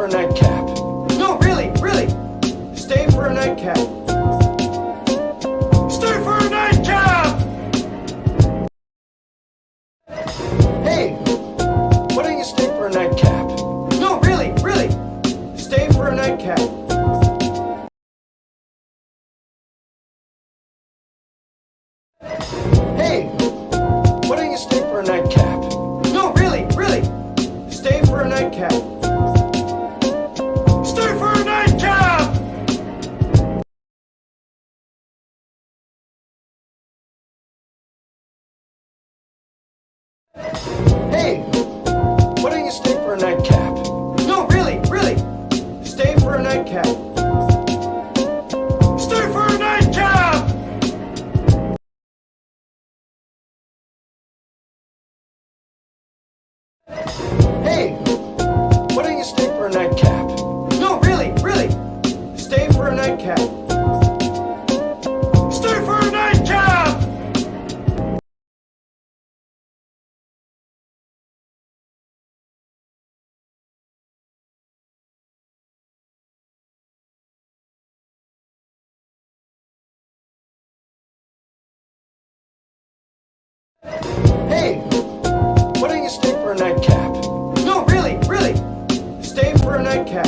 for a nightcap. No, really, really. Stay for a nightcap. Stay for a nightcap! Hey, why don't you stay for a nightcap? No, really, really. Stay for a nightcap. Hey, why don't you stay for a nightcap? No, really, really. Stay for a nightcap. Stay for a nightcap! Hey, why don't you stay for a nightcap? No, really, really. Stay for a nightcap. Stay for a nightcap! Hey, why don't you stay for a nightcap? No, really, really. Stay for a nightcap. Stay for a nightcap! Hey, why don't you stay for a nightcap? No, really, really. Stay for a nightcap.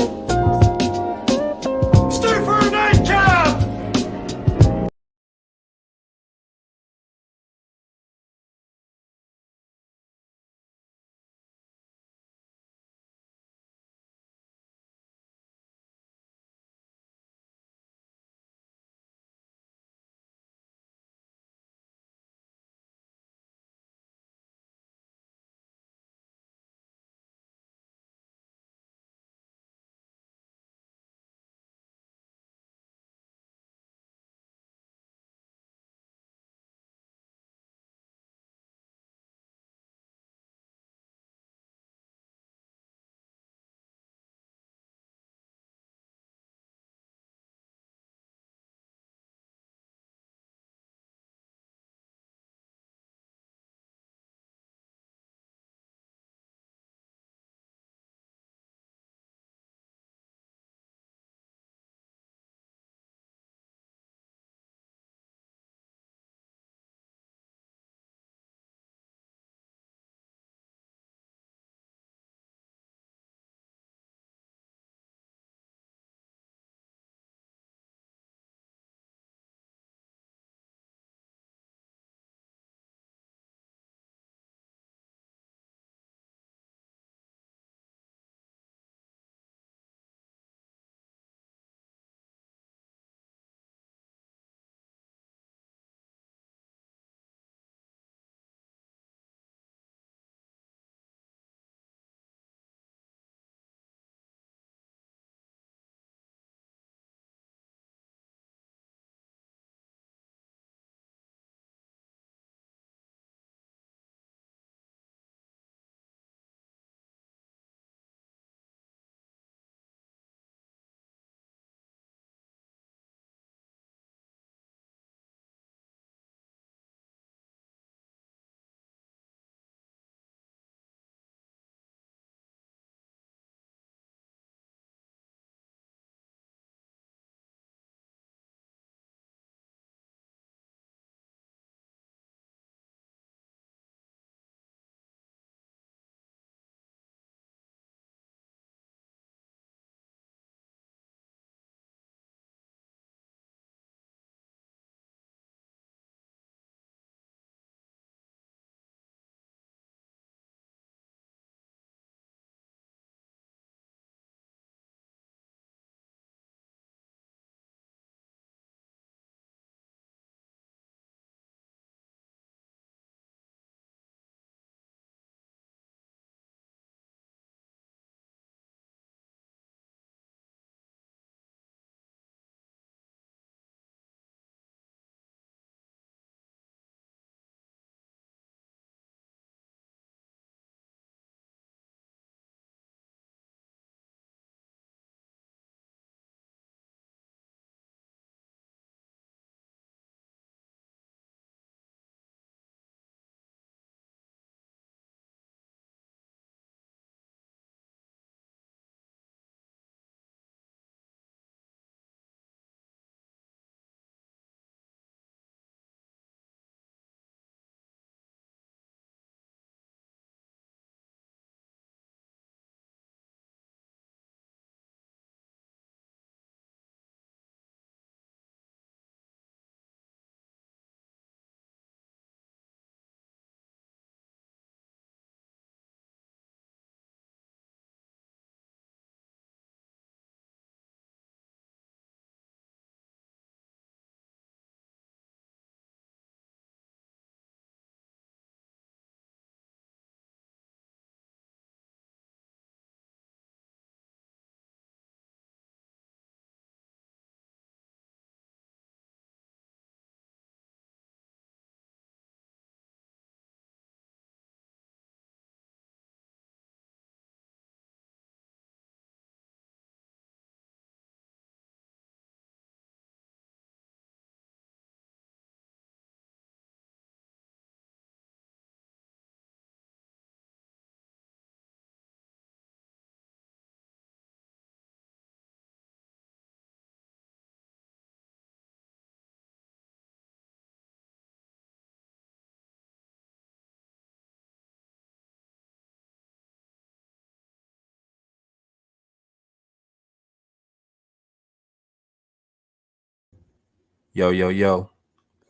Yo, yo, yo.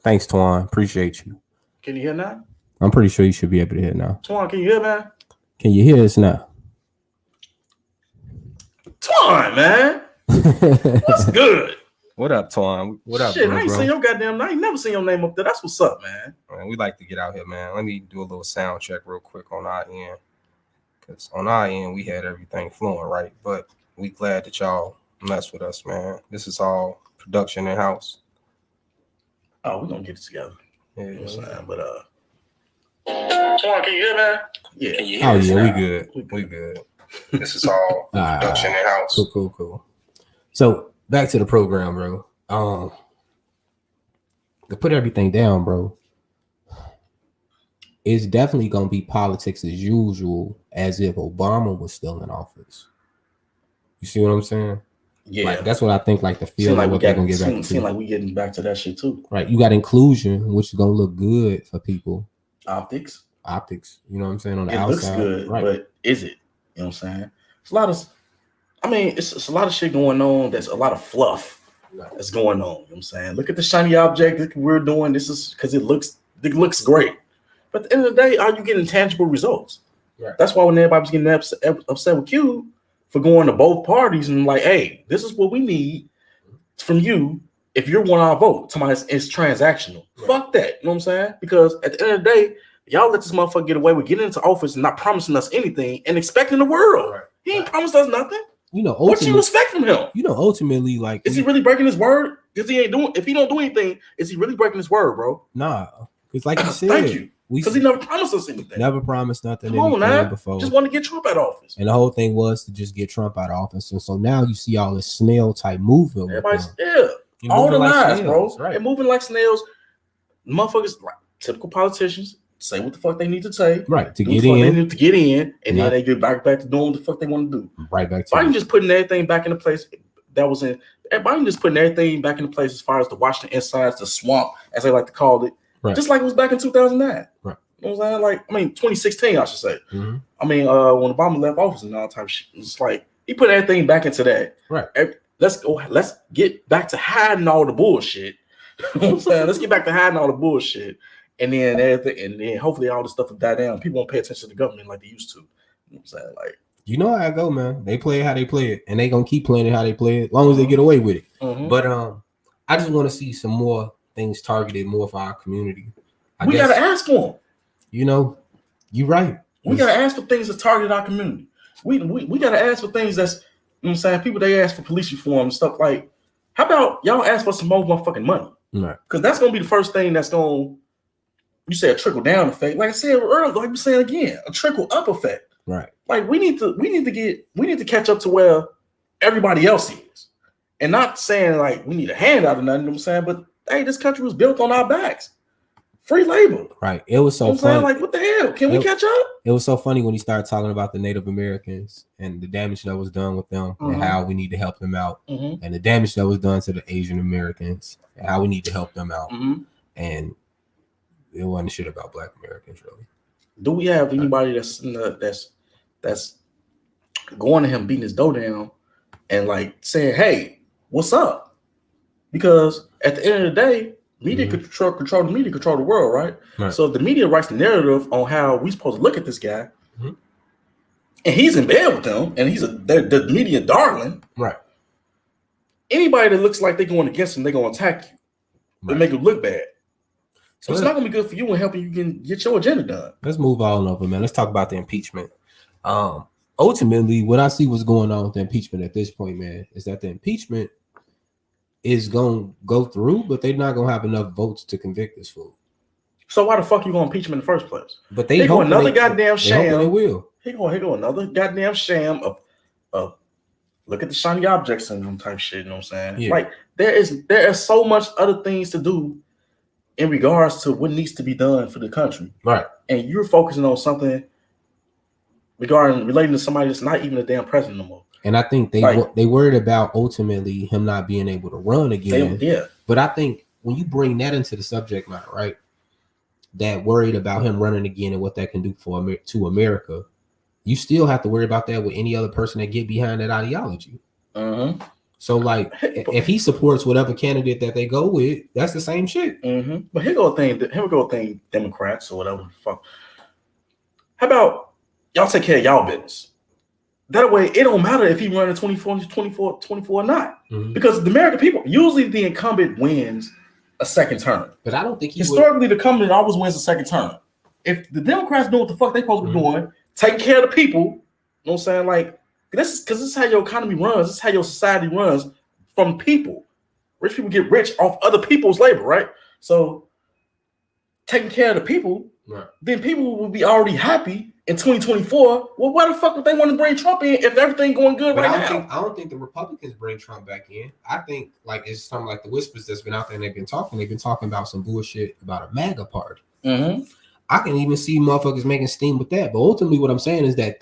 Thanks, Twan. Appreciate you. Can you hear now? I'm pretty sure you should be able to hear now. Twan, can you hear, man? Can you hear us now? Twan, man. What's good? What up, Twan? What up, Shit, bro? I ain't seen your goddamn name. I ain't never seen your name up there. That's what's up, man. Man, we like to get out here, man. Let me do a little sound check real quick on our end. Because on our end, we had everything flowing right. But we glad that y'all mess with us, man. This is all production in-house. Oh, we're gonna get it together. Yeah. You know what I'm saying? But Twan, can you hear, man? Yeah. Can you hear us now? We good. This is all production in-house. Cool. So back to the program, bro. To put everything down, bro, it's definitely gonna be politics as usual, as if Obama was still in office. You see what I'm saying? Yeah, like, that's what I think. Like the feel like what they're gonna get back to. Seem like we getting back to that shit too. Right, you got inclusion, which is gonna look good for people. Optics. You know what I'm saying? On the outside, looks good, right? But is it? You know what I'm saying? It's a lot of. I mean, it's a lot of shit going on. There's a lot of fluff that's going on. You know what I'm saying? Look at the shiny object that we're doing. This is because it looks great. But at the end of the day, are you getting tangible results? Right. That's why when everybody was getting upset with Q for going to both parties and like, hey, this is what we need from you. If you're one our vote, somebody it's transactional. Right. Fuck that. You know what I'm saying? Because at the end of the day, y'all let this motherfucker get away with getting into office and not promising us anything and expecting the world. Right. He ain't promised us nothing. You know, what you expect from him? You know, ultimately, like, is he really breaking his word? Because he ain't doing. If he don't do anything, is he really breaking his word, bro? Nah, because like you said, thank you. Because he never promised us anything. Never promised nothing. Come on, man. Before. Just want to get Trump out of office. And the whole thing was to just get Trump out of office. And so now you see all this snail type movement. Everybody's all the lies, bro. Right. They're moving like snails. Motherfuckers, like typical politicians. Say what the fuck they need to say, right? To get in, they need to get in, and then they get back to doing what the fuck they want to do. Right back to. Biden just putting everything back into place that was in. Biden just putting everything back into place as far as the Washington insides, the swamp, as they like to call it, right. Just like it was back in 2009. Right. You know what I'm saying? Like, I mean, 2016, I should say. Mm-hmm. I mean, when Obama left office and all type of shit, it's like he put everything back into that. Right. Let's get back to hiding all the bullshit. You know what I'm saying? Let's get back to hiding all the bullshit. And then everything, and then hopefully all the stuff will die down. People won't pay attention to the government like they used to. You know what I'm saying? Like, you know how I go, man. They play it how they play it, and they gonna keep playing it how they play it, as long as they get away with it. Mm-hmm. But I just want to see some more things targeted more for our community. We gotta ask for them. You know, you're right. We gotta ask for things that target our community. We gotta ask for things that's, you know what I'm saying? People, they ask for police reform and stuff like. How about y'all ask for some more motherfucking money? Right. Because that's gonna be the first thing that's gonna. You say a trickle down effect, like I said earlier, like we saying again, a trickle up effect. Right. Like we need to catch up to where everybody else is, and not saying like we need a handout or nothing. You know what I'm saying, but hey, this country was built on our backs, free labor. Right. It was so funny. Like what the hell? Can we catch up? It was so funny when you started talking about the Native Americans and the damage that was done with them, mm-hmm. and how we need to help them out, mm-hmm. and the damage that was done to the Asian Americans and how we need to help them out, mm-hmm. and. It wasn't shit about Black Americans, really. Do we have anybody that's going to him, beating his door down, and like saying, "Hey, what's up?" Because at the end of the day, media mm-hmm. control the media, control the world, right? So if the media writes the narrative on how we supposed to look at this guy, mm-hmm. and he's in bed with them, and he's the media darling, right? Anybody that looks like they're going against him, they're going to attack you. They make him look bad. So it's not gonna be good for you and helping you get your agenda done. Let's move on over, man. Let's talk about the impeachment. Ultimately, what I see what's going on with the impeachment at this point, man, is that the impeachment is gonna go through, but they're not gonna have enough votes to convict this fool. So why the fuck you gonna impeach him in the first place? But they go another goddamn sham. They will. Here go another goddamn sham of look at the shiny object syndrome type shit. You know what I'm saying? Yeah. Like there is so much other things to do. In regards to what needs to be done for the country, right? And you're focusing on something relating to somebody that's not even a damn president no more. And I think they worried about ultimately him not being able to run again. Yeah. But I think when you bring that into the subject matter, right? That worried about him running again and what that can do to America, you still have to worry about that with any other person that get behind that ideology. Mm-hmm. So like, if he supports whatever candidate that they go with, that's the same shit. But here go a thing, Democrats or whatever the fuck. How about y'all take care of y'all business? That way, it don't matter if he run in 24 or not. Because the American people, usually the incumbent wins a second term. But I don't think historically the incumbent always wins a second term. If the Democrats know what the fuck they supposed to be doing, taking care of the people, you know what I'm saying? Like, this is how your economy runs. This is how your society runs, from people. Rich people get rich off other people's labor, right? So taking care of the people, then people will be already happy in 2024. Well, why the fuck would they want to bring Trump in if everything going good right now? I don't think the Republicans bring Trump back in. I think like it's something like the whispers that's been out there and they've been talking about some bullshit about a MAGA party. I can even see motherfuckers making steam with that. But ultimately what I'm saying is that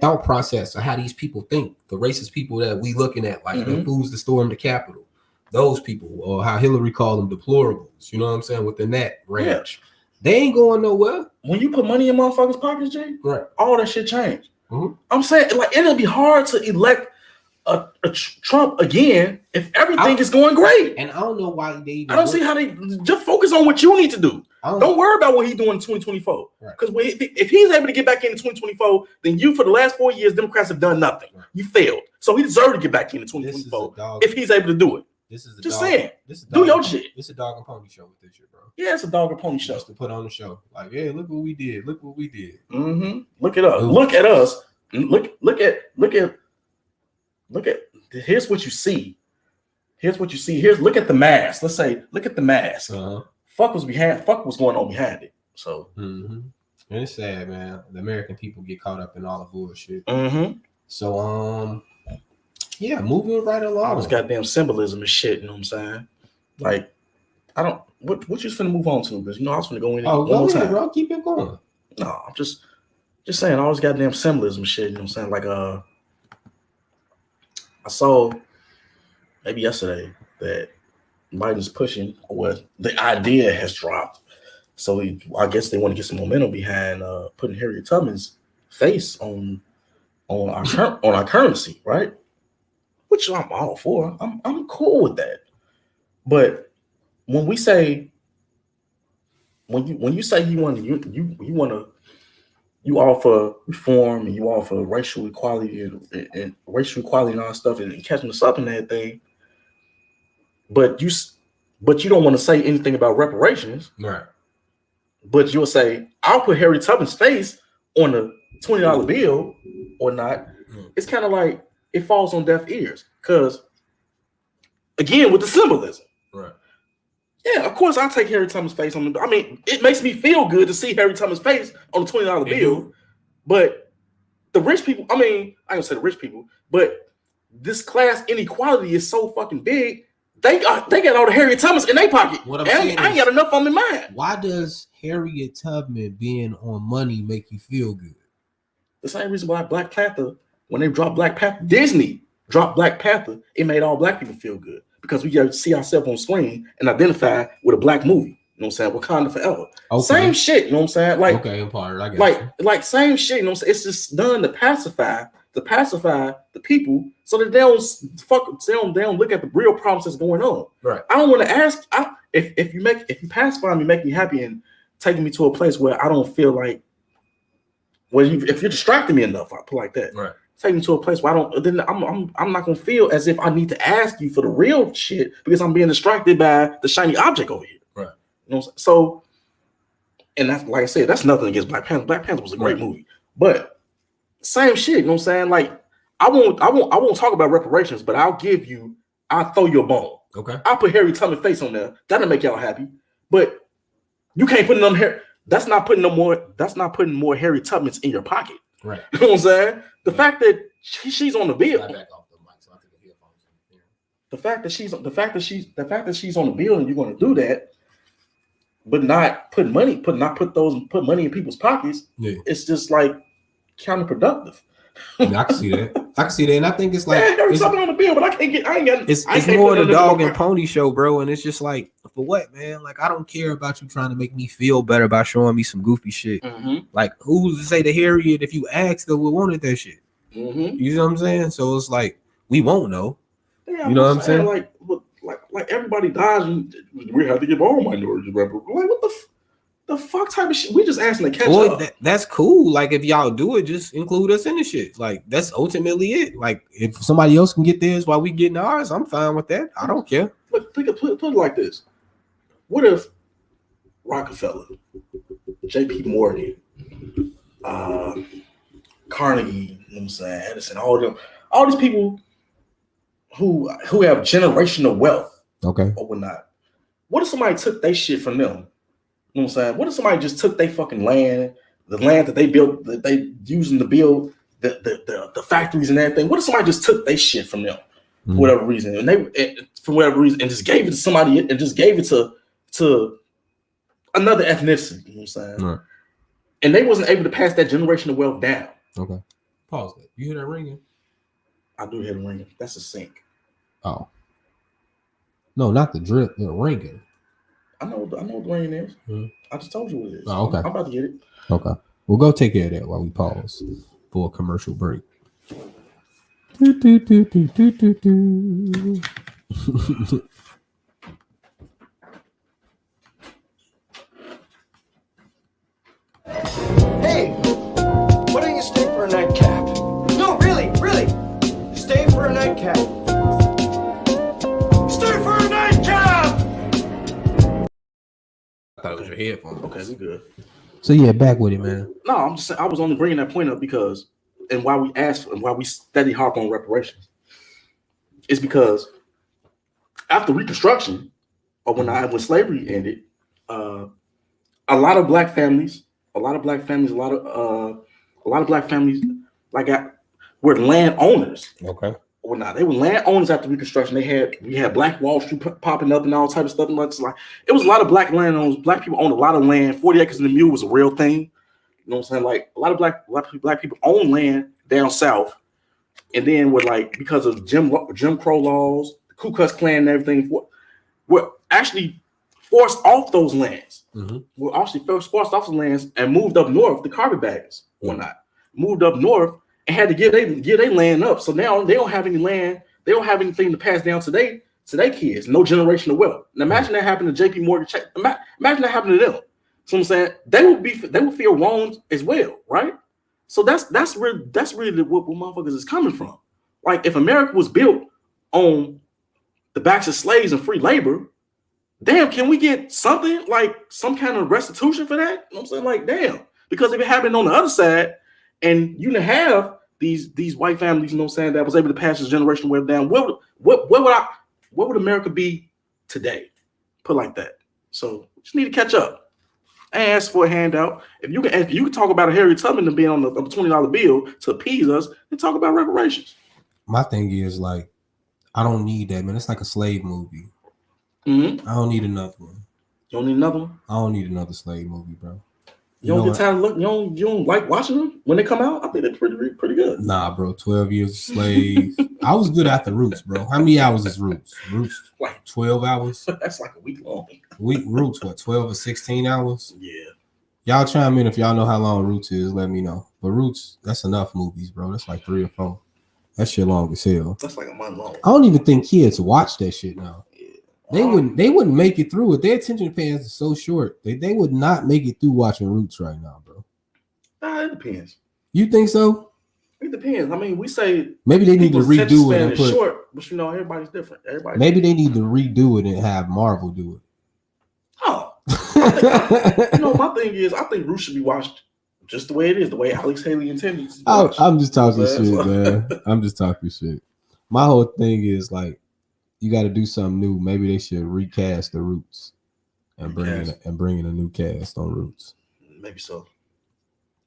thought process of how these people think, the racist people that we looking at, like the fools that storm the Capitol, those people, or how Hillary called them deplorables, you know what I'm saying, within that range. They ain't going nowhere. When you put money in motherfuckers' pockets, Jay, all that shit changed. I'm saying, like, it'll be hard to elect a Trump again if everything is going great. And I don't know why they. I don't see how they just focus on what you need to do. Don't worry about what he's doing in 2024. Because if he's able to get back into 2024, then you, for the last 4 years, Democrats have done nothing. You failed. So he deserves to get back into 2024 if he's able to do it. This is just saying. Do your shit. It's a dog and pony show with this shit, bro. Yeah, it's a dog and pony show. Just to put on the show. Like, yeah, look what we did. Look what we did. Look at us. Look at us. Look at. Here's what you see. Here's what you see. Look at the mask. Let's say, look at the mask. Fuck what's going on behind it. So and it's sad, man. The American people get caught up in all the bullshit. So yeah, moving right along. All this goddamn symbolism and shit, you know what I'm saying? Like, I don't what you finna move on to? Because you know I was finna go in. Go ahead, bro. Keep it going. No, I'm just saying all this goddamn symbolism shit, you know what I'm saying? Like I saw maybe yesterday that Biden's pushing, or the idea has dropped. So I guess they want to get some momentum behind putting Harriet Tubman's face on our currency, right? Which I'm all for. I'm cool with that. But when we say when you say you offer reform and you offer racial equality and racial equality and all that stuff and catching us up in that thing, but you don't want to say anything about reparations, right? But you'll say I'll put Harriet Tubman's face on the $20 bill or not. It's kind of like it falls on deaf ears because, again, with the symbolism, right? Yeah, of course I'll take Harriet Tubman's face on the. I mean, it makes me feel good to see Harriet Tubman's face on the $20 bill, but the rich people. I mean, I ain't gonna say the rich people, but this class inequality is so fucking big. They got all the Harriet Tubmans in their pocket. I ain't got enough on my mind. Why does Harriet Tubman being on money make you feel good? The same reason why Black Panther, when they dropped Black Panther, Disney dropped Black Panther, it made all black people feel good because we got to see ourselves on screen and identify with a black movie. You know what I'm saying? Wakanda forever. Okay. Same shit. You know what I'm saying? Like, okay, Empire. I guess. Like same shit. You know what I'm saying? It's just done to pacify the people so that they don't look at the real problems that's going on. Right. I don't want to ask if you pacify me, make me happy and taking me to a place where I don't feel like if you're distracting me enough, I'll put it like that. Right. Take me to a place where I'm not gonna feel as if I need to ask you for the real shit because I'm being distracted by the shiny object over here. Right. You know, so and that's like I said, that's nothing against Black Panther. Black Panther was a great movie, but same shit. You know what I'm saying? Like I won't talk about reparations, but I'll throw you a bone. Okay. I'll put Harriet Tubman's face on there. That'll make y'all happy, but you can't put it on here. That's not putting more Harriet Tubmans in your pocket. Right. You know what I'm saying? The fact that she's on the bill. The fact that she's on the bill and you're going to do that, but not put money in people's pockets. Yeah. It's just like counterproductive. I can see that. And I think it's like it's something on the bill, but I ain't got. It's more the dog and pony show, bro. And it's just like, for what, man? Like, I don't care about you trying to make me feel better by showing me some goofy shit. Like, who's to say to Harriet if you asked her, we wanted that shit? You know what I'm saying? So it's like we won't know. Yeah, You know what I'm saying? Like everybody dies, and we have to give all minorities reparations. Like what the fuck type of shit? We just asking to catch up. That's cool. Like if y'all do it, just include us in the shit. Like that's ultimately it. Like if somebody else can get theirs while we getting ours, I'm fine with that. I don't care. But put it like this: what if Rockefeller, J.P. Morgan, Carnegie, you know what I'm saying, Edison, all these people who have generational wealth, okay, or whatnot. What if somebody took their shit from them? You know what I'm saying? What if somebody just took their fucking land, the land that they built, that they using to build the factories and everything? What if somebody just took their shit from them for whatever reason, and just gave it to somebody and just gave it to another ethnicity? You know what I'm saying? right. And they wasn't able to pass that generational wealth down. Okay. Pause it. You hear that ringing? I do hear the ringing. That's a sink. Oh. No, not the drip. The ringing. I know what the ringing is. Mm-hmm. I just told you what it is. Oh, okay. I'm about to get it. Okay. We'll go take care of that while we pause for a commercial break. Hey, why don't you stay for a nightcap? No, really. Stay for a nightcap. Stay for a nightcap! I thought it was your headphones. Okay, we good. So yeah, back with it, man. No, I'm just saying, I was only bringing that point up because, and why we steady harp on reparations, is because after Reconstruction, or when slavery ended, a lot of black families, like were landowners. Okay. Or not, they were landowners after Reconstruction. We had Black Wall Street popping up and all type of stuff. And it was a lot of black landowners. Black people owned a lot of land. 40 acres and a mule was a real thing. You know what I'm saying? Like a lot of black people own land down south, and then because of Jim Crow laws, the Ku Klux Klan, and everything, were actually forced off those lands. Mm-hmm. Were actually forced off the lands and moved up north. The carpetbaggers, moved up north and had to give their land up. So now they don't have any land. They don't have anything to pass down to their kids. No generational wealth. Now imagine that happened to J.P. Morgan. Imagine that happened to them. So I'm saying they would feel wronged as well, right? So that's really what motherfuckers is coming from. Like if America was built on the backs of slaves and free labor, damn, can we get something like some kind of restitution for that? You know what I'm saying? Like, damn, because if it happened on the other side, and you didn't have these white families, you know what I'm saying, that was able to pass this generational wealth down, what would America be today? Put like that. So just need to catch up. And ask for a handout. If you can talk about a Harriet Tubman being on the $20 bill to appease us, then talk about reparations. My thing is like, I don't need that, man. It's like a slave movie. Mm-hmm. I don't need another one. You don't need another one? I don't need another slave movie, bro. You don't get tired of looking. You don't like watching them when they come out? I think they're pretty good. Nah, bro. 12 years a slave. I was good at the Roots, bro. How many hours is Roots? Roots like 12 hours. That's like a week long. Roots, what, 12 or 16 hours? Yeah. Y'all chime in if y'all know how long Roots is. Let me know. But Roots, that's enough movies, bro. That's like 3 or 4. That shit long as hell. That's like a month long. I don't even think kids watch that shit now. Yeah. They wouldn't make it through it. Their attention spans are so short. They would not make it through watching Roots right now, bro. It depends. You think so? It depends. I mean, we say maybe they need to redo it and put short, but everybody's different. Maybe they need to redo it and have Marvel do it. Oh, my thing is, I think Roots should be watched just the way it is, the way Alex Haley intended. I'm just talking shit, man. I'm just talking shit. My whole thing is like, you got to do something new. Maybe they should recast the Roots and bring in a new cast on Roots. Maybe so.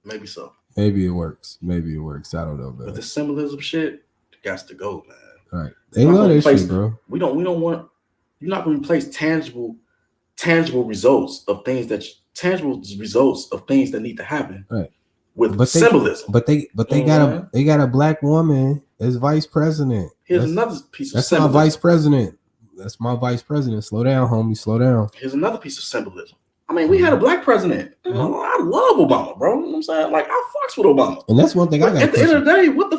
Maybe it works. I don't know, man. But the symbolism shit got to go, man. All right, they love that shit, bro. We don't want. You're not going to replace tangible results of things that need to happen. Right. With symbolism. But they got a black woman as vice president. Here's another piece of that's symbolism. That's my vice president. Slow down, homie. Slow down. Here's another piece of symbolism. I mean, we had a black president. I love Obama, bro. You know what I'm saying? Like, I fucks with Obama. And that's one thing I got. At the end of the day, what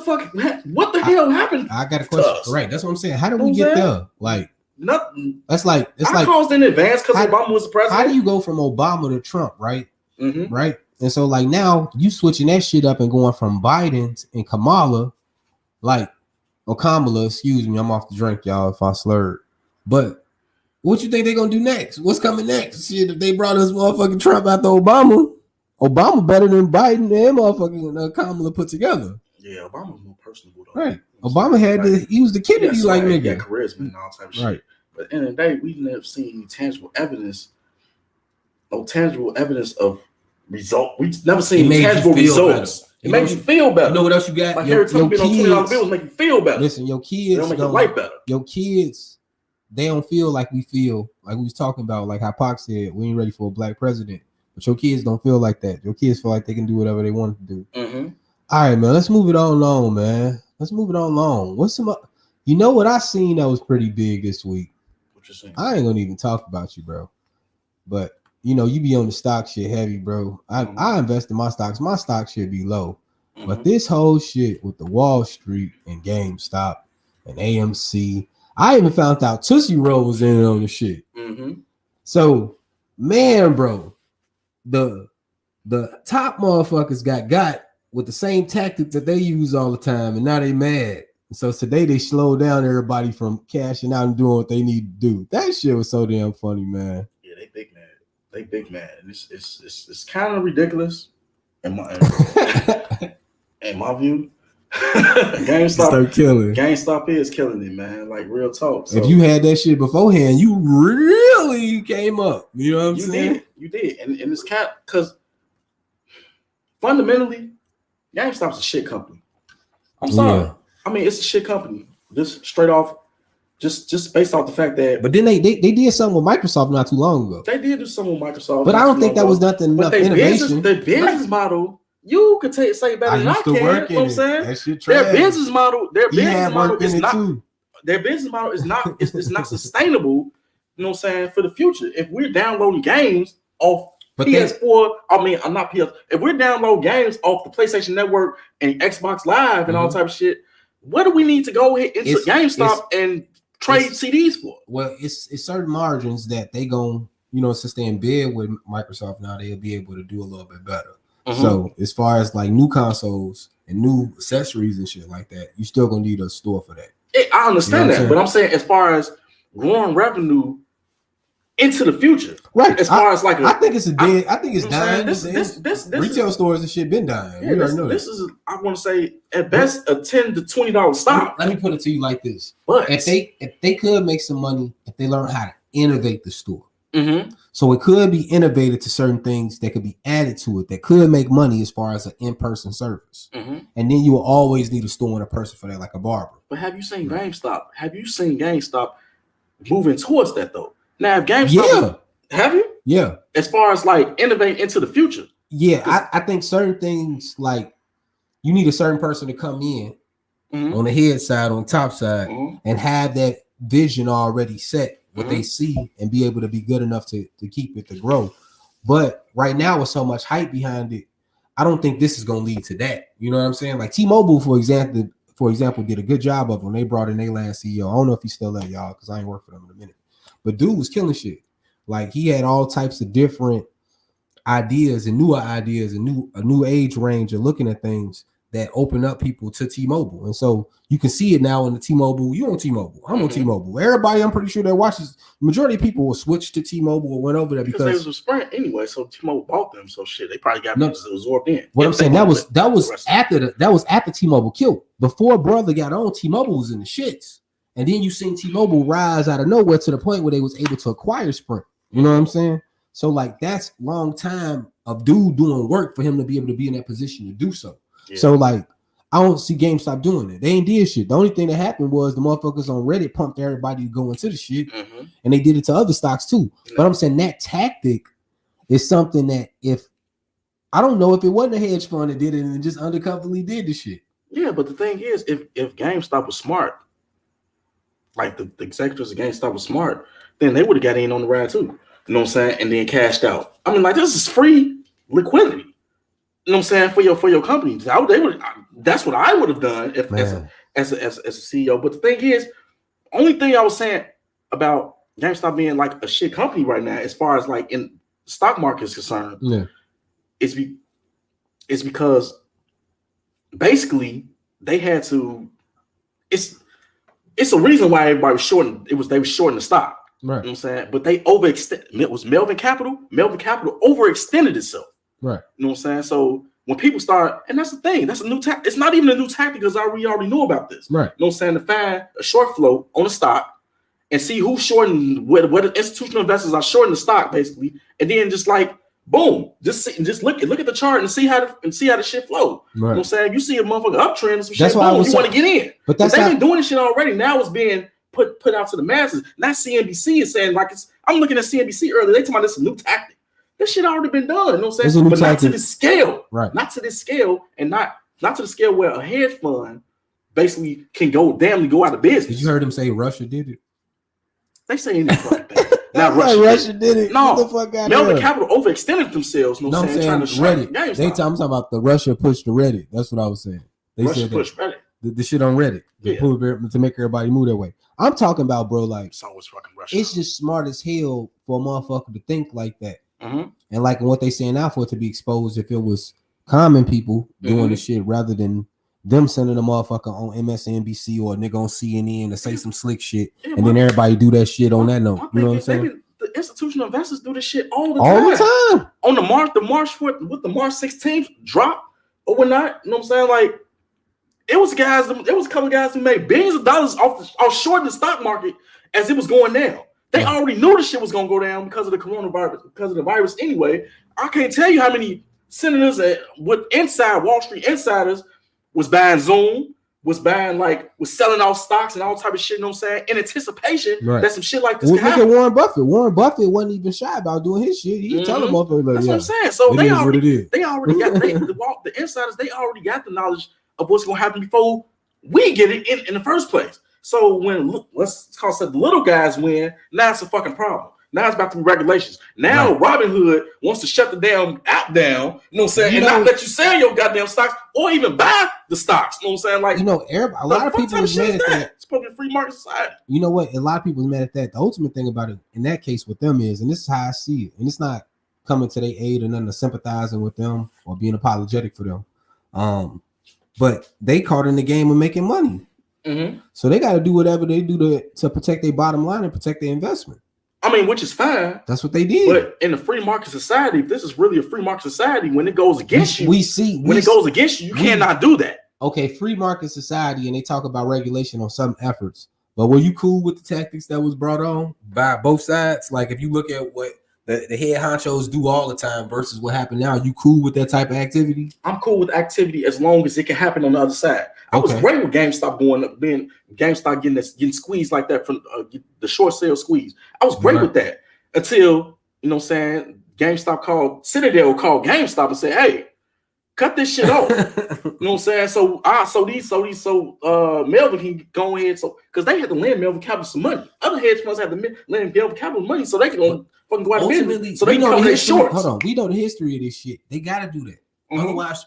the hell happened? I got a question. Right. That's what I'm saying. How did we get there? Like, nothing. That's like I caused in advance because Obama was the president. How do you go from Obama to Trump, right? Mm-hmm. Right. And so like now you switching that shit up and going from Biden and Kamala, Kamala, excuse me, I'm off the drink, y'all, if I slurred. But what you think they're gonna do next? What's coming next? Shit, if they brought us motherfucking Trump after Obama better than Biden and motherfucking Kamala put together. Yeah, Obama was more personable though. Right. Obama had he was the Kennedy nigga. He got charisma and all type of shit. Right. But at the end of the day, we've never seen any tangible evidence. No tangible evidence of result. We've never seen tangible results. It makes you feel better. You know what else you got? Like Harry Tubman on $20 bills make you feel better. Listen, your kids they don't make your life better. Your kids, they don't feel like we feel. Like we was talking about, like how Pac said, we ain't ready for a black president. But your kids don't feel like that. Your kids feel like they can do whatever they want to do. Mm-hmm. All right, man. Let's move it on along, man. Let's move it on along. What's some? You know what I seen that was pretty big this week? What you saying? I ain't gonna even talk about you, bro. But you know, you be on the stock shit heavy, bro. I invest in my stocks. My stock should be low. Mm-hmm. But this whole shit with the Wall Street and GameStop and AMC, I even found out Tootsie Roll was in on the shit. Mm-hmm. So, man, bro, the top motherfuckers got with the same tactic that they use all the time, and now they mad. So today they slowed down everybody from cashing out and doing what they need to do. That shit was so damn funny, man. Yeah, they big mad. They big mad. And it's kind of ridiculous in my view. GameStop is killing it, man. Like real talk. So, if you had that shit beforehand, you really came up. You know what I'm saying? You did. And it's kind of because fundamentally, GameStop's a shit company. I'm sorry. Yeah. I mean, it's a shit company. Just straight off, just based off the fact that. But then they did something with Microsoft not too long ago. They did do something with Microsoft, but I don't think that was nothing enough innovation. The business model, you could say better than I can. You know what I'm saying? That shit their business model is not. Their business model is not. It's not sustainable. You know what I'm saying? For the future, if we're downloading games off. But PS4, I'm not PS. If we're downloading games off the PlayStation Network and Xbox Live and all type of shit, what do we need to go into GameStop and trade CDs for? Well, it's certain margins that they gon', since they in bed with Microsoft now, they'll be able to do a little bit better. Mm-hmm. So as far as like new consoles and new accessories and shit like that, you still gonna need a store for that. I understand that, but I'm saying as far as growing revenue into the future, right? As far as like, I think it's dying. This retail stores and shit been dying. Yeah, this is I want to say at best a $10 to $20 stock. Let me put it to you like this: but if they could make some money if they learn how to innovate the store, mm-hmm. so it could be innovated to certain things that could be added to it that could make money as far as an in-person service, mm-hmm. and then you will always need a store and a person for that, like a barber. But have you seen GameStop? Have you seen GameStop moving towards that though? Now, if GameStop, have you? Yeah. As far as like innovate into the future. Yeah, I think certain things like you need a certain person to come in mm-hmm. on the head side, on the top side, mm-hmm. and have that vision already set, what mm-hmm. they see, and be able to be good enough to keep it to grow. But right now, with so much hype behind it, I don't think this is gonna lead to that. You know what I'm saying? Like T-Mobile, for example, did a good job of when they brought in their last CEO. I don't know if he's still there, y'all, because I ain't worked for them in a minute. But dude was killing shit. Like he had all types of different ideas and newer ideas and a new age range of looking at things that open up people to T-Mobile. And so you can see it now in the T-Mobile. You on T-Mobile. I'm on T-Mobile. Everybody, I'm pretty sure that watches, the majority of people will switch to T-Mobile or went over there because they was a Sprint anyway. So T-Mobile bought them. So shit, they probably got absorbed in. What I'm saying, that was after T-Mobile killed. Before brother got on, T-Mobile was in the shits. And then you seen T-Mobile rise out of nowhere to the point where they was able to acquire Sprint. You know what I'm saying? So like that's long time of dude doing work for him to be able to be in that position to do so. Yeah. So like I don't see GameStop doing it. They ain't did shit. The only thing that happened was the motherfuckers on Reddit pumped everybody to go into the shit, mm-hmm. and they did it to other stocks too. Yeah. But I'm saying that tactic is something that if I don't know if it wasn't a hedge fund that did it and just undercoverly did the shit. Yeah, but the thing is, if GameStop was smart. Like the executives of GameStop was smart, then they would have got in on the ride too. You know what I'm saying? And then cashed out. I mean, like, this is free liquidity. You know what I'm saying? For your company. That's what I would have done if as a CEO. But the thing is, only thing I was saying about GameStop being like a shit company right now, as far as like in stock market is concerned, is because basically they had to. It's a reason why everybody was shorting. They were shorting the stock. Right. You know what I'm saying? But they overextended. It was Melvin Capital. Melvin Capital overextended itself. Right. You know what I'm saying? So when people start, and that's the thing, that's a new tactic. It's not even a new tactic because we already know about this. Right. You know what I'm saying? To find a short float on the stock and see who's shorting, where the institutional investors are shorting the stock, basically, and then just like boom, just look at the chart and see how the shit flow. Right. You know what I'm saying? You see a motherfucker uptrend and some shit, boom, you want to get in. But they've been doing this shit already. Now it's being put out to the masses. Not CNBC is saying like I'm looking at CNBC earlier. They talking about this is a new tactic. This shit already been done. You know what I'm saying? But not to this scale. Right. Not to this scale, and not to the scale where a hedge fund basically can go out of business. Did you heard him say Russia did it? They say anything like that. Not Russia did it. No, Melvin Capital overextended themselves. You know what I'm saying? Reddit. I'm talking about the Russia push to Reddit. That's what I was saying. They Russia said push Reddit. The shit on Reddit to make everybody move that way. I'm talking about, bro, like it's always fucking Russia. It's just smart as hell for a motherfucker to think like that. Mm-hmm. And like what they saying now for it to be exposed if it was common people doing the shit rather than them sending a motherfucker on MSNBC or a nigga on CNN to say some slick shit and then everybody do that shit on that note. You know what I'm saying? The institutional investors do this shit all the time. On the March 4th, with the March 16th drop or whatnot. You know what I'm saying? Like it was a couple of guys who made billions of dollars off shorting the stock market as it was going down. They already knew the shit was gonna go down because of the coronavirus, because of the virus anyway. I can't tell you how many senators with Wall Street insiders was buying Zoom, was selling off stocks and all type of shit, you know what I'm saying? In anticipation that some shit like this could happen. Look at Warren Buffett. Warren Buffett wasn't even shy about doing his shit. He telling motherfuckers like, that's what I'm saying. So they already got the insiders, they already got the knowledge of what's gonna happen before we get it in the first place. So when let's call it the little guys win, now it's a fucking problem. Now it's about to be regulations. Now Robinhood wants to shut the damn app down, you know what I'm saying, and not let you sell your goddamn stocks or even buy the stocks. You know what I'm saying? Like, you know, a lot of people is mad at that. It's supposed to be a free market society. You know what? A lot of people is mad at that. The ultimate thing about it in that case with them is, and this is how I see it, and it's not coming to their aid or nothing to sympathizing with them or being apologetic for them. But they caught in the game of making money. Mm-hmm. So they got to do whatever they do to protect their bottom line and protect their investment. I mean, which is fine. That's what they did. But in a free market society, if this is really a free market society, when it goes against you, you cannot do that. Okay, free market society, and they talk about regulation on some efforts. But were you cool with the tactics that was brought on by both sides? Like if you look at what the head honchos do all the time versus what happened now, you cool with that type of activity? I'm cool with activity as long as it can happen on the other side. I was great with GameStop getting squeezed like that from the short sale squeeze. I was great with that until, you know what I'm saying, Citadel called GameStop and said, hey, cut this shit off. You know what I'm saying? So Melvin can go ahead, because they had to lend Melvin Capital some money. Other hedge funds had to lend Melvin Capital money so they can fucking go out of business. So they can cover their shorts. Hold on, we know the history of this shit. They gotta do that. Mm-hmm. Otherwise,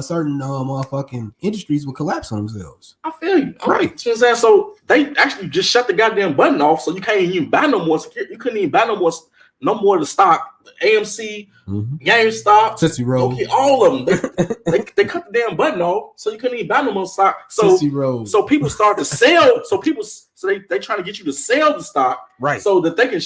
certain motherfucking industries will collapse on themselves. I feel you. Right. So they actually just shut the goddamn button off, so you can't even buy no more security. You couldn't even buy no more of the stock. AMC, GameStop, Sissy Rose. Okay, all of them. They cut the damn button off, so you couldn't even buy no more stock. So people start to sell. So they trying to get you to sell the stock, right? So that they can.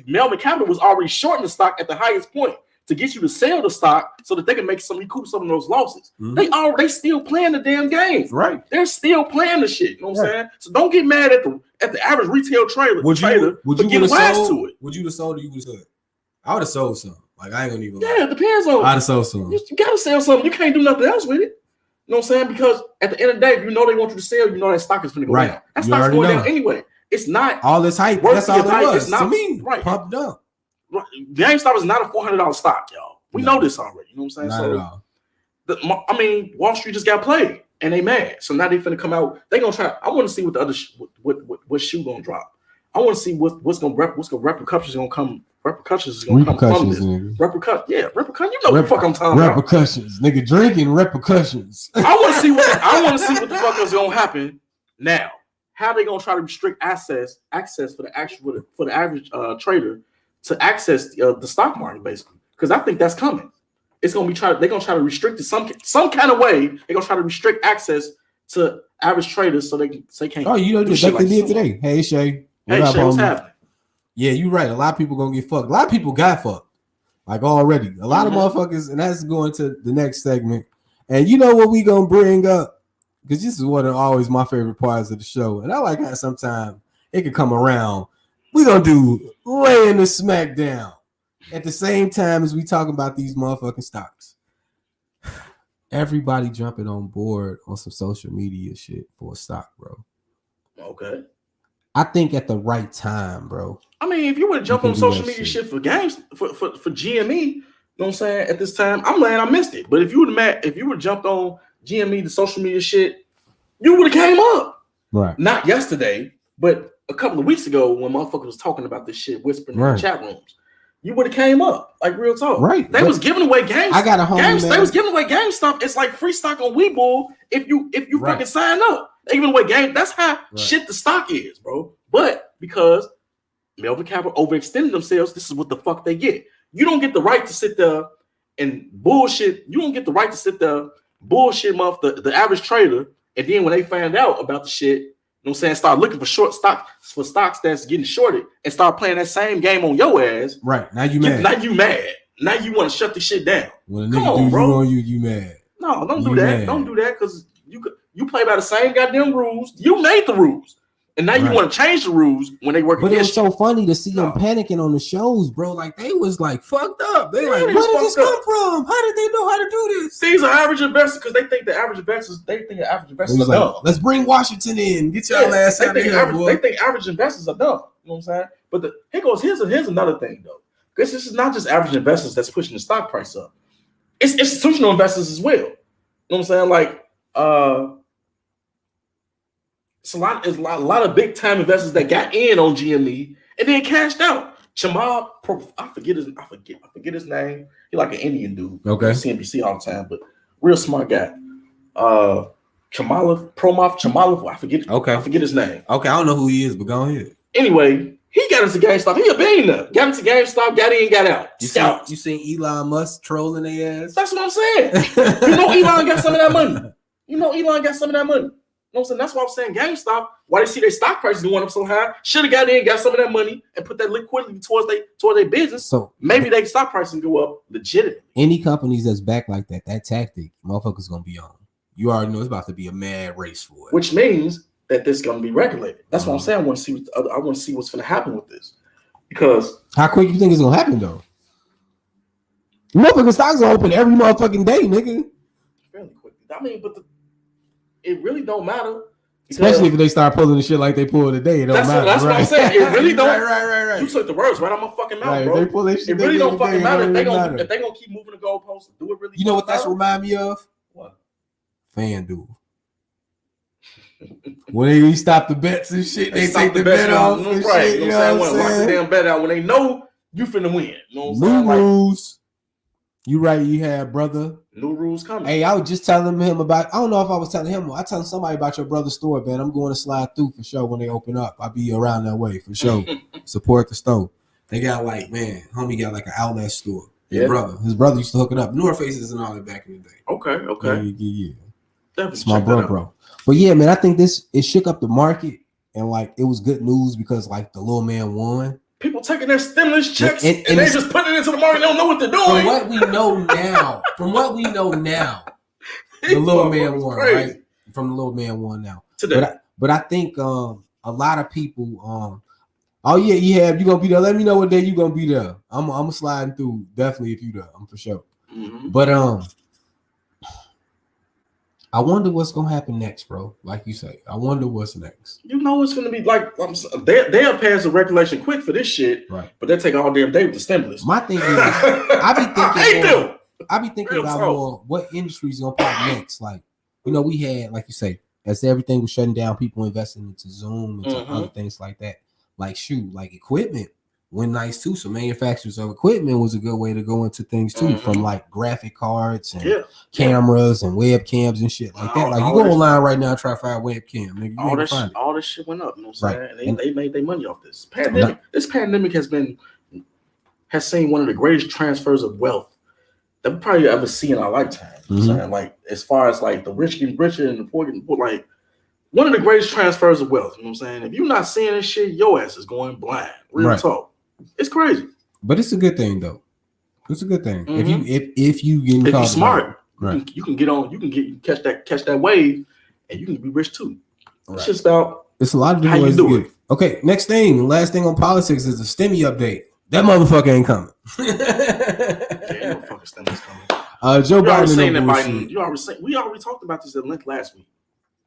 Melvin Capital was already shorting the stock at the highest point to get you to sell the stock so that they can recoup some of those losses. Mm-hmm. They still playing the damn game. Right. They're still playing the shit. You know what I'm saying? So don't get mad at the average retail trader. Would you get wise to it? Would you have sold or you would have? I would have sold some. Like I ain't gonna even. Yeah, it depends on. I'd have sold some. You gotta sell something. You can't do nothing else with it. You know what I'm saying? Because at the end of the day, if you know they want you to sell, you know that stock is gonna go down. That stock's going down anyway. It's not all this hype. That's all it was. It's not, to me. Right. Pumped up. GameStop is not a $400 stock, y'all. We know this already. You know what I'm saying? Not at all. Wall Street just got played and they mad. So now they finna come out. They gonna try. I want to see what the other what shoe gonna drop. I want to see what's gonna repercussions gonna come. Repercussions is gonna come from this. Repercussions. You know what the fuck I'm talking about. Repercussions, nigga. Drinking repercussions. I want to see what the fuck is gonna happen now. How they gonna try to restrict access for the average trader to access the stock market, basically? Because I think that's coming. It's gonna be they're gonna try to restrict it some kind of way. They're gonna try to restrict access to average traders so they can't. Oh, you know what they did today? Hey Shay. What's happening? Yeah, you're right. A lot of people gonna get fucked. A lot of people got fucked. Like already. A lot of motherfuckers, and that's going to the next segment. And you know what we gonna bring up? Because this is one of always my favorite parts of the show. And I like how sometimes it can come around. We gonna do laying the smack down at the same time as we talk about these motherfucking stocks. Everybody jumping on board on some social media shit for a stock, bro. Okay. I think at the right time, bro. I mean, if you would jump on social media shit for games for GME, you know what I'm saying? At this time, I'm glad I missed it. But if you would jumped on GME, the social media shit, you would have came up. Right. Not yesterday, but a couple of weeks ago when motherfuckers was talking about this shit, whispering in the chat rooms. You would have came up, like real talk. Right. They was giving away games. I got a homie, man. They was giving away GameStop. It's like free stock on Webull if you fucking sign up. They giving away game. That's how shit the stock is, bro. But because Melvin Capital overextended themselves, this is what the fuck they get. You don't get the right to sit there and bullshit. You don't get the right to sit there bullshit the average trader. And then when they find out about the shit, you know what I'm saying, start looking for stocks that's getting shorted and start playing that same game on your ass. Right. Now you mad. Now you want to shut the shit down. When a nigga bro. You mad. No, don't do that. Mad. Don't do that because you play by the same goddamn rules. You made the rules. And now you want to change the rules when they work against you. But it was so you. funny to see them panicking on the shows, bro. Like they was like fucked up. They like, where did this come from? How did they know how to do this? These are average investors because they think the average investors are dumb. Let's bring Washington in. Get your ass out of here, boy. They think average investors are dumb. You know what I'm saying? But here's another thing though. Because this is not just average investors that's pushing the stock price up. It's institutional investors as well. You know what I'm saying? Like it's a lot of big time investors that got in on GME and then cashed out. Jamal, I forget his name. He like an Indian dude. Okay. CNBC all the time, but real smart guy. Chamalov, I forget his name. Okay, I don't know who he is, but go ahead. Anyway, he got into GameStop. He a billionaire. Got into GameStop, got in, got out. You seen Elon Musk trolling their ass? That's what I'm saying. You know Elon got some of that money. You know what I'm saying? That's why I'm saying GameStop, why they see their stock prices going up so high, should have got in, got some of that money, and put that liquidity towards their business. So maybe their stock price can go up legitimately. Any companies that's back like that tactic, motherfuckers gonna be on. You already know it's about to be a mad race for it. Which means that this is gonna be regulated. That's what I'm saying. I want to see what's gonna happen with this. Because how quick you think it's gonna happen though? Motherfucking stocks are open every motherfucking day, nigga. Fairly quickly. I mean, but it really don't matter. Especially if they start pulling the shit like they pulled today. It don't matter. That's what I'm saying. It really don't. Right. You took the words right out my fucking mouth, bro. They pull that shit it really don't fucking matter if they gonna keep moving the goalposts. Do it really? You know what that's remind me of? What? FanDuel. When they stop the bets and shit, they take the bet off. Right. Shit, you know what I'm saying? Lock the damn bet out when they know you finna win. You know what I'm saying? New rules. You right, you had brother. New rules coming. Hey, I was just telling him about, I don't know if I was telling him, I telling somebody about your brother's store, man. I'm going to slide through for sure when they open up. I'll be around that way for sure. Support the store. They got like, man, homie got like an outlet store. His brother used to hook it up. North Faces and all that back in the day. Okay. Yeah. Definitely it's my bro. But yeah, man, I think it shook up the market and like it was good news because like the little man won. People taking their stimulus checks and they just putting it into the market. They don't know what they're doing. From what we know now, the little man won, right? From the little man won now. Today. But I think a lot of people, you gonna be there. Let me know what day you gonna be there. I'm sliding through definitely if you there. I'm for sure. Mm-hmm. But I wonder what's gonna happen next, bro. Like you say, I wonder what's next. You know it's gonna be like they'll pass a regulation quick for this shit, right? But they take all damn day with the stimulus. My thing is, I be thinking about more what industry's gonna pop next. Like, you know, we had, like you say, as everything was shutting down, people investing into Zoom and other things like that. like equipment went nice too. So manufacturers of equipment was a good way to go into things too, from like graphic cards and cameras and webcams and shit like that. Like you go online right now and try to find webcam, nigga, all this shit went up. You know what I'm saying? And they made their money off this pandemic. This pandemic has seen one of the greatest transfers of wealth that we probably ever see in our lifetime. You know what I'm saying? Like as far as like the rich getting richer and the poor getting poor, like one of the greatest transfers of wealth. You know what I'm saying? If you're not seeing this shit, your ass is going blind. Real talk. It's crazy. But it's a good thing though. It's a good thing. If you're smart, you can get on, you can catch that wave and you can be rich too. It's just about it's a lot of different ways to get it. Okay, next thing, last thing on politics is the STIMMY update. That motherfucker ain't coming. Yeah, no fucking STIMMY's coming. Joe Biden saying that Biden. We already talked about this at length last week.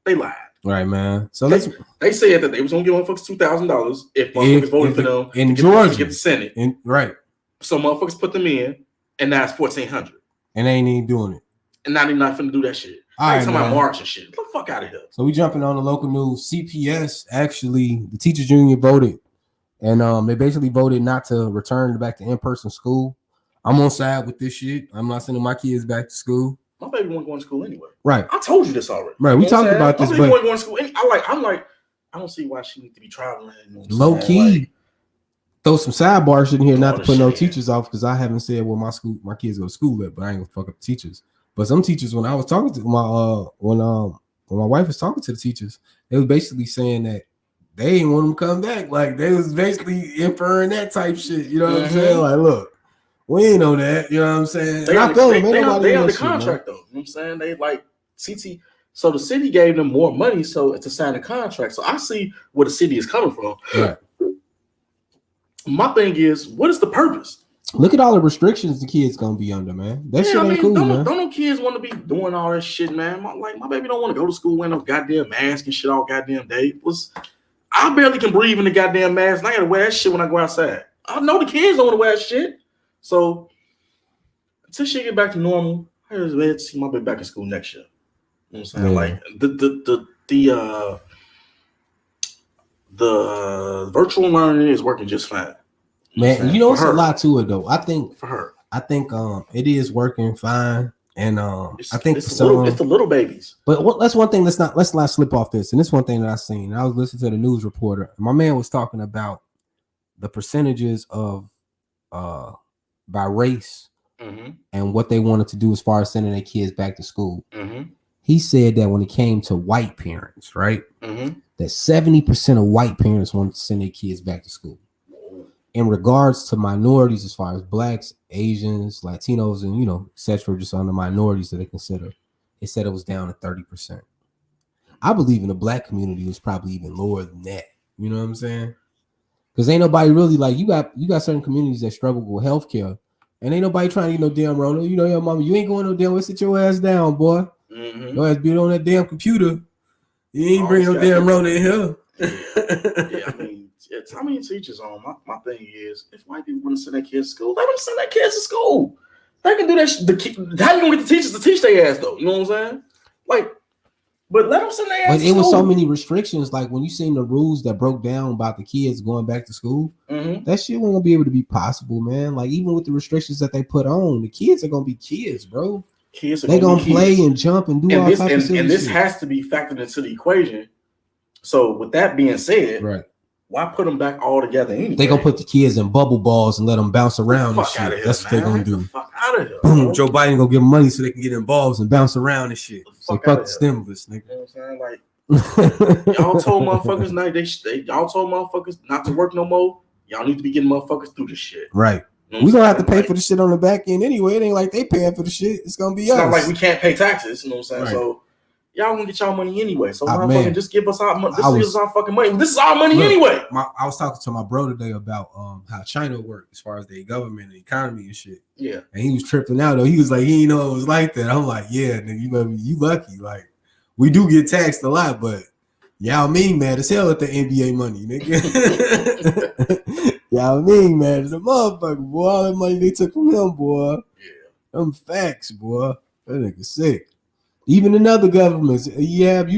They lied. Right, man. So they said that they was gonna give motherfuckers $2,000 if motherfuckers voted for them in Georgia to get the Senate. Right. So motherfuckers put them in, and now it's $1,400. And they ain't even doing it. And now they're not finna do that shit. I ain't talking about March and shit. Get the fuck out of here. So we jumping on the local news. CPS actually, the teachers union voted, and they basically voted not to return back to in-person school. I'm on side with this shit. I'm not sending my kids back to school. My baby wasn't going to school anyway. Right. I told you this already. Right. We talked about this. My baby wasn't going to school. I'm like, I don't see why she needs to be traveling. Low key. Like, throw some sidebars in here, not to put no teachers off, because I haven't said where my kids go to school at, but I ain't gonna fuck up the teachers. But some teachers, when I was talking to when my wife was talking to the teachers, they was basically saying that they didn't want them to come back. Like they was basically inferring that type shit. You know what I'm saying? Like, look. We ain't know that, you know what I'm saying? They on the contract though. You know what I'm saying? They like CT. So the city gave them more money, so it's to sign a contract. So I see where the city is coming from. Right. My thing is, what is the purpose? Look at all the restrictions the kids gonna be under, man. That shit ain't cool, man. Don't no kids want to be doing all that shit, man. My baby don't want to go to school wearing no goddamn mask and shit all goddamn day. I barely can breathe in the goddamn mask, and I gotta wear that shit when I go outside. I know the kids don't want to wear that shit. So until she get back to normal, I just wait to see my baby back in school next year. You know what I'm saying? Yeah. Like the virtual learning is working just fine. Man, you know it's a lot to it though. I think for her. It is working fine. And I think it's the little babies. But that's one thing. Let's not slip off this. And this one thing that I seen. I was listening to the news reporter. My man was talking about the percentages of by race and what they wanted to do as far as sending their kids back to school. He said that when it came to white parents, right, that 70% of white parents wanted to send their kids back to school. In regards to minorities, as far as blacks, Asians, Latinos, and etc., just on the minorities that they consider, it said it was down to 30%. I believe in the black community it was probably even lower than that. You know what I'm saying? Because ain't nobody really like you got certain communities that struggle with healthcare, and ain't nobody trying to get no damn Rona. You know your mama, you ain't going no damn. Sit your ass down, boy. Your ass be on that damn computer. You ain't bringing no damn Rona in here. Yeah, I mean, how many teachers on? My thing is, if white people want to send their kids to school, let them send their kids to school. They can do that. How you gonna get the teachers to teach their ass though? You know what I'm saying? Like. But let them send their ass. But it was so many restrictions. Like when you seen the rules that broke down about the kids going back to school, that shit won't be able to be possible, man. Like even with the restrictions that they put on, the kids are gonna be kids, bro. Kids are gonna play and jump and do all types of shit. And this has to be factored into the equation. So with that being said, right? Why put them back all together anyway? They gonna put the kids in bubble balls and let them bounce around and shit. That's what they gonna do. Fuck out of here. Boom, Joe Biden gonna give them money so they can get in balls and bounce around and shit. So fuck the stimulus, nigga. You know what I'm saying? Like y'all told motherfuckers y'all told motherfuckers not to work no more. Y'all need to be getting motherfuckers through this shit. Right. You know we gonna have to pay for the shit on the back end anyway. It ain't like they paying for the shit. It's gonna be us. It's not like we can't pay taxes. You know what I'm saying? Right. So y'all gonna get y'all money anyway. So motherfucking just give us our money. This is our fucking money. This is our money anyway. I was talking to my bro today about how China worked as far as their government and economy and shit. Yeah. And he was tripping out though. He was like, he didn't know it was like that. I'm like, yeah, nigga, you lucky. Like, we do get taxed a lot, but y'all mean mad as hell at the NBA money, nigga. Y'all mean mad as a motherfucker, boy. All that money they took from him, boy. Yeah. Them facts, boy. That nigga sick. Even in other governments, you have,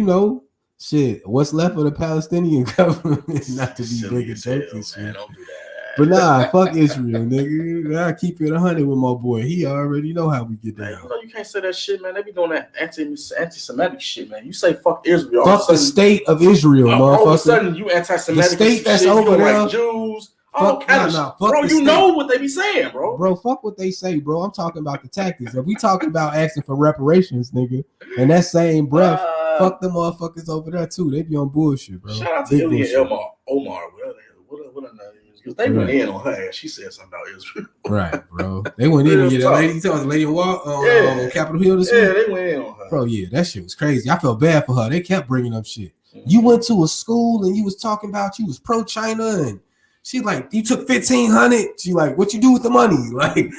Shit, what's left of the Palestinian government? Not to be Silly big and as hell, dirty, man. shit. Don't do that. But nah, fuck Israel, nigga. I keep it 100 with my boy. He already know how we get Man, down. you know you can't say that shit, man. They be doing that anti-Semitic shit, man. You say fuck Israel, Fuck the state of Israel, all of a motherfucker. sudden you anti-Semitic. The state that's shit, over you don't there. like Jews. All Fuck, kind of nah, shit. fuck Bro, the you state. know what they be saying, bro. Bro, fuck what they say, bro. I'm talking about the tactics. If we talking about asking for reparations, nigga, and that same breath, fuck them motherfuckers over there too. They be on bullshit, bro. Shout out to Big Ilya bullshit. Omar. What her name is? Because they went in on her. She said something about Israel. Right, bro. They went in on you. That lady, you talking about the lady on Capitol Hill this week? Yeah, they went in on her. Bro, yeah, that shit was crazy. I felt bad for her. They kept bringing up shit. You went to a school and you was talking about you was pro-China and she like, you took 1,500. She like, what you do with the money? Like,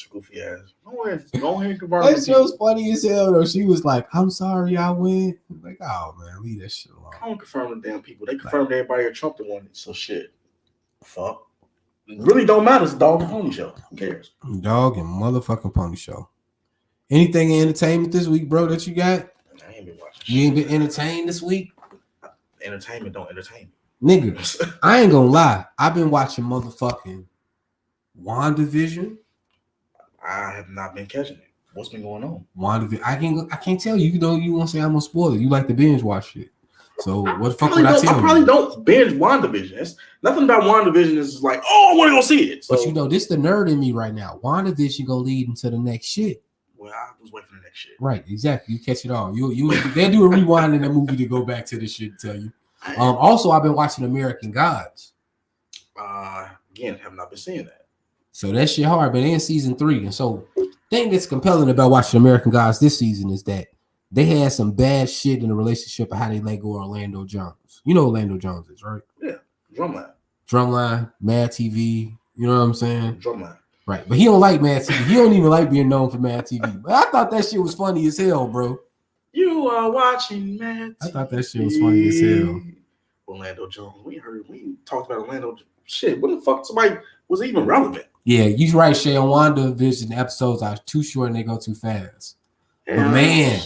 goofy ass. Go ahead and confirm that shit was funny as hell though. She was like, I'm sorry I went. Like, oh man, leave that shit alone. I don't confirm the damn people. They confirmed everybody at Trump that wanted. So shit. Fuck. It really don't matter. It's a dog and pony show. Who cares? Dog and motherfucking pony show. Anything in entertainment this week, bro, that you got? I ain't been watching. You ain't been entertained this week? Entertainment don't entertain me. Nigga, I ain't gonna lie. I've been watching motherfucking WandaVision. I have not been catching it. What's been going on? WandaVision. I can't tell you. You know, you won't say I'm gonna spoil it. You like to binge watch shit. So what the fuck would I tell you? I probably don't binge WandaVision. It's nothing about WandaVision is like, oh, I want to go see it. So, but you know, this the nerd in me right now. WandaVision gonna lead into the next shit. Well, I was waiting for the next shit. Right, exactly. You catch it all. You they do a rewind in the movie to go back to this shit and tell you. Also, I've been watching American Gods. Again, have not been seeing that. So that shit hard, but in season 3. And so thing that's compelling about watching American Gods this season is that they had some bad shit in the relationship of how they let go of Orlando Jones. You know who Orlando Jones is, right? Yeah, Drumline, Mad TV. You know what I'm saying? Drumline. Right, but he don't like Mad TV. He don't even like being known for Mad TV. But I thought that shit was funny as hell, bro. You are watching Mad TV. I thought that shit was funny as hell. Orlando Jones. We talked about Orlando. Shit, what the fuck? Somebody was even relevant. Yeah, you're right, Shay. On WandaVision, episodes are too short and they go too fast. Yeah, but man,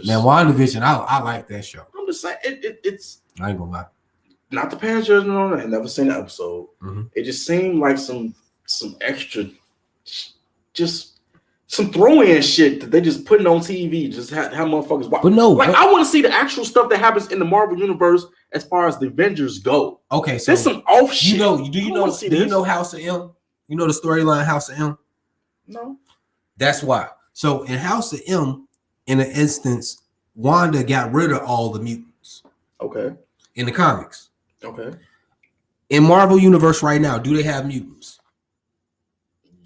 WandaVision, I like that show. I'm just saying, it's. I ain't gonna lie. Not the past judgment on it. I had never seen the episode. Mm-hmm. It just seemed like some extra, just some throw-in shit that they just putting on TV. Just have motherfuckers watch. But no, like I want to see the actual stuff that happens in the Marvel universe as far as the Avengers go. Okay, so there's some off shit. You know House of M? You know the storyline House of M? No. That's why. So in House of M, in an instance, Wanda got rid of all the mutants. Okay. In the comics. Okay. In Marvel Universe right now, do they have mutants?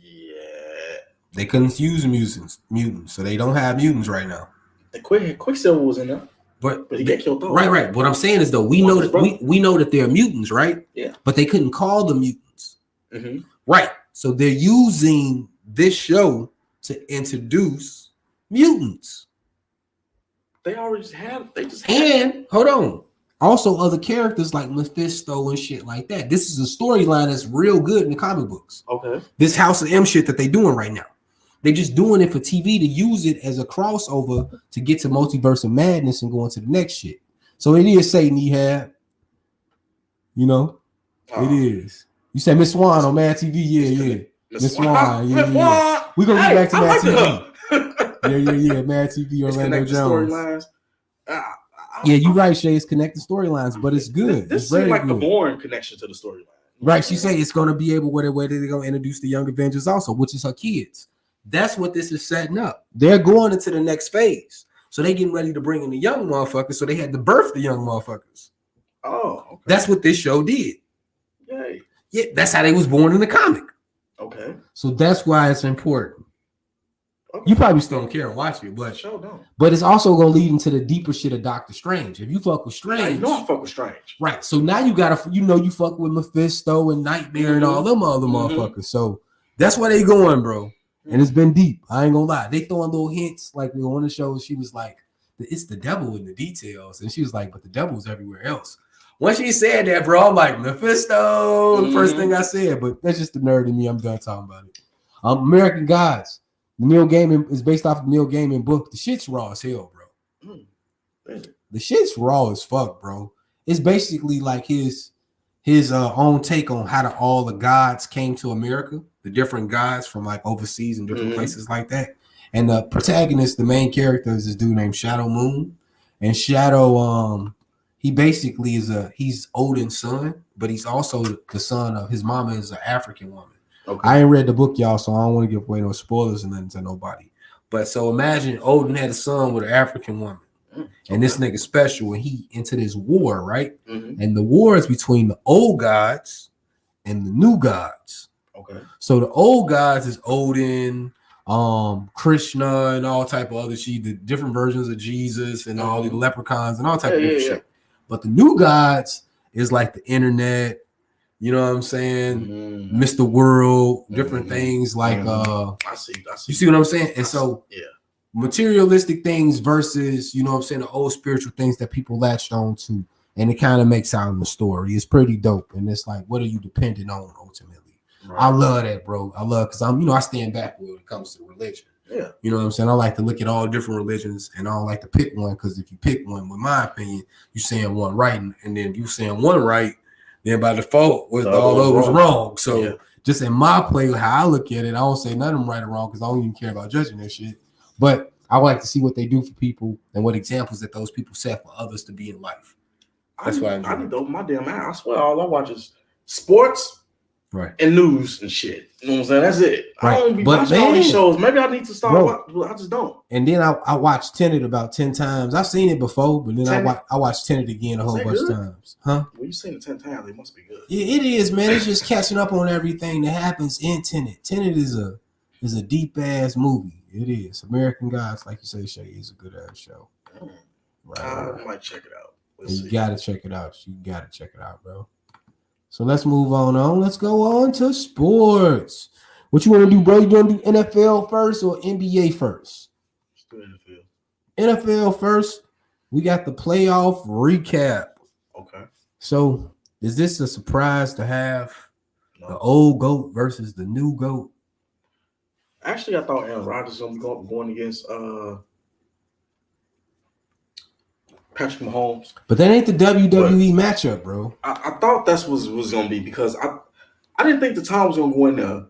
Yeah. They couldn't use mutants, so they don't have mutants right now. The Quicksilver was in there, but he got killed though. Right. What I'm saying is though, we know that they're mutants, right? Yeah. But they couldn't call them mutants. Mm-hmm. Right. So they're using this show to introduce mutants. They already have. Hold on. Also, other characters like Mephisto and shit like that. This is a storyline that's real good in the comic books. Okay. This House of M shit that they doing right now. They're just doing it for TV to use it as a crossover to get to Multiverse of Madness and go into the next shit. So it is Satan he had. You know? It is. You said Miss Swan on Mad TV? Yeah. Miss Swan. Yeah. We're going to get back to Mad TV. Yeah. Mad TV, Orlando Jones. Yeah, you're right, Shay. It's connected storylines, but it's good. This seems like the Bourne connection to the storyline. Right. She say it's going to be able where they're going to introduce the Young Avengers also, which is her kids. That's what this is setting up. They're going into the next phase. So they getting ready to bring in the young motherfuckers. So they had to birth the young motherfuckers. Oh, okay. That's what this show did. Yay. Yeah, that's how they was born in the comic. Okay. So that's why it's important. Okay. You probably still don't care and watch it, but sure don't. But it's also gonna lead into the deeper shit of Doctor Strange. If you fuck with Strange, you know I fuck with Strange. Right. So now you gotta, you fuck with Mephisto and Nightmare and all them other motherfuckers. So that's why they going, bro. And it's been deep. I ain't gonna lie. They throwing little hints. Like on one of the shows, she was like, "It's the devil in the details," and she was like, "But the devil's everywhere else." When she said that, bro, I'm like, Mephisto. The first thing I said, but that's just the nerd in me. I'm done talking about it. American Gods. The Neil Gaiman is based off of the Neil Gaiman book. The shit's raw as hell, bro. The shit's raw as fuck, bro. It's basically like his own take on how all the gods came to America, the different gods from like overseas and different places like that. And the protagonist, the main character, is this dude named Shadow Moon. And Shadow, he basically he's Odin's son, but he's also the son of his mama is an African woman. Okay. I ain't read the book, y'all, so I don't want to give away no spoilers and nothing to nobody. But so imagine Odin had a son with an African woman. And this nigga special, and he into this war, right? And the war is between the old gods and the new gods. Okay. So the old gods is Odin, Krishna, and all type of other shit, the different versions of Jesus and all the leprechauns and all type of different shit. But the new gods is like the internet, you know what I'm saying? Mr. World, different things like I see. You see what I'm saying? And so materialistic things versus, you know what I'm saying, the old spiritual things that people latched on to, and it kind of makes out in the story. It's pretty dope. And it's like, what are you dependent on ultimately? Right. I love that, bro. I love, because I stand back when it comes to religion. Yeah. You know what I'm saying? I like to look at all different religions, and I don't like to pick one, because if you pick one, with my opinion, you saying one right, and then you saying one right, then by default, all those wrong. So just in my play, how I look at it, I don't say nothing right or wrong, because I don't even care about judging that shit. But I like to see what they do for people and what examples that those people set for others to be in life. That's why I need to open my damn eye. I swear, all I watch is sports, and news and shit. You know what I'm saying? That's it. I don't be watching all these shows. Maybe I need to start. I just don't. And then I watched Tenet about 10 times. I've seen it before, but then I watched Tenet again a whole bunch of times. Huh? Well, you've seen it 10 times. It must be good. Yeah, it is, man. It's just catching up on everything that happens in Tenet. Tenet is a deep ass movie. It is. American Gods, like you say, Shay, is a good ass show. Right. I might check it out. You gotta check it out. You gotta check it out, bro. So let's move on. Let's go on to sports. What you want to do, bro? You want to do NFL first or NBA first? Let's do NFL. NFL first. We got the playoff recap. Okay. So is this a surprise to have the old GOAT versus the new GOAT? Actually, I thought Aaron Rodgers was going against Patrick Mahomes. But that ain't the WWE matchup, bro. I thought that's what was going to be, because I didn't think the Tom was going to go in there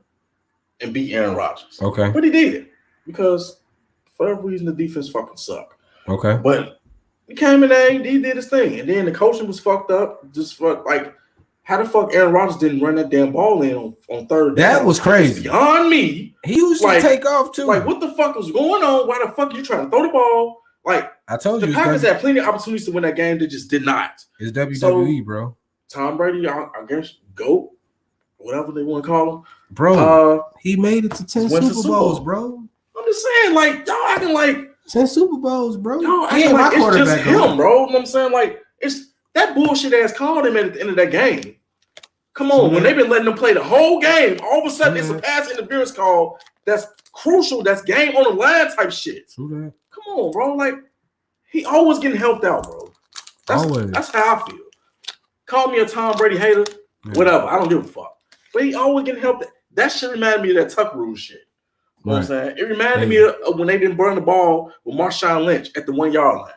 and beat Aaron Rodgers. Okay. But he did, because for whatever reason, the defense fucking sucked. Okay. But he came in there, he did his thing. And then the coaching was fucked up. Just for, like, how the fuck Aaron Rodgers didn't run that damn ball in on third down? That was crazy. It's beyond me. He used to take off too. Like, what the fuck was going on? Why the fuck are you trying to throw the ball? Like, I told you, the Packers had plenty of opportunities to win that game. They just did not. It's WWE, bro. Tom Brady, I guess, GOAT, whatever they want to call him, bro. He made it to 10 Super Bowls, bro. I'm just saying, like, y'all acting like 10 Super Bowls, bro. Y'all acting like it's just him, bro. You know what I'm saying? Like, it's that bullshit ass called him at the end of that game. Come on, when they've been letting them play the whole game, all of a sudden it's a pass interference call that's crucial. That's game on the line type shit. Come on, bro. Like, he always getting helped out, bro. That's how I feel. Call me a Tom Brady hater, whatever. I don't give a fuck. But he always getting helped. That shit reminded me of that Tuck Rule shit. You know what I'm saying? It reminded me of when they didn't burn the ball with Marshawn Lynch at the 1 yard line.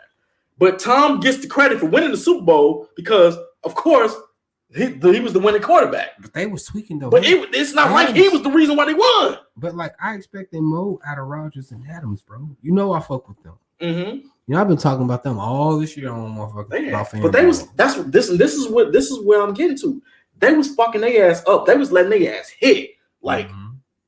But Tom gets the credit for winning the Super Bowl because, of course, he was the winning quarterback. But they was tweaking though. But it's not like he was the reason why they won. But like, I expected more out of Rodgers and Adams, bro. You know I fuck with them. You know, I've been talking about them all this year on motherfucking about fan. But they was this is where I'm getting to. They was fucking their ass up. They was letting their ass hit. Like,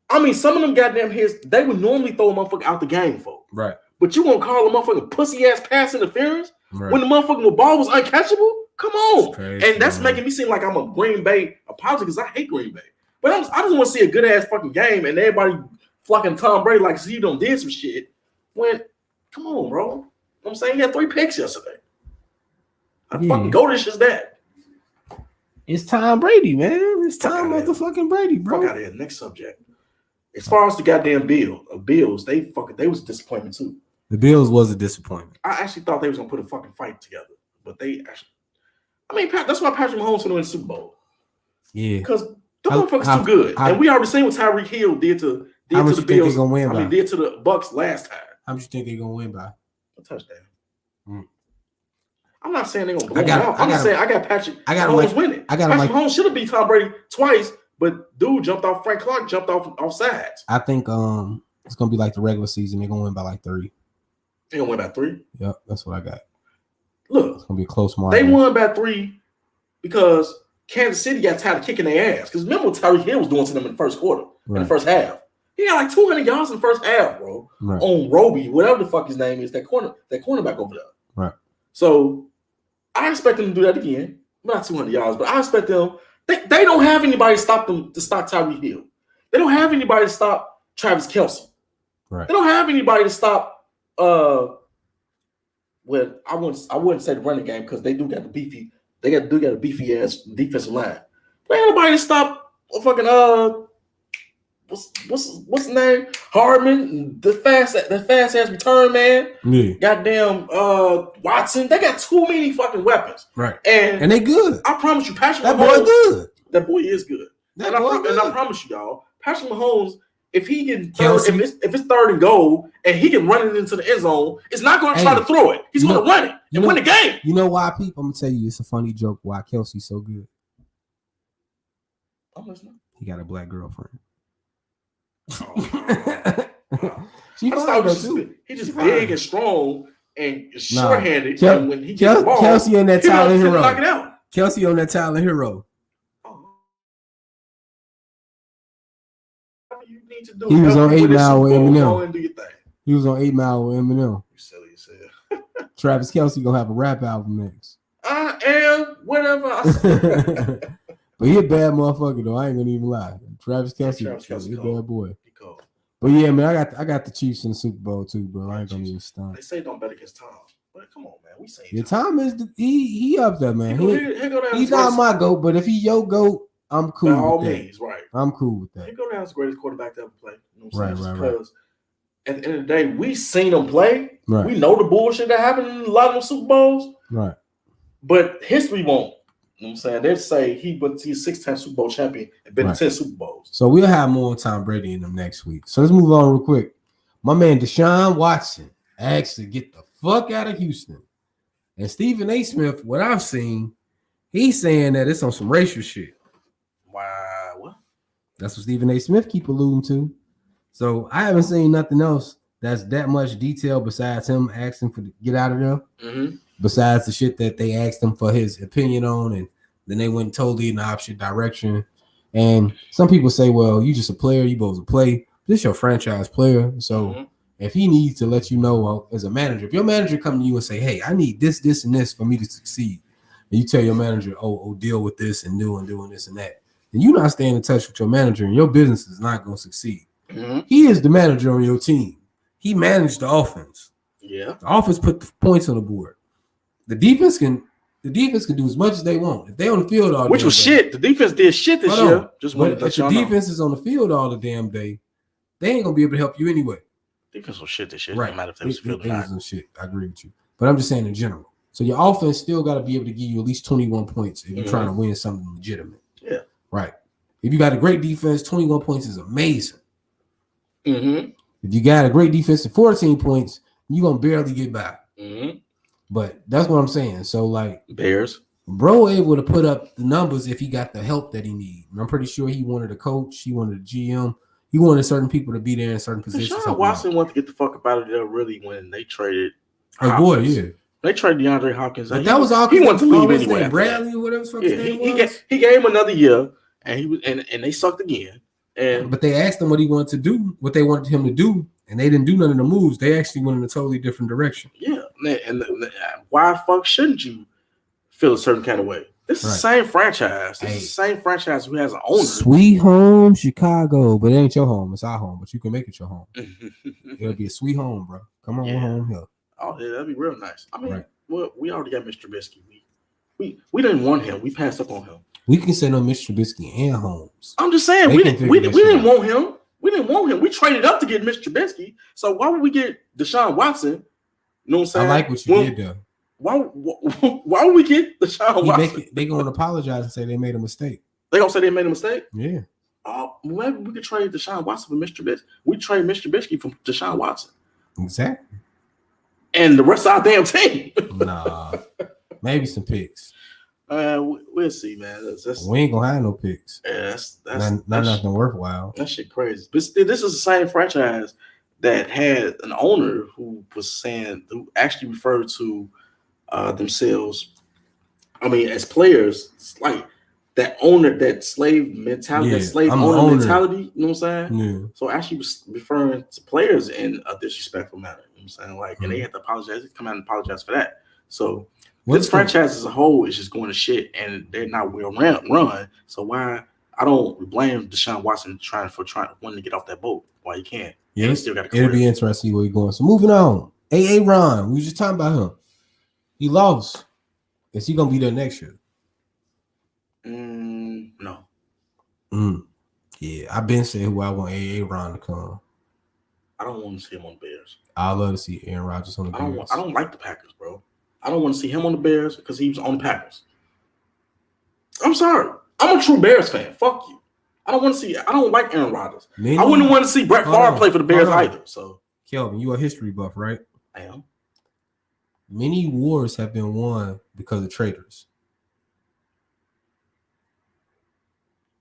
I mean, some of them goddamn hits, they would normally throw a motherfucker out the game for. Right. But you won't call a motherfucker pussy ass pass interference when the motherfucking ball was uncatchable? Come on. Crazy, and that's making me seem like I'm a Green Bay apologist because I hate Green Bay. But I just want to see a good ass fucking game and everybody flocking Tom Brady like he done did some shit. When, come on, bro. You know what I'm saying? He had 3 picks yesterday. How fucking goatish is that? It's Tom Brady, man. It's Tom motherfucking Brady, bro. Fuck out of here. Next subject. As far as the goddamn Bills, they was a disappointment too. The Bills was a disappointment. I actually thought they was gonna put a fucking fight together, but they actually. I mean, that's why Patrick Mahomes gonna win the Super Bowl. Yeah, because the motherfuckers too good, and we already seen what Tyreek Hill did to the Bills. Did to the Bucks last time. How much you think they're gonna win by? A touchdown. I'm not saying they're gonna blow him out. I'm just saying I got Patrick Mahomes winning. Patrick Mahomes should have beat Tom Brady twice, but dude jumped off. Frank Clark jumped off sides. I think it's gonna be like the regular season. They're gonna win by like 3. They're gonna win by 3. Yep, that's what I got. Look, it's gonna be a close margin. They won by 3 because Kansas City got tired of kicking their ass. Because remember what Tyreek Hill was doing to them in the first quarter, in the first half. He got like 200 yards in the first half, bro. Right. On Roby, whatever the fuck his name is, that cornerback over there. Right. So I expect them to do that again. Not 200 yards, but I expect them. They don't have anybody to stop them to stop Tyreek Hill. They don't have anybody to stop Travis Kelce. Right. They don't have anybody to stop. Well, I wouldn't say the running game because they do got the beefy. They got a beefy ass defensive line. They ain't nobody to stop fucking what's his name? Hardman, the fast ass return man. Yeah. Goddamn Watson. They got too many fucking weapons. Right. And they good. I promise you, Patrick That Mahomes. boy good. That boy is good. And I promise you, y'all, Patrick Mahomes, if he can if it's 3rd and goal and he can run it into the end zone, it's not going to try to throw it. He's going to run it and win the game. You know why, people? I'm gonna tell you, it's a funny joke why Kelce's so good. I'm listening. He got a black girlfriend. She he's just big and strong and short-handed. And when he gets the ball, Kelce on that Tyler Hero. Knock it out. Kelce on that Tyler Hero. You need to do he was on 8 Mile with Eminem. Do your thing. He was on 8 Mile with Eminem. You silly as hell. Travis Kelce gonna have a rap album next. I am whatever I say. But he a bad motherfucker though. I ain't gonna even lie. Travis Kelce he a bad boy. But yeah, man, I got the Chiefs in the Super Bowl too, bro. I ain't gonna even stunt. They say don't bet against Tom, but come on, man, we say Tom is he up there, man. He's not my GOAT, but if he your GOAT, I'm cool. By all means, right? I'm cool with that. He go down as the greatest quarterback to ever play. You know what I'm saying? Right. Because at the end of the day, we seen him play. Right. We know the bullshit that happened in a lot of them Super Bowls. Right. But history won't. You know what I'm saying? They'd say he's a 6-time Super Bowl champion and been to 10 Super Bowls. So we'll have more on Tom Brady in them next week. So let's move on real quick. My man Deshaun Watson asked to get the fuck out of Houston. And Stephen A. Smith, what I've seen, he's saying that it's on some racial shit. Wow. What? That's what Stephen A. Smith keep alluding to. So I haven't seen nothing else that's that much detail besides him asking for to get out of there. Mm-hmm. Besides the shit that they asked him for his opinion on, and then they went totally in the opposite direction. And some people say, well, you just a player, you supposed to play. This is your franchise player. So if he needs to let you know as a manager, if your manager come to you and say, hey, I need this, this, and this for me to succeed, and you tell your manager, oh, deal with this and doing this and that, and you're not staying in touch with your manager and your business is not going to succeed. Mm-hmm. He is the manager on your team. He managed the offense. Yeah. The offense put the points on the board. The defense can do as much as they want. If they on the field all day. Which was shit. The defense did shit this year. Just if the defense is on the field all the damn day, they ain't gonna be able to help you anyway. Defense was shit this year. Right. No matter if they was field or not. Shit. I agree with you. But I'm just saying in general. So your offense still got to be able to give you at least 21 points if you're trying to win something legitimate. Yeah. Right. If you got a great defense, 21 points is amazing. Mm-hmm. If you got a great defense at 14 points, you're gonna barely get by. Mm-hmm. But that's what I'm saying. So like Bears, bro, able to put up the numbers if he got the help that he need. And I'm pretty sure he wanted a coach, he wanted a GM, he wanted certain people to be there in certain positions. Deshaun Watson wanted to get the fuck up out of there really when they traded. Oh boy, yeah. They traded DeAndre Hopkins. But that was all he wanted to leave anyway. Bradley or whatever his name was. He gave him another year, and he was and they sucked again. But they asked him what he wanted to do, what they wanted him to do, and they didn't do none of the moves. They actually went in a totally different direction. Yeah, and why the fuck shouldn't you feel a certain kind of way? This is the same franchise. This is the same franchise who has an owner. Sweet home Chicago, but it ain't your home. It's our home, but you can make it your home. It'll be a sweet home, bro. Come on home here. Oh, yeah, that'd be real nice. I mean, well, we already got Mr. Trubisky. We didn't want him. We passed up on him. We can send on Mr. Trubisky and Holmes. I'm just saying we didn't want him. We didn't want him. We traded up to get Mr. Trubisky. So why would we get Deshaun Watson? You know what I'm saying? I like what you did though. Why would we get Deshaun Watson? They gonna apologize and say they made a mistake. They gonna say they made a mistake? Yeah. Oh, maybe we could trade Deshaun Watson for Mr. Trubisky. We trade Mr. Trubisky for Deshaun Watson. Exactly. And the rest of our damn team. Nah. Maybe some picks. We'll see, man. We ain't gonna have no picks. Yeah, Not nothing worthwhile. That shit crazy. But still, this is the same franchise that had an owner who actually referred to themselves. I mean, as players, it's like that owner, that slave mentality, that slave owner mentality. You know what I'm saying? Yeah. So actually, was referring to players in a disrespectful manner. You know what I'm saying? Like, and they had to apologize. They come out and apologize for that. So. This franchise as a whole is just going to shit, and they're not well run. So why I don't blame Deshaun Watson trying wanting to get off that boat while he can. Yeah, still got it'll be interesting to see where he's going. So moving on, Ron, we was just talking about him. He lost. Is he gonna be there next year? No. Yeah, I've been saying who I want Ron to come. I don't want to see him on the Bears. I love to see Aaron Rodgers on the Bears. I don't like the Packers, bro. I don't want to see him on the Bears because he was on the Packers. I'm sorry. I'm a true Bears fan. Fuck you. I don't like Aaron Rodgers. I wouldn't want to see Brett Favre play for the Bears either. So, Kelvin, you a history buff, right? I am. Many wars have been won because of traitors.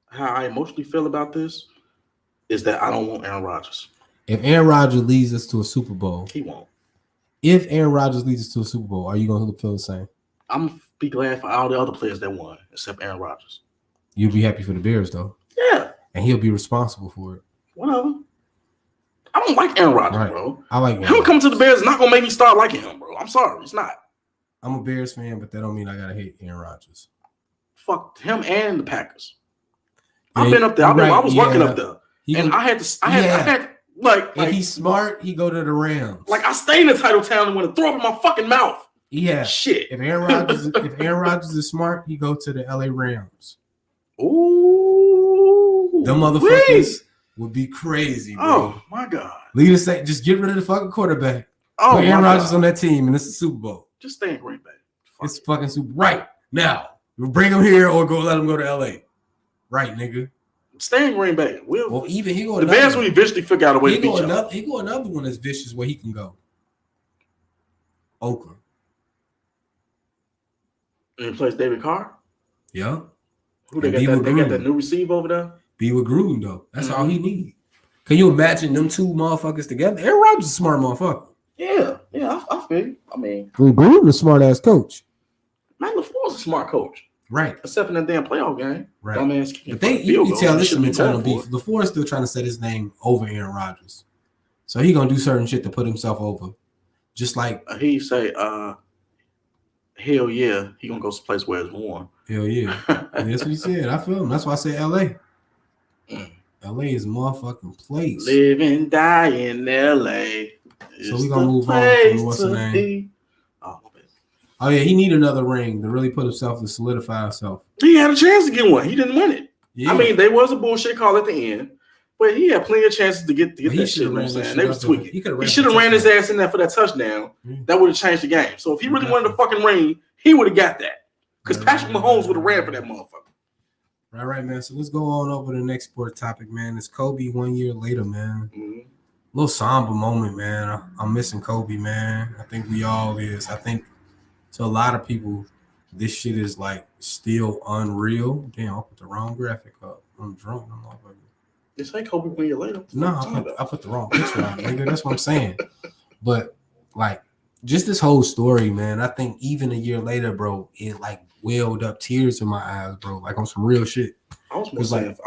How I emotionally feel about this is that I don't want Aaron Rodgers. If Aaron Rodgers leads us to a Super Bowl, he won't. If Aaron Rodgers leads us to a Super Bowl, are you going to feel the same? I'm going to be glad for all the other players that won, except Aaron Rodgers. You'll be happy for the Bears, though. Yeah. And he'll be responsible for it. Whatever. I don't like Aaron Rodgers, bro. I like him coming to the Bears is not going to make me start liking him, bro. I'm sorry. It's not. I'm a Bears fan, but that don't mean I got to hate Aaron Rodgers. Fuck him and the Packers. Yeah, I've been up there. I was working up there. And I had Like if he's smart, he go to the Rams. Like I stay in the title town and want to throw up in my fucking mouth. Yeah, shit. If Aaron Rodgers is smart, he go to the LA Rams. Ooh, them motherfuckers would be crazy, bro. Oh my god. Leaders say just get rid of the fucking quarterback. Oh, put Aaron Rodgers on that team, and it's a Super Bowl. Just stay in Green Bay. It's fucking Super right now. We'll bring him here or go let him go to LA. Right, nigga. Stay in Green Bay. Well, even he go. The Bears will eventually figure out a way to beat y'all. He go another one that's vicious where he can go. Oakland. And he plays David Carr. Yeah. Who they got? They got that new receiver over there. Be with Gruden though. That's all he need. Can you imagine them two motherfuckers together? Aaron Rodgers is a smart motherfucker. Yeah, I feel you. I mean, Gruden is a smart ass coach. Matt LaFleur's a smart coach. Right. Except in that damn playoff game. Right. Dumbass you can tell this is internal beef. LaFleur is still trying to set his name over Aaron Rodgers. So he gonna do certain shit to put himself over. Just like he say, hell yeah, he gonna go to a place where it's warm. Hell yeah. That's what he said. I feel him. That's why I say LA. LA is a motherfucking place. Live and die in LA. So we gonna move on from what's the name. Oh yeah, he need another ring to really put himself to solidify himself. He had a chance to get one. He didn't win it. Yeah. I mean, there was a bullshit call at the end, but he had plenty of chances to get that shit. You know what I'm saying? They was tweaking. He should have ran his ass in there for that touchdown. That would have changed the game. So if he really wanted a fucking ring, he would have got that. Because Patrick Mahomes would have ran for that motherfucker. Right, man. So let's go on over to the next sport topic, man. It's Kobe 1 year later, man. Mm-hmm. Little somber moment, man. I'm missing Kobe, man. I think we all is. I think to a lot of people, this shit is like still unreal. Damn, I put the wrong graphic up. I'm drunk. I'm not fucking. This ain't Kobe 1 year later. No, I put the wrong picture on, nigga. That's what I'm saying. But like, just this whole story, man. I think even a year later, bro, it like welled up tears in my eyes, bro. Like on some real shit. I was more sad. Of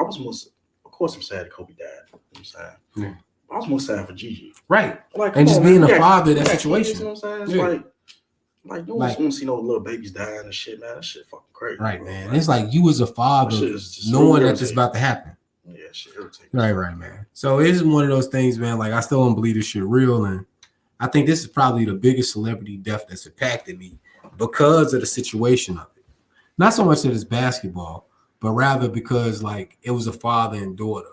course, I'm sad that Kobe died. I'm sad. Yeah. I was more sad for Gigi. Right. Like, and just being a father in that situation. You know what I'm saying? It's like you don't want to see no little babies dying and shit, man. That shit fucking crazy. Right, man. It's like you as a father knowing that this is about to happen. Yeah, shit irritating. Right, man. So it is one of those things, man. Like I still don't believe this shit real, and I think this is probably the biggest celebrity death that's impacted me because of the situation of it. Not so much that it's basketball, but rather because like it was a father and daughter,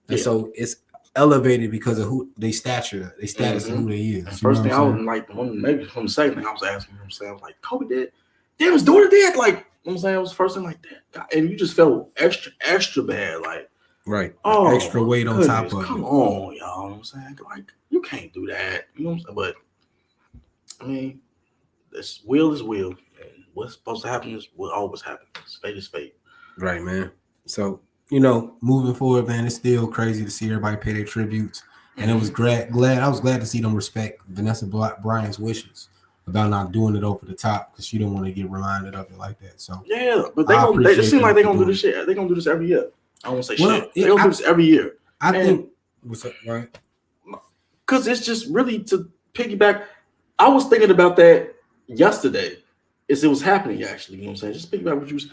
and so it's elevated because of who they status of who they is. And first thing I was like, maybe from the second thing I was asking himself, like Kobe did, damn his daughter did, like you know what I'm saying, it was the first thing like that, and you just felt extra bad, like right, extra weight on top of it. Come on, y'all, you know what I'm saying, like you can't do that, you know what I'm saying, but I mean, this will is will, and what's supposed to happen is what always happens. Fate is fate. Right, man. So, moving forward, man, it's still crazy to see everybody pay their tributes. And it was glad I was glad to see them respect Vanessa Bryant's wishes about not doing it over the top because she didn't want to get reminded of it like that. So yeah, but it seems like they're gonna do this shit. They're gonna do this every year. I won't say shit. They're gonna do this every year. I think what's up, right? Because it's just really to piggyback. I was thinking about that yesterday as it was happening, actually. You know what I'm saying? Just piggyback what you was,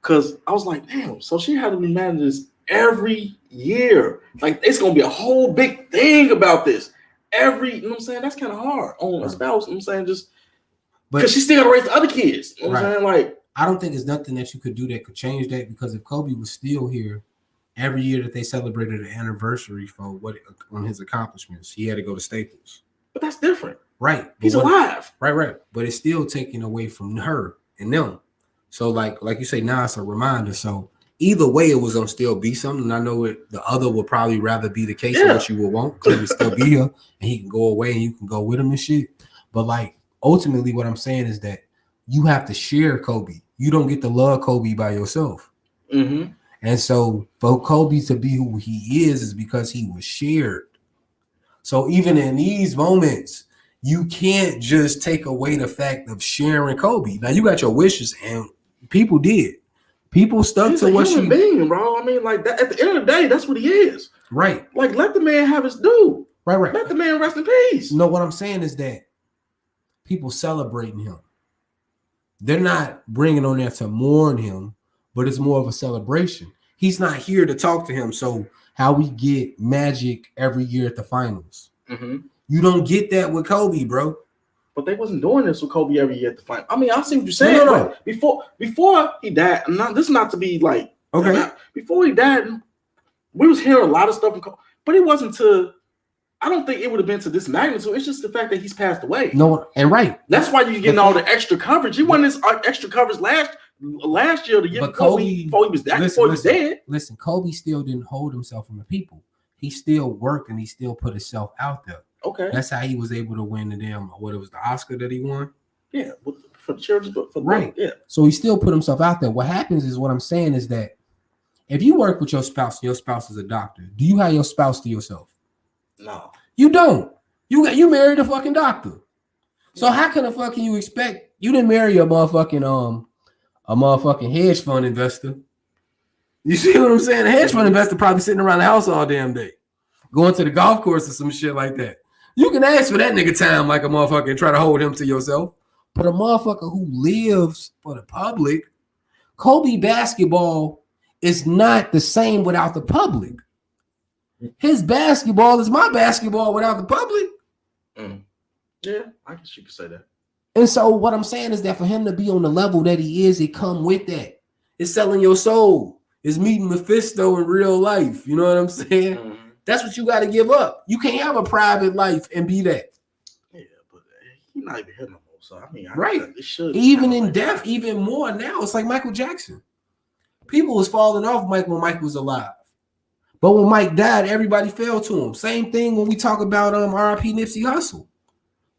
because I was like, damn, so she had to be mad at this every year. Like, it's going to be a whole big thing about this. You know what I'm saying? That's kind of hard on a spouse. You know what I'm saying? Just because she still got to raise the other kids. You know what I'm saying? Like, I don't think there's nothing that you could do that could change that, because if Kobe was still here, every year that they celebrated an anniversary for on his accomplishments, he had to go to Staples. But that's different. Right. He's alive. Right. But it's still taken away from her and them. So like you say, now it's a reminder. So either way, it was gonna still be something. And I know the other would probably rather be the case than what you would want, because he would still be here and he can go away and you can go with him and shit. But like ultimately what I'm saying is that you have to share Kobe. You don't get to love Kobe by yourself. Mm-hmm. And so for Kobe to be who he is because he was shared. So even in these moments, you can't just take away the fact of sharing Kobe. Now you got your wishes, and people did. People stuck to what you being, bro. I mean, like that, at the end of the day, that's what he is. Right. Like, let the man have his due. Right. Let the man rest in peace. No, what I'm saying is that people celebrating him. They're not bringing on there to mourn him, but it's more of a celebration. He's not here to talk to him. So how we get Magic every year at the finals. Mm-hmm. You don't get that with Kobe, bro. But they wasn't doing this with Kobe every year at the final. I mean, I see what you're saying. No. Before he died, this is not to be like, okay. Before he died, we was hearing a lot of stuff from Kobe, but it wasn't to. I don't think it would have been to this magnitude. It's just the fact that he's passed away. No, and right. That's why you're getting all the extra coverage. He won this extra coverage last year, the year before he was dead. Listen, Kobe still didn't hold himself from the people. He still worked and he still put himself out there. Okay, that's how he was able to win the Oscar that he won. Yeah, for the children's book. Right. Yeah. So he still put himself out there. What happens is, what I'm saying is that if you work with your spouse is a doctor, do you have your spouse to yourself? No, you don't. You married a fucking doctor. So how can you expect you didn't marry a motherfucking hedge fund investor? You see what I'm saying? A hedge fund investor probably sitting around the house all damn day, going to the golf course or some shit like that. You can ask for that nigga time like a motherfucker and try to hold him to yourself. But a motherfucker who lives for the public, Kobe basketball is not the same without the public. His basketball is my basketball without the public. Yeah, I guess you could say that. And so what I'm saying is that for him to be on the level that he is, it come with that. It's selling your soul. It's meeting Mephisto in real life. You know what I'm saying? Mm-hmm. That's what you got to give up. You can't have a private life and be that. Yeah, but he's not even here no more. So I mean, it should. Even in death, even more now. It's like Michael Jackson. People was falling off Mike when Mike was alive. But when Mike died, everybody fell to him. Same thing when we talk about R.I.P. Nipsey Hussle.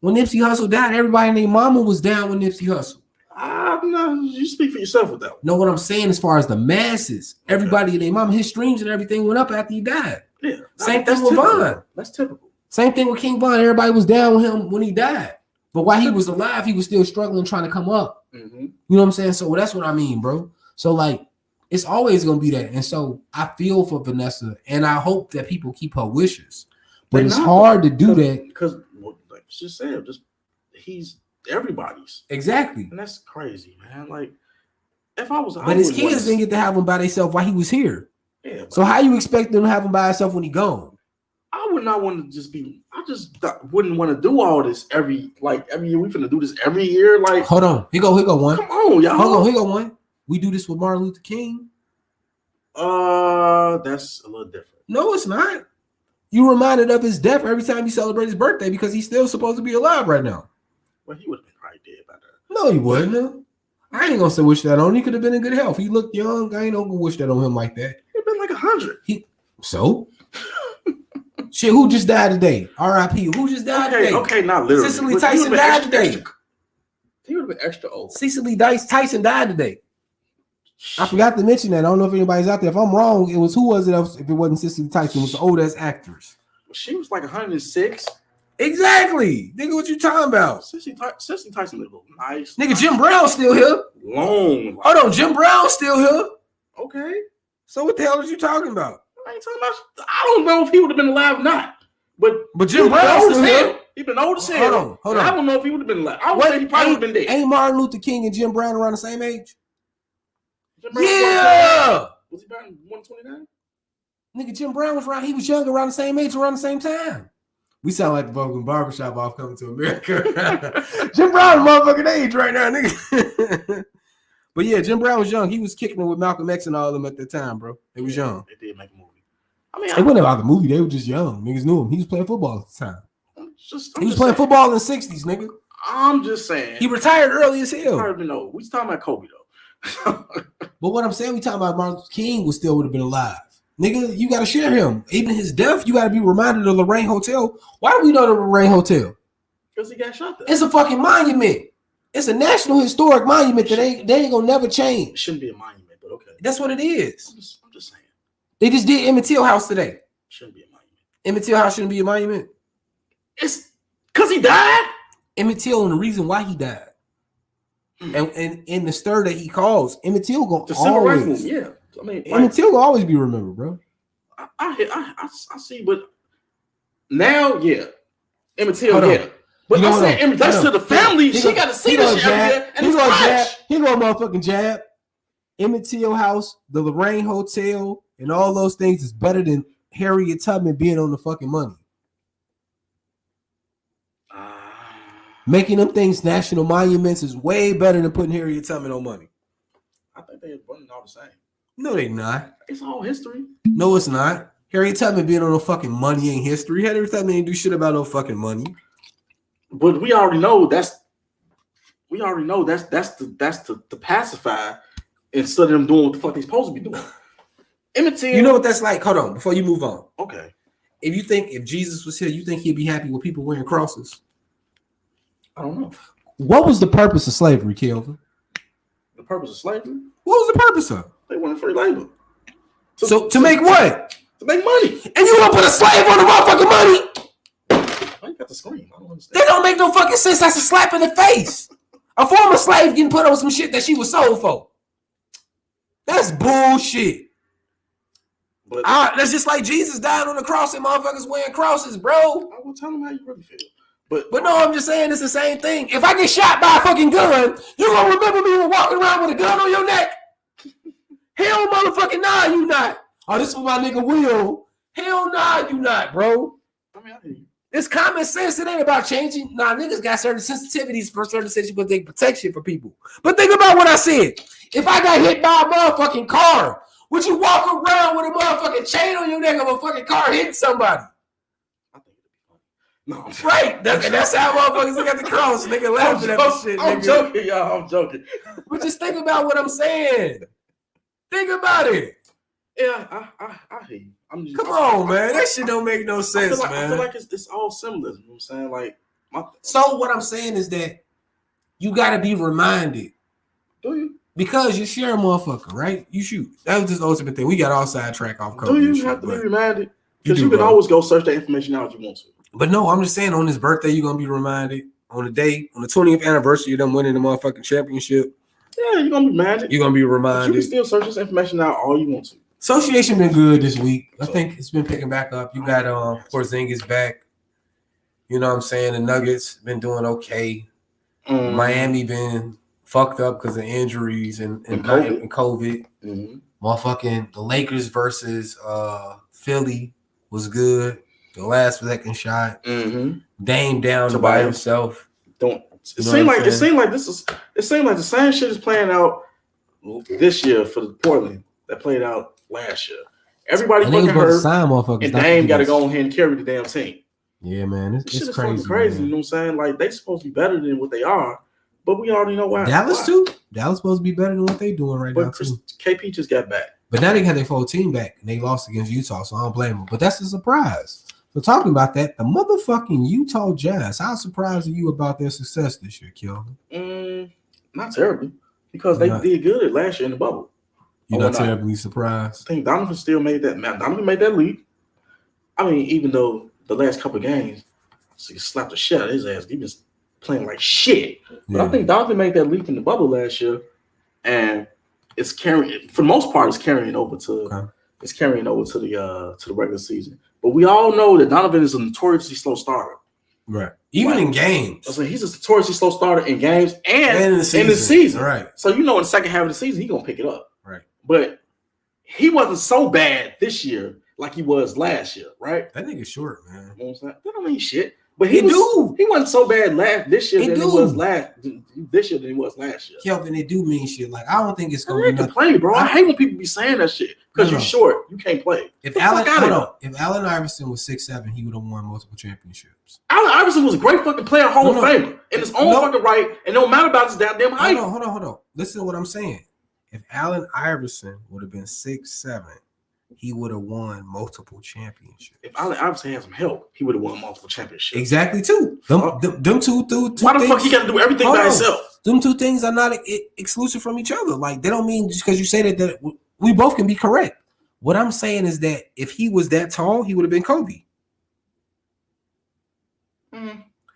When Nipsey Hussle died, everybody and their mama was down with Nipsey Hussle. No, you speak for yourself with that one. No, what I'm saying as far as the masses, everybody and their mama, his streams and everything went up after he died. Yeah. Same thing with Von. That's typical. Same thing with King Von. Everybody was down with him when he died. But while he was alive, he was still struggling, trying to come up. Mm-hmm. You know what I'm saying? So that's what I mean, bro. So like, it's always going to be that. And so I feel for Vanessa, and I hope that people keep her wishes. But it's hard to do that. Because, like you just said, he's everybody's. Exactly. And that's crazy, man. Like, if I was... But his kids didn't get to have him by themselves while he was here. Yeah. So how you expect them to have him by himself when he gone? I would not want to just be... I just wouldn't want to do all this every year. We finna do this every year. Like, hold on. Here go one. Come on, y'all. Hold on. Here go one. We do this with Martin Luther King. That's a little different. No, it's not. You reminded of his death every time you celebrate his birthday because he's still supposed to be alive right now. Well, he would have been probably dead by then. No, he wouldn't. I ain't gonna say wish that on. He could have been in good health. He looked young. I ain't gonna wish that on him like that. He'd been like 100. So shit, who just died today? R.I.P. Who just died today? Okay, not literally. Cicely Tyson died today. He would have been extra old. Cecily Tyson died today. I forgot to mention that. I don't know if anybody's out there. If I'm wrong, it was who was it? If it wasn't Cecily Tyson, it was the old ass actress. She was like 106. Exactly, nigga. What you talking about? Cecily Tyson looked nice. Nigga, Jim Brown's still here. Long. Hold on, Jim Brown's still here. Okay. So what the hell are you talking about? I ain't talking about. I don't know if he would have been alive or not. But Jim Brown's still here. He been old as hell. Hold on. I don't know if he would have been alive. I would say he probably would have been dead. Ain't Martin Luther King and Jim Brown around the same age? Yeah. Was he born 129? Nigga, Jim Brown was around. He was young, around the same age, around the same time. We sound like the Vogue Barbershop off Coming to America. Jim Brown, motherfucking age right now, nigga. But yeah, Jim Brown was young. He was kicking it with Malcolm X and all of them at the time, bro. They was young. They did make a movie. I mean, it wasn't about the movie. They were just young. Niggas knew him. He was playing football at the time. He was playing football in the 60s, nigga. I'm just saying. He retired early as hell. Hard to know. We talking about Kobe, though. But what I'm saying, we talking about Martin Luther King would have been alive. Nigga, you got to share him. Even his death, you got to be reminded of Lorraine Hotel. Why do we know the Lorraine Hotel? Because he got shot there. It's a fucking monument. It's a national historic monument that they ain't gonna never change. It shouldn't be a monument, but okay. That's what it is. I'm just saying. They just did Emmett Till House today. It shouldn't be a monument. Emmett Till House shouldn't be a monument. It's because he died. Emmett Till, and the reason why he died. And in the stir that he caused, Emmett Till gonna the civil rights movement, yeah. I mean, Emmett Till will always be remembered, bro. I see, but now, yeah, Emmett Till, yeah. But I'm saying, Emmett, that's to the family. She got to see this shit every year, and it's fresh. He gonna motherfucking jab. Emmett Till House, the Lorraine Hotel, and all those things is better than Harriet Tubman being on the fucking money. Making them things national monuments is way better than putting Harriet Tubman on money. I think they're running all the same. No, they not. It's all history. No, it's not. Harriet Tubman being on no fucking money ain't history. Harriet Tubman ain't do shit about no fucking money. But we already know that's to pacify instead of them doing what the fuck they supposed to be doing. Emmett Till, you know what that's like? Hold on, before you move on. Okay. If Jesus was here, you think he'd be happy with people wearing crosses? I don't know. What was the purpose of slavery, Kelvin? The purpose of slavery? What was the purpose of? They wanted free labor. To make what? To make money. And you gonna put a slave on the motherfucking money? Why you got to scream? I don't understand. That don't make no fucking sense. That's a slap in the face. A former slave getting put on some shit that she was sold for. That's bullshit. But that's just like Jesus dying on the cross and motherfuckers wearing crosses, bro. I will tell them how you really feel. But no, I'm just saying it's the same thing. If I get shot by a fucking gun, you gonna remember me walking around with a gun on your neck? Hell motherfucking nah, you not. Oh, this is my nigga Will. Hell nah, you not, bro. I mean, I hear you. It's common sense. It ain't about changing. Nah, niggas got certain sensitivities for certain situations, but they protection for people. But think about what I said. If I got hit by a motherfucking car, would you walk around with a motherfucking chain on your neck of a fucking car hitting somebody? I think it'd be funny. No, right. That's how motherfuckers look at the cross. Nigga laughing at the shit. I'm joking, y'all. I'm joking. But just think about what I'm saying. Think about it. Yeah, I hear you. Come on, man. That shit don't make no sense, man. I feel like it's all symbolism. You know what I'm saying? Like, so what I'm saying is that you got to be reminded. Do you? Because you share a motherfucker, right? You shoot. That was just the ultimate thing. We got all sidetracked off cover. Do you have to be reminded? Because you can always go search that information out if you want to. But no, I'm just saying on his birthday, you're going to be reminded. On the day, on the 20th anniversary of them winning the motherfucking championship. Yeah, you're going to be reminded. You're going to be reminded. But you can still search this information out all you want to. Association been good this week. I think it's been picking back up. You got Porzingis back. You know what I'm saying? The Nuggets been doing okay. Miami been fucked up because of injuries and COVID. Mm-hmm. Motherfucking the Lakers versus Philly was good. The last second shot. Mm-hmm. Dame down by himself. It seemed like the same shit is playing out this year for the Portland that played out last year. Everybody fucking hurt, and Dame got to go ahead and carry the damn team. Yeah, man, it's crazy. Crazy, man. You know what I'm saying? Like they supposed to be better than what they are, but we already know why. Dallas too. Dallas supposed to be better than what they doing right now too. KP just got back, but now they had their full team back and they lost against Utah, so I don't blame them. But that's a surprise. So talking about that, the motherfucking Utah Jazz. How surprised are you about their success this year, Kelvin? Not terribly, because they did good last year in the bubble. You're not terribly surprised. I think Donovan still made that. Donovan made that leap. I mean, even though the last couple of games, he slapped the shit out of his ass. He was playing like shit. But I think Donovan made that leap in the bubble last year, and it's carrying for the most part. It's carrying over to the regular season. But we all know that Donovan is a notoriously slow starter. Right. Even in games. So he's a notoriously slow starter in games and in the season. Right. So in the second half of the season, he's gonna pick it up. Right. But he wasn't so bad this year like he was last year, right? That nigga's short, man. You know what I'm saying? That don't mean shit. But he wasn't so bad this year than he was last year. Kelvin, it do mean shit. Like, I don't think it's gonna be nothing. Play, bro. I hate when people be saying that shit because you're short. You can't play. If Allen Iverson was 6'7", he would have won multiple championships. Allen Iverson was a great fucking player, Hall of Famer, in his own fucking right, and no matter about his goddamn height. Hold on. Listen to what I'm saying. If Allen Iverson would have been 6'7", he would have won multiple championships. If Allen Iverson had some help, he would have won multiple championships. Exactly, too. Them two why the fuck he got to do everything by himself? Them two things are not exclusive from each other. Like, they don't mean just because you say that we both can be correct. What I'm saying is that if he was that tall, he would have been Kobe.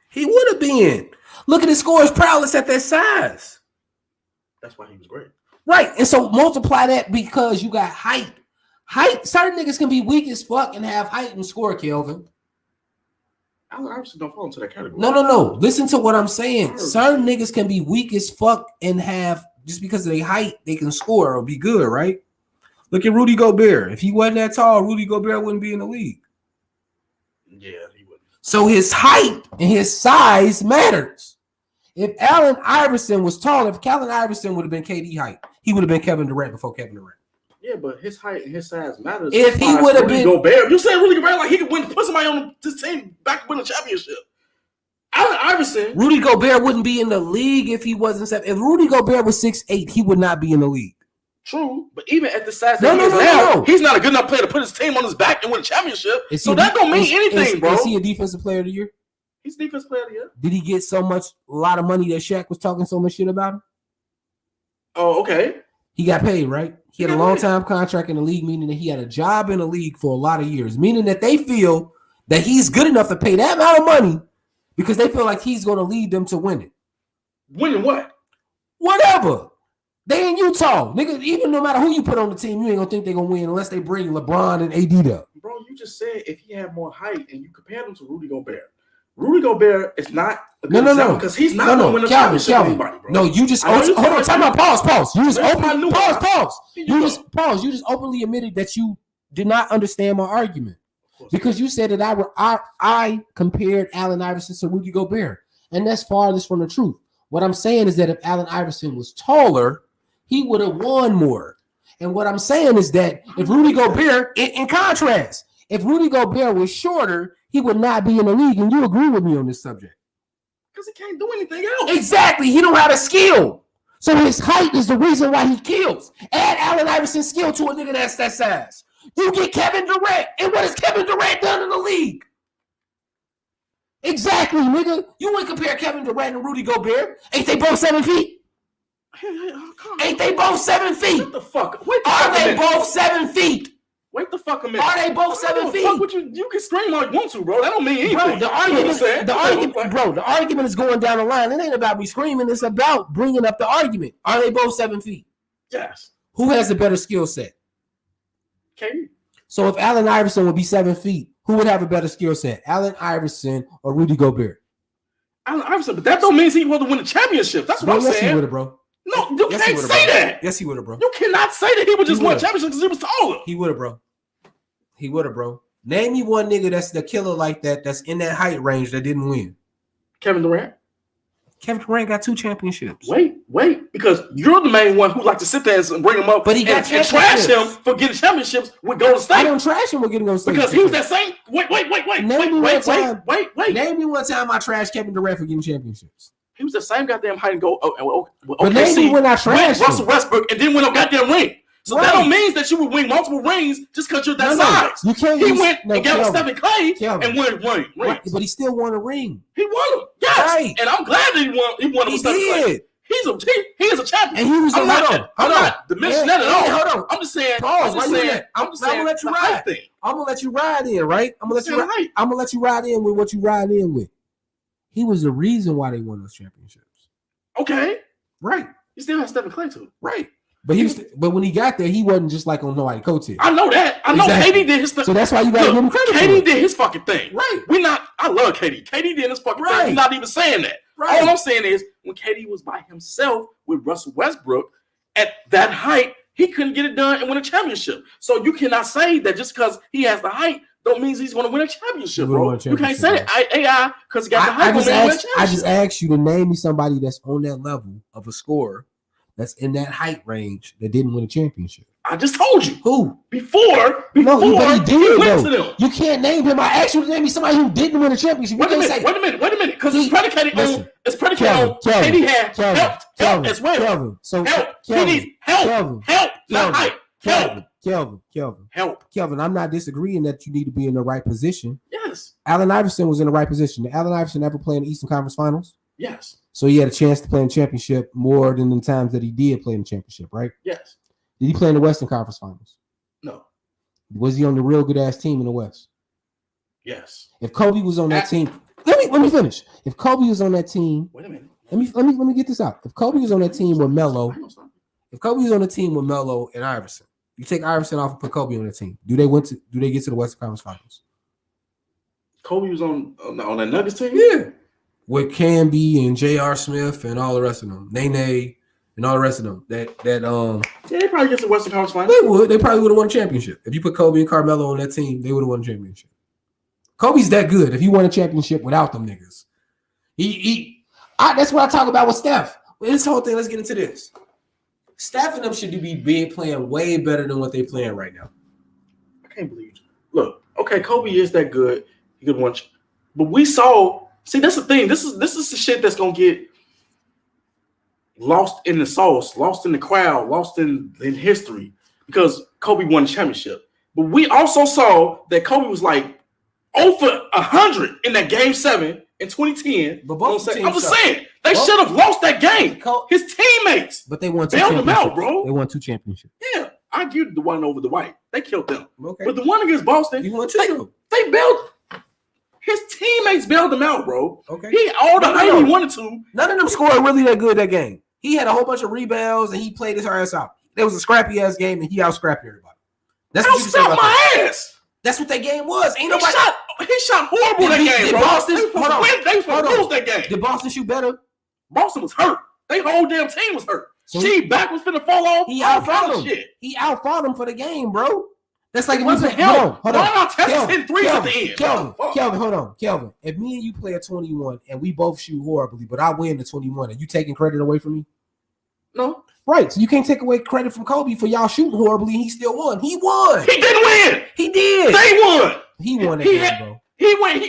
He would have been. Look at his scores prowess at that size. That's why he was great. Right. And so multiply that because you got height. Certain niggas can be weak as fuck and have height and score, Kelvin. Allen Iverson don't fall into that category. No. Listen to what I'm saying. Certain niggas can be weak as fuck and have, just because of their height, they can score or be good, right? Look at Rudy Gobert. If he wasn't that tall, Rudy Gobert wouldn't be in the league. Yeah, he wouldn't. So his height and his size matters. If Allen Iverson was tall, if Allen Iverson would have been KD height, he would have been Kevin Durant before Kevin Durant. Yeah, but his height and his size matters. If he would have been Gobert, you saying Rudy Gobert like he could put somebody on this team back to win a championship. Allen Iverson, Rudy Gobert wouldn't be in the league if he wasn't. If Rudy Gobert was 6'8", he would not be in the league. True, but even at the size that he is now, he's not a good enough player to put his team on his back and win a championship. So that don't mean anything, bro. Is he a defensive player of the year? He's defensive player of the year. Did he get a lot of money that Shaq was talking so much shit about him? Oh, okay. He got paid, right? He had a long-time contract in the league, meaning that he had a job in the league for a lot of years, meaning that they feel that he's good enough to pay that amount of money because they feel like he's going to lead them to winning. Winning what? Whatever. They in Utah. Nigga, even no matter who you put on the team, you ain't going to think they're going to win unless they bring LeBron and AD up. Bro, you just said if he had more height and you compare him to Rudy Gobert. Rudy Gobert is not a good example because he's not going to win a championship with anybody, bro. No, you just hold on. Time out. Pause. You just You just openly admitted that you did not understand my argument because you said that I compared Allen Iverson to Rudy Gobert, and that's farthest from the truth. What I'm saying is that if Allen Iverson was taller, he would have won more. And what I'm saying is that if Rudy Gobert, in contrast, if Rudy Gobert was shorter, he would not be in the league, and you agree with me on this subject. Because he can't do anything else. Exactly. He don't have a skill. So his height is the reason why he kills. Add Allen Iverson's skill to a nigga that's that size. You get Kevin Durant. And what has Kevin Durant done in the league? Exactly, nigga. You wouldn't compare Kevin Durant and Rudy Gobert. Ain't they both 7 feet? Ain't they both 7 feet? What the fuck? Are they both 7 feet? Wait the fuck a minute. Are they both 7 feet? Fuck you can scream all you want to, bro. That don't mean anything. Bro, the argument is going down the line. It ain't about me screaming. It's about bringing up the argument. Are they both 7 feet? Yes. Who has a better skill set? KD. So if Allen Iverson would be 7 feet, who would have a better skill set? Allen Iverson or Rudy Gobert? Allen Iverson, but that don't mean he's going to win a championship. That's what I'm saying. Yes, he would have, bro. No, you can't say that. Yes, he would have, bro. You cannot say that he would just win a championship because he was taller. He would have, bro. He would have, bro. Name me one nigga that's the killer like that, that's in that height range that didn't win. Kevin Durant. Kevin Durant got 2 championships. Wait, because you're the main one who like to sit there and bring him up, but he got and trash him for getting championships with Golden State. I don't trash him for getting Golden State because he was that same. Wait. Name me one time I trashed Kevin Durant for getting championships. He was the same goddamn height and go. But name me when I trashed Russell Westbrook and then win a goddamn ring. So that don't mean that you would win multiple rings just because you're that size. You can't. He went and got Stephen Clay and won rings. Right, but he still won a ring. He won them. Yes. Right. And I'm glad that he won with Stephen Clay. He's he is a champion. And he was I'm not diminishing that at all. Hold on. I'm just saying. Pause. I'm gonna let you ride. I'm gonna let you ride in, right? I'm gonna let you ride in with what you ride in with. He was the reason why they won those championships. Okay. Right. He still has Stephen Clay too. Right. But but when he got there, he wasn't just like on nobody coattail. I know that. I know Exactly. KD did his thing. So that's why you gotta give him credit. KD did his fucking thing. Right. I love KD. KD did his fucking thing. Right. We're not even saying that. Right. All I'm saying is when KD was by himself with Russell Westbrook at that height, he couldn't get it done and win a championship. So you cannot say that just because he has the height don't mean he's going to win a championship, bro. You can't say that AI because he got the height. I just asked you to name me somebody that's on that level of a scorer that's in that height range that didn't win a championship. I just told you. Who? Before but he did, he went to them. You can't name him. I asked you to name me somebody who didn't win a championship. Wait a minute. Because it's predicated on KD had help as well. Kelvin. So help. He needs help. Help. Not height. Help. Kelvin, I'm not disagreeing that you need to be in the right position. Yes. Allen Iverson was in the right position. Did Allen Iverson ever play in the Eastern Conference Finals? Yes. So he had a chance to play in the championship more than the times that he did play in the championship, right? Yes. Did he play in the Western Conference Finals? No. Was he on the real good ass team in the West? Yes. If Kobe was on that team, let me finish. If Kobe was on that team, wait a minute. Let me get this out. If Kobe was on that team with Melo, and Iverson, you take Iverson off and put Kobe on the team. Do they get to the Western Conference Finals? Kobe was on that Nuggets team? Yeah. With Camby and J.R. Smith and all the rest of them. Nene and all the rest of them. Yeah, they probably get to the Western Conference Finals. They would. They probably would have won a championship. If you put Kobe and Carmelo on that team, they would have won a championship. Kobe's that good. If he won a championship without them niggas. That's what I talk about with Steph. This whole thing, let's get into this. Steph and them should be playing way better than what they're playing right now. I can't believe it. Look, okay, Kobe is that good. He could win. But we saw, see, that's the thing. This is the shit that's gonna get lost in the sauce, lost in the crowd, lost in history because Kobe won the championship. But we also saw that Kobe was like 0 for 100 in that game 7 in 2010. But I'm just saying they should have lost that game. His teammates, but they won 2 bailed him out, bro. They won 2 championships. Yeah, I give the one over the White. They killed them. Okay. But the one against Boston, they bailed. His teammates bailed him out, bro. Okay. He all the height he wanted to. None of them scored really that good that game. He had a whole bunch of rebounds and he played his ass out. It was a scrappy ass game and he out scrapped everybody. That's what you say about my ass. That's what that game was. Ain't nobody. He shot horrible that game, bro. Boston, they were supposed to lose that game. Did Boston shoot better? Boston was hurt. Their whole damn team was hurt. Back was finna fall off. He outfought him. He outfought him for the game, bro. That's like if you play. Hold on. Why not test 10 threes at the end? Kelvin, hold on. Kelvin, if me and you play a 21 and we both shoot horribly, but I win the 21, are you taking credit away from me? No. Right. So you can't take away credit from Kobe for y'all shooting horribly and he still won. He won. He didn't win. He did. They won. He won that game, bro. He won.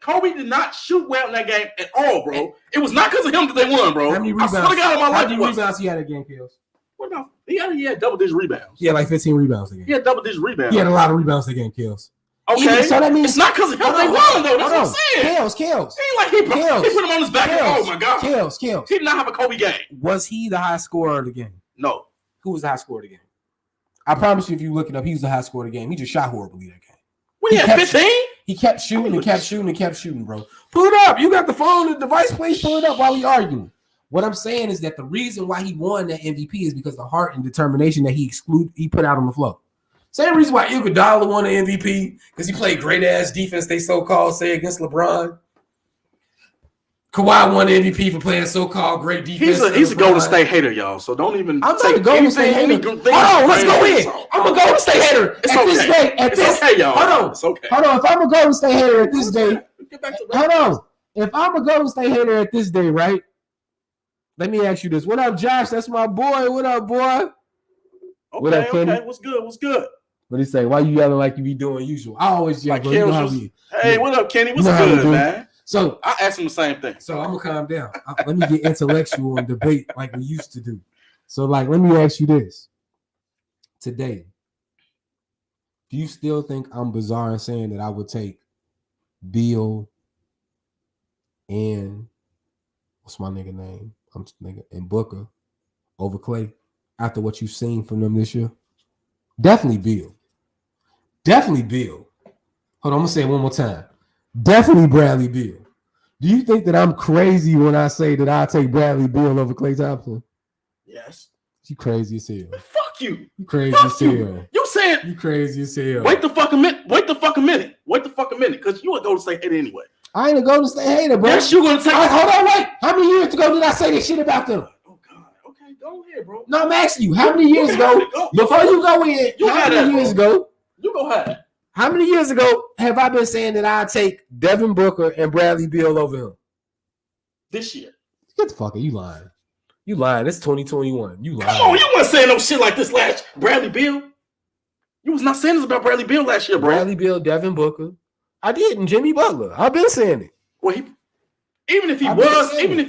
Kobe did not shoot well in that game at all, bro. It was not because of him that they won, bro. How many rebounds? I swear to God, on my life, how many rebounds he had that game, Kills? What about? He had double-digit rebounds. He had like 15 rebounds that game. He had double-digit rebounds. He had a lot of rebounds that game, Kills. Okay, so that means it's not because of him they won, though. That's what I'm saying. Kills. He put him on his back. Oh my God. Kills. He did not have a Kobe game. Was he the high scorer of the game? No. Who was the high scorer of the game? I promise you, if you look it up, he was the high scorer of the game. He just shot horribly that game. What, he had 15? He kept shooting and kept shooting and kept shooting, bro. Pull it up. You got the phone and the device, please pull it up while we arguing. What I'm saying is that the reason why he won that MVP is because of the heart and determination that he put out on the floor. Same reason why Iguodala won the MVP, because he played great ass defense, they so-called say against LeBron. Kawhi won the MVP for playing so-called great defense. He's a Golden State hater, y'all. So don't even. I'm not a Golden State hater. Hold on, let's go in. I'm a Golden State hater. It's okay. It's okay, y'all. Hold on. It's okay. Hold on. If I'm a Golden State hater at this day, hold on. If I'm a Golden State hater at this day, right? Let me ask you this. What up, Josh? That's my boy. What up, boy? Okay, what up, Kenny? Okay. What's good? What do you say? Why you yelling like you be doing usual? I always yell. Hey, what up, Kenny? What's good, man? So I asked him the same thing. So I'm gonna calm down. Let me get intellectual and debate like we used to do. So, like, let me ask you this. Today, do you still think I'm bizarre in saying that I would take Beal and what's my nigga name? I'm nigga and Booker over Clay after what you've seen from them this year. Definitely Bill. Definitely Bill. Hold on, I'm gonna say it one more time. Definitely Bradley Beal. Do you think that I'm crazy when I say that I take Bradley Beal over Klay Thompson? Yes. You crazy as hell. Fuck you. You crazy Fuck as you. hell. You saying You crazy as hell. wait the fuck a minute. Wait the fuck a minute. Wait the fuck a minute. Because you would go to say it anyway. I ain't a Golden State hater, bro. Yes, you're gonna take Hold on, wait. How many years ago did I say this shit about them? Oh God. Okay, go ahead, bro. No, I'm asking you. How many years ago? Before you go in, how many years ago? You go ahead. How many years ago have I been saying that I take Devin Booker and Bradley Beal over him? This year. Get the fuck out. You lying. You lying. It's 2021. You lying. Come on, you wasn't saying no shit like this last Bradley Beal. You was not saying this about Bradley Beal last year, bro. Bradley Beal, Devin Booker. I did, and Jimmy Butler. I've been saying it. Well, even if he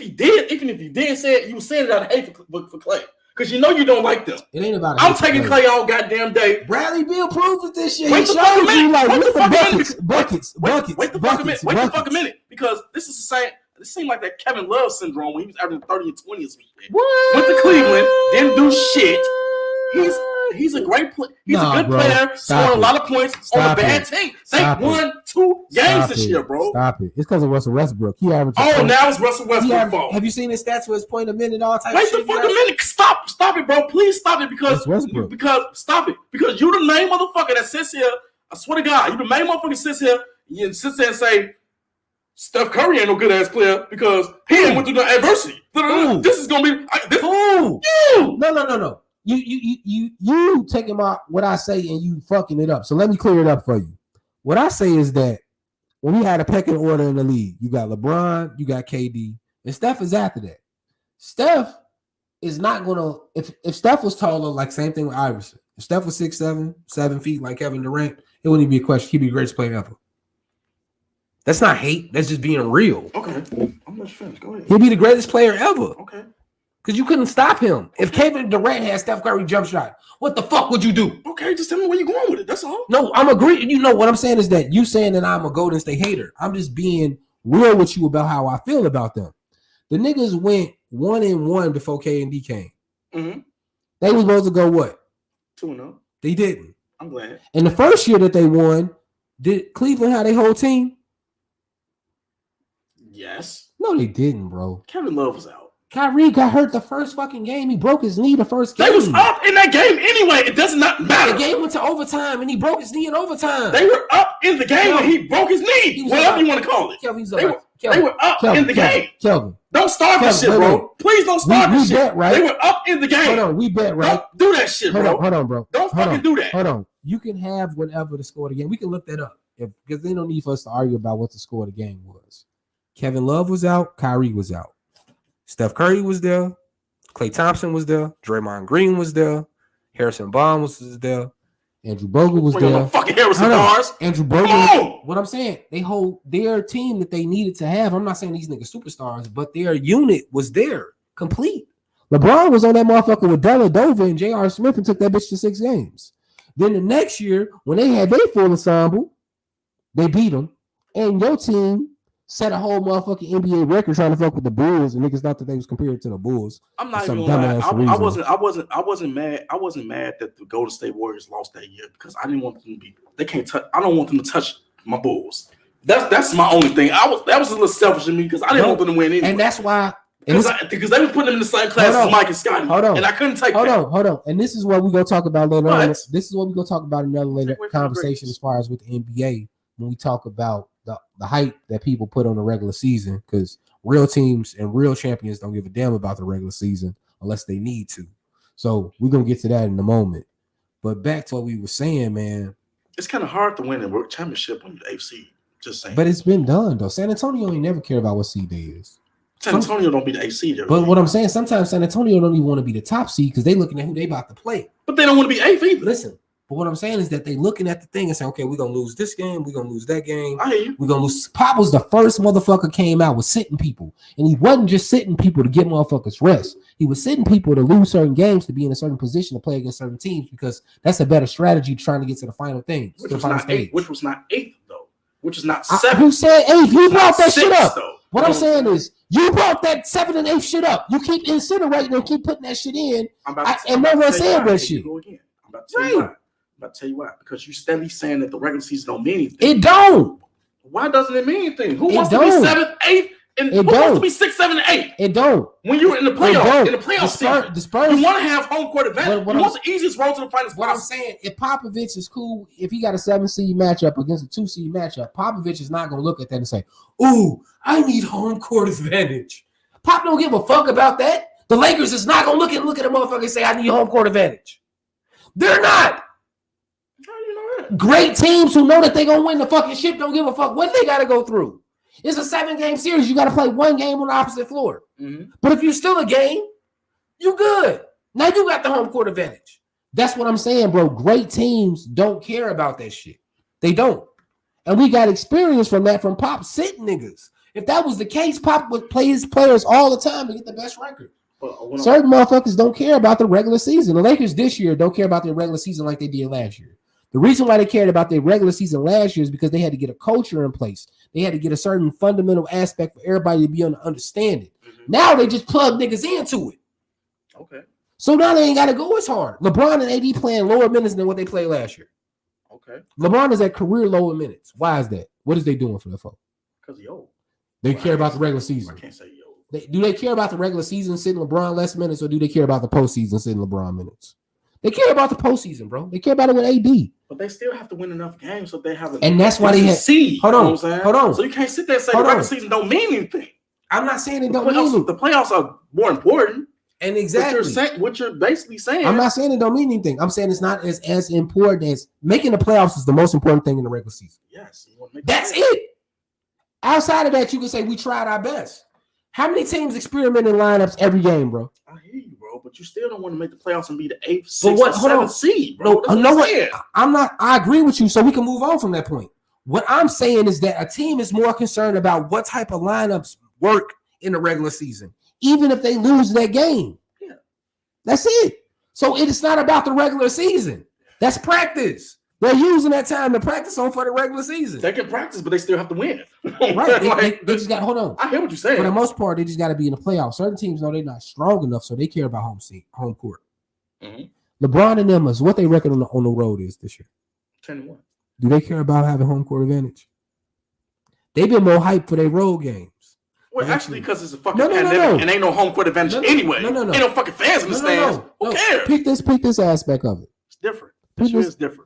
did say it, you were saying it out of hate for Clay. Because you know you don't like them. It ain't about I'm taking Clay all goddamn day. Bradley Beal proved it this year. Wait He the fuck a showed minute. you like Wait the fuck a minute. buckets. Wait the fuck a minute. Wait the fuck a minute. Because this is the same. It seemed like that Kevin Love syndrome when he was averaging 30 and 20 this weekend. Went to Cleveland, didn't do shit. He's a great player. He's a good player, scoring a lot of points on a bad team. They won 2 games this year, bro. Stop it. It's because of Russell Westbrook. He averaged. Now it's Russell Westbrook's fault. Have you seen his stats for his point a minute, all type Wait of shit? the fuck a minute. Stop it, bro. Please stop it because stop it. Because you the main motherfucker that sits here. I swear to God, you the main motherfucker that sits here and sits there and say Steph Curry ain't no good ass player because he ain't went through no adversity. This is gonna be this. No. You taking what I say and you fucking it up. So let me clear it up for you. What I say is that when we had a pecking order in the league, you got LeBron, you got KD, and Steph is after that. Steph is not gonna if Steph was taller, like same thing with Iverson. If Steph was 6'7", 7 feet like Kevin Durant, it wouldn't even be a question. He'd be the greatest player ever. That's not hate. That's just being real. Okay. I'm not finished. Go ahead. He'll be the greatest player ever. Okay. Because you couldn't stop him. If Kevin Durant had Steph Curry jump shot, what the fuck would you do? Okay, just tell me where you're going with it. That's all. No, I'm agreeing. You know what I'm saying is that you saying that I'm a Golden State hater. I'm just being real with you about how I feel about them. The niggas went 1-1 before K&D came. Mm-hmm. They were supposed to go what? 2-0. They didn't. I'm glad. And the first year that they won, did Cleveland have their whole team? Yes. No, they didn't, bro. Kevin Love was out. Kyrie got hurt the first fucking game. He broke his knee the first game. They was up in that game anyway. It does not matter. The game went to overtime, and he broke his knee in overtime. They were up in the game when he broke his knee. Whatever you want to call it. They were up in the game. Kelvin. Don't start this shit, bro. Please don't start this shit. Bet, right? They were up in the game. Hold on, we bet, right? Don't do that shit, bro. Hold on, bro. Don't fucking do that. Hold on. You can have whatever the score of the game. We can look that up because they don't need for us to argue about what the score of the game was. Kevin Love was out. Kyrie was out. Steph Curry was there. Klay Thompson was there. Draymond Green was there. Harrison Barnes was there. Andrew Bogut was there. Fucking Harrison Barnes. Andrew Bogut. What I'm saying, they hold their team that they needed to have. I'm not saying these niggas superstars, but their unit was there, complete. LeBron was on that motherfucker with Dellavedova and J.R. Smith and took that bitch to 6 games. Then the next year, when they had their full ensemble, they beat them. And your team set a whole motherfucking NBA record trying to fuck with the Bulls, and niggas thought that they was compared to the Bulls. I'm not even gonna lie. I wasn't mad. I wasn't mad that the Golden State Warriors lost that year because I didn't want them to be. They can't touch. I don't want them to touch my Bulls. That's my only thing. That was a little selfish of me because I didn't want them to win anyway. And that's why. Because they was putting them in the same class as Mike and Scotty. And I couldn't take that. Hold on. And this is what we're gonna talk about later on. This is what we're gonna talk about in another later conversation as far as with the NBA when we talk about the hype that people put on the regular season, because real teams and real champions don't give a damn about the regular season unless they need to. So we're gonna get to that in a moment. But back to what we were saying, man. It's kind of hard to win a world championship when you're AFC. Just saying. But it's been done though. San Antonio ain't never care about what seed they is. San Antonio don't be the AC there. But what I'm saying, sometimes San Antonio don't even want to be the top seed because they looking at who they about to play. But they don't want to be eighth either. Listen. But what I'm saying is that they looking at the thing and saying, okay, we're going to lose this game. We're going to lose that game. I hear you. We're going to lose. Pop was the first motherfucker came out with sitting people. And he wasn't just sitting people to get motherfuckers rest. He was sitting people to lose certain games to be in a certain position to play against certain teams because that's a better strategy trying to get to the final thing. Which was not eighth, though. Which is not 7th. Who said 8th? He brought that shit up. Though. What I'm saying is, you brought that 7 and 8 shit up. You keep incinerating and keep putting that shit in, and no one saying that shit. I'm about to tell you why. I'm about to tell you why. Because you steadily saying that the regular season don't mean anything. It don't. Why doesn't it mean anything? Who wants to be 7th, 8th, and who wants to be 6, 7, and 8? It don't. When you're in the playoffs, season, the Spurs, you want to have home court advantage. You want the easiest road to the finals. What I'm saying, if Popovich is cool, if he got a 7 seed matchup against a 2 seed matchup, Popovich is not going to look at that and say, "Ooh, I need home court advantage." Pop don't give a fuck about that. The Lakers is not going to look at a motherfucker and say, "I need home court advantage." They're not. How do you know that? Great teams who know that they're going to win the fucking shit don't give a fuck what they got to go through. It's a 7-game series. You got to play one game on the opposite floor. Mm-hmm. But if you still a game, you good. Now you got the home court advantage. That's what I'm saying, bro. Great teams don't care about that shit. They don't. And we got experience from that from Pop sitting niggas. If that was the case, Pop would play his players all the time to get the best record. Certain motherfuckers don't care about the regular season. The Lakers this year don't care about their regular season like they did last year. The reason why they cared about their regular season last year is because they had to get a culture in place. They had to get a certain fundamental aspect for everybody to be able to understand it. Mm-hmm. Now they just plug niggas into it. Okay. So now they ain't got to go as hard. LeBron and AD playing lower minutes than what they played last year. Okay. LeBron is at career lower minutes. Why is that? What is they doing for the folk? Because he old. They care about the regular season. I can't say he old. Do they care about the regular season sitting LeBron less minutes, or do they care about the postseason sitting LeBron minutes? They care about the postseason, bro. They care about it with AD. But they still have to win enough games so they have a and that's why they had seed. Hold on. You know what I'm Hold on. So you can't sit there and say the regular season don't mean anything. I'm not saying it don't mean anything. The playoffs are more important. And exactly what you're basically saying. I'm not saying it don't mean anything. I'm saying it's not as important as making the playoffs is the most important thing in the regular season. Yes. That's it. Outside of that, you can say we tried our best. How many teams experiment in lineups every game, bro? I hear you, bro, but you still don't want to make the playoffs and be the 8th, 6th, or 7th seed, bro. I'm not. I agree with you, so we can move on from that point. What I'm saying is that a team is more concerned about what type of lineups work in the regular season, even if they lose that game. Yeah, that's it. So it is not about the regular season. That's practice. They're using that time to practice on for the regular season. They can practice, but they still have to win. Right. They just got, hold on. I hear what you're saying. For the most part, they just got to be in the playoffs. Certain teams know they're not strong enough, so they care about home court. Mm-hmm. LeBron and them is what they reckon on the road is this year. 10-1. Do they care about having home court advantage? They've been more hyped for their road games. Well, actually, because it's a fucking pandemic and ain't no home court advantage anyway. Ain't no fucking fans in the stands. Who cares? Pick this aspect of it. It's different.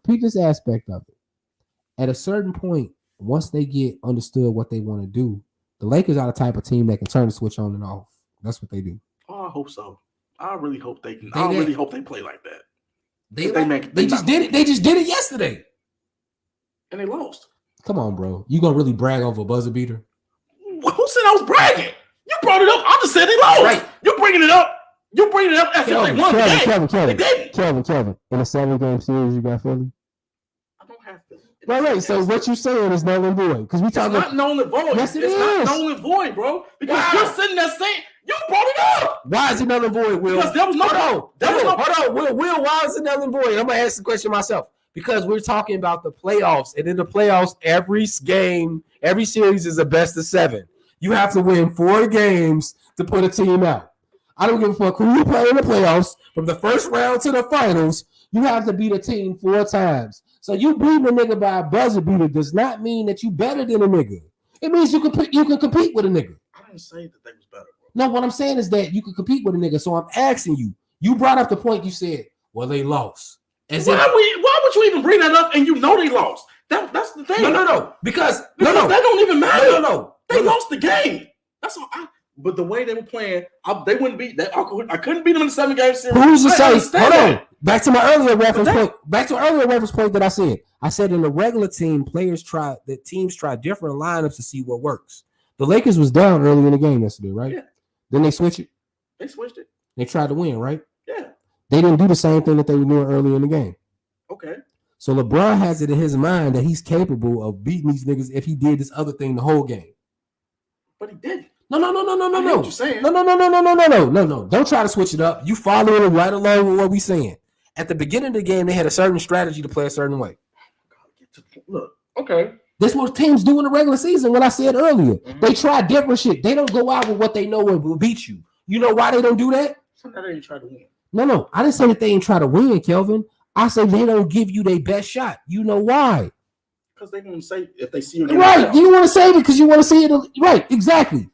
Pick this aspect of it. At a certain point, once they get understood what they want to do, the Lakers are the type of team that can turn the switch on and off. That's what they do. Oh, I hope so. I really hope they can. I really hope they play like that. They just did it. They just did it yesterday, and they lost. Come on, bro. You gonna really brag over a buzzer beater? Who said I was bragging? You brought it up. I just said they lost. Right. You're bringing it up. You're bringing it up as if they won the game. Kevin. In a 7-game series, you got Philly? I don't have Philly. Right. So what you saying is null and void. Because we talking about null and void. Yes, it's not null and void, bro. Because you're sitting there saying you brought it up. Why is it null and void, Will? Because there was no. Hold on. Will, why is it null and void? I'm gonna ask the question myself. Because we're talking about the playoffs, and in the playoffs, every game, every series is a best of 7. You have to win 4 games to put a team out. I don't give a fuck who you play in the playoffs. From the first round to the finals, you have to beat a team 4 times. So you beating a nigga by a buzzer beater does not mean that you better than a nigga. It means you can compete with a nigga. I didn't say that they was better, bro. No, what I'm saying is that you can compete with a nigga. So I'm asking you. You brought up the point. You said, well, they lost. Why would you even bring that up and you know they lost? That's the thing. No. Because that don't even matter. No. They lost the game. That's all. But the way they were playing, they wouldn't beat that. I couldn't beat them in the 7-game series. Who's to say? Hold on. Back to my earlier reference point that I said in the regular team, teams try different lineups to see what works. The Lakers was down early in the game yesterday, right? Yeah. Then they switched it. They switched it. They tried to win, right? Yeah. They didn't do the same thing that they were doing early in the game. Okay. So LeBron has it in his mind that he's capable of beating these niggas if he did this other thing the whole game. But he didn't. No. What you're saying. No. Don't try to switch it up. You following it right along with what we saying. At the beginning of the game, they had a certain strategy to play a certain way. Look, okay. That's what teams do in the regular season. What I said earlier, they try different shit. They don't go out with what they know will beat you. You know why they don't do that? Sometimes they ain't try to win. No. I didn't say that they ain't try to win, Kelvin. I said they don't give you their best shot. You know why? Because they gonna say if they see you right. You want to save it because you want to see it. Right, exactly.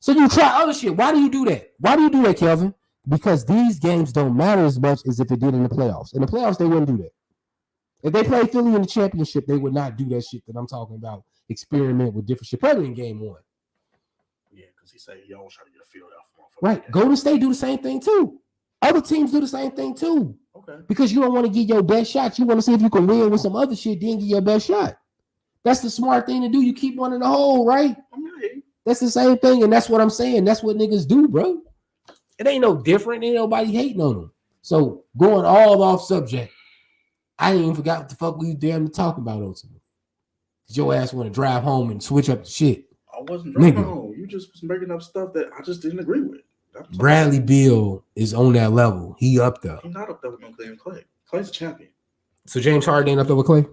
So you try other shit. Why do you do that? Why do you do that, Kelvin? Because these games don't matter as much as if it did in the playoffs. In the playoffs, they wouldn't do that. If they played Philly in the championship, they would not do that shit that I'm talking about. Experiment with different shit. Probably in game 1. Yeah, because he said y'all try to get a field out for him. Right. Golden State do the same thing too. Other teams do the same thing too. Okay. Because you don't want to get your best shot. You want to see if you can win with some other shit, then get your best shot. That's the smart thing to do. You keep one in the hole, right? That's the same thing, and that's what I'm saying. That's what niggas do, bro. It ain't no different. Ain't nobody hating on them. So going all off subject, I ain't even forgot what the fuck we damn talking about ultimately. Your ass want to drive home and switch up the shit. I wasn't driving home. You just was making up stuff that I just didn't agree with. Bradley Beal is on that level. He up there. He's not up there with Clay. Clay's a champion. So James Harden ain't up there with Clay?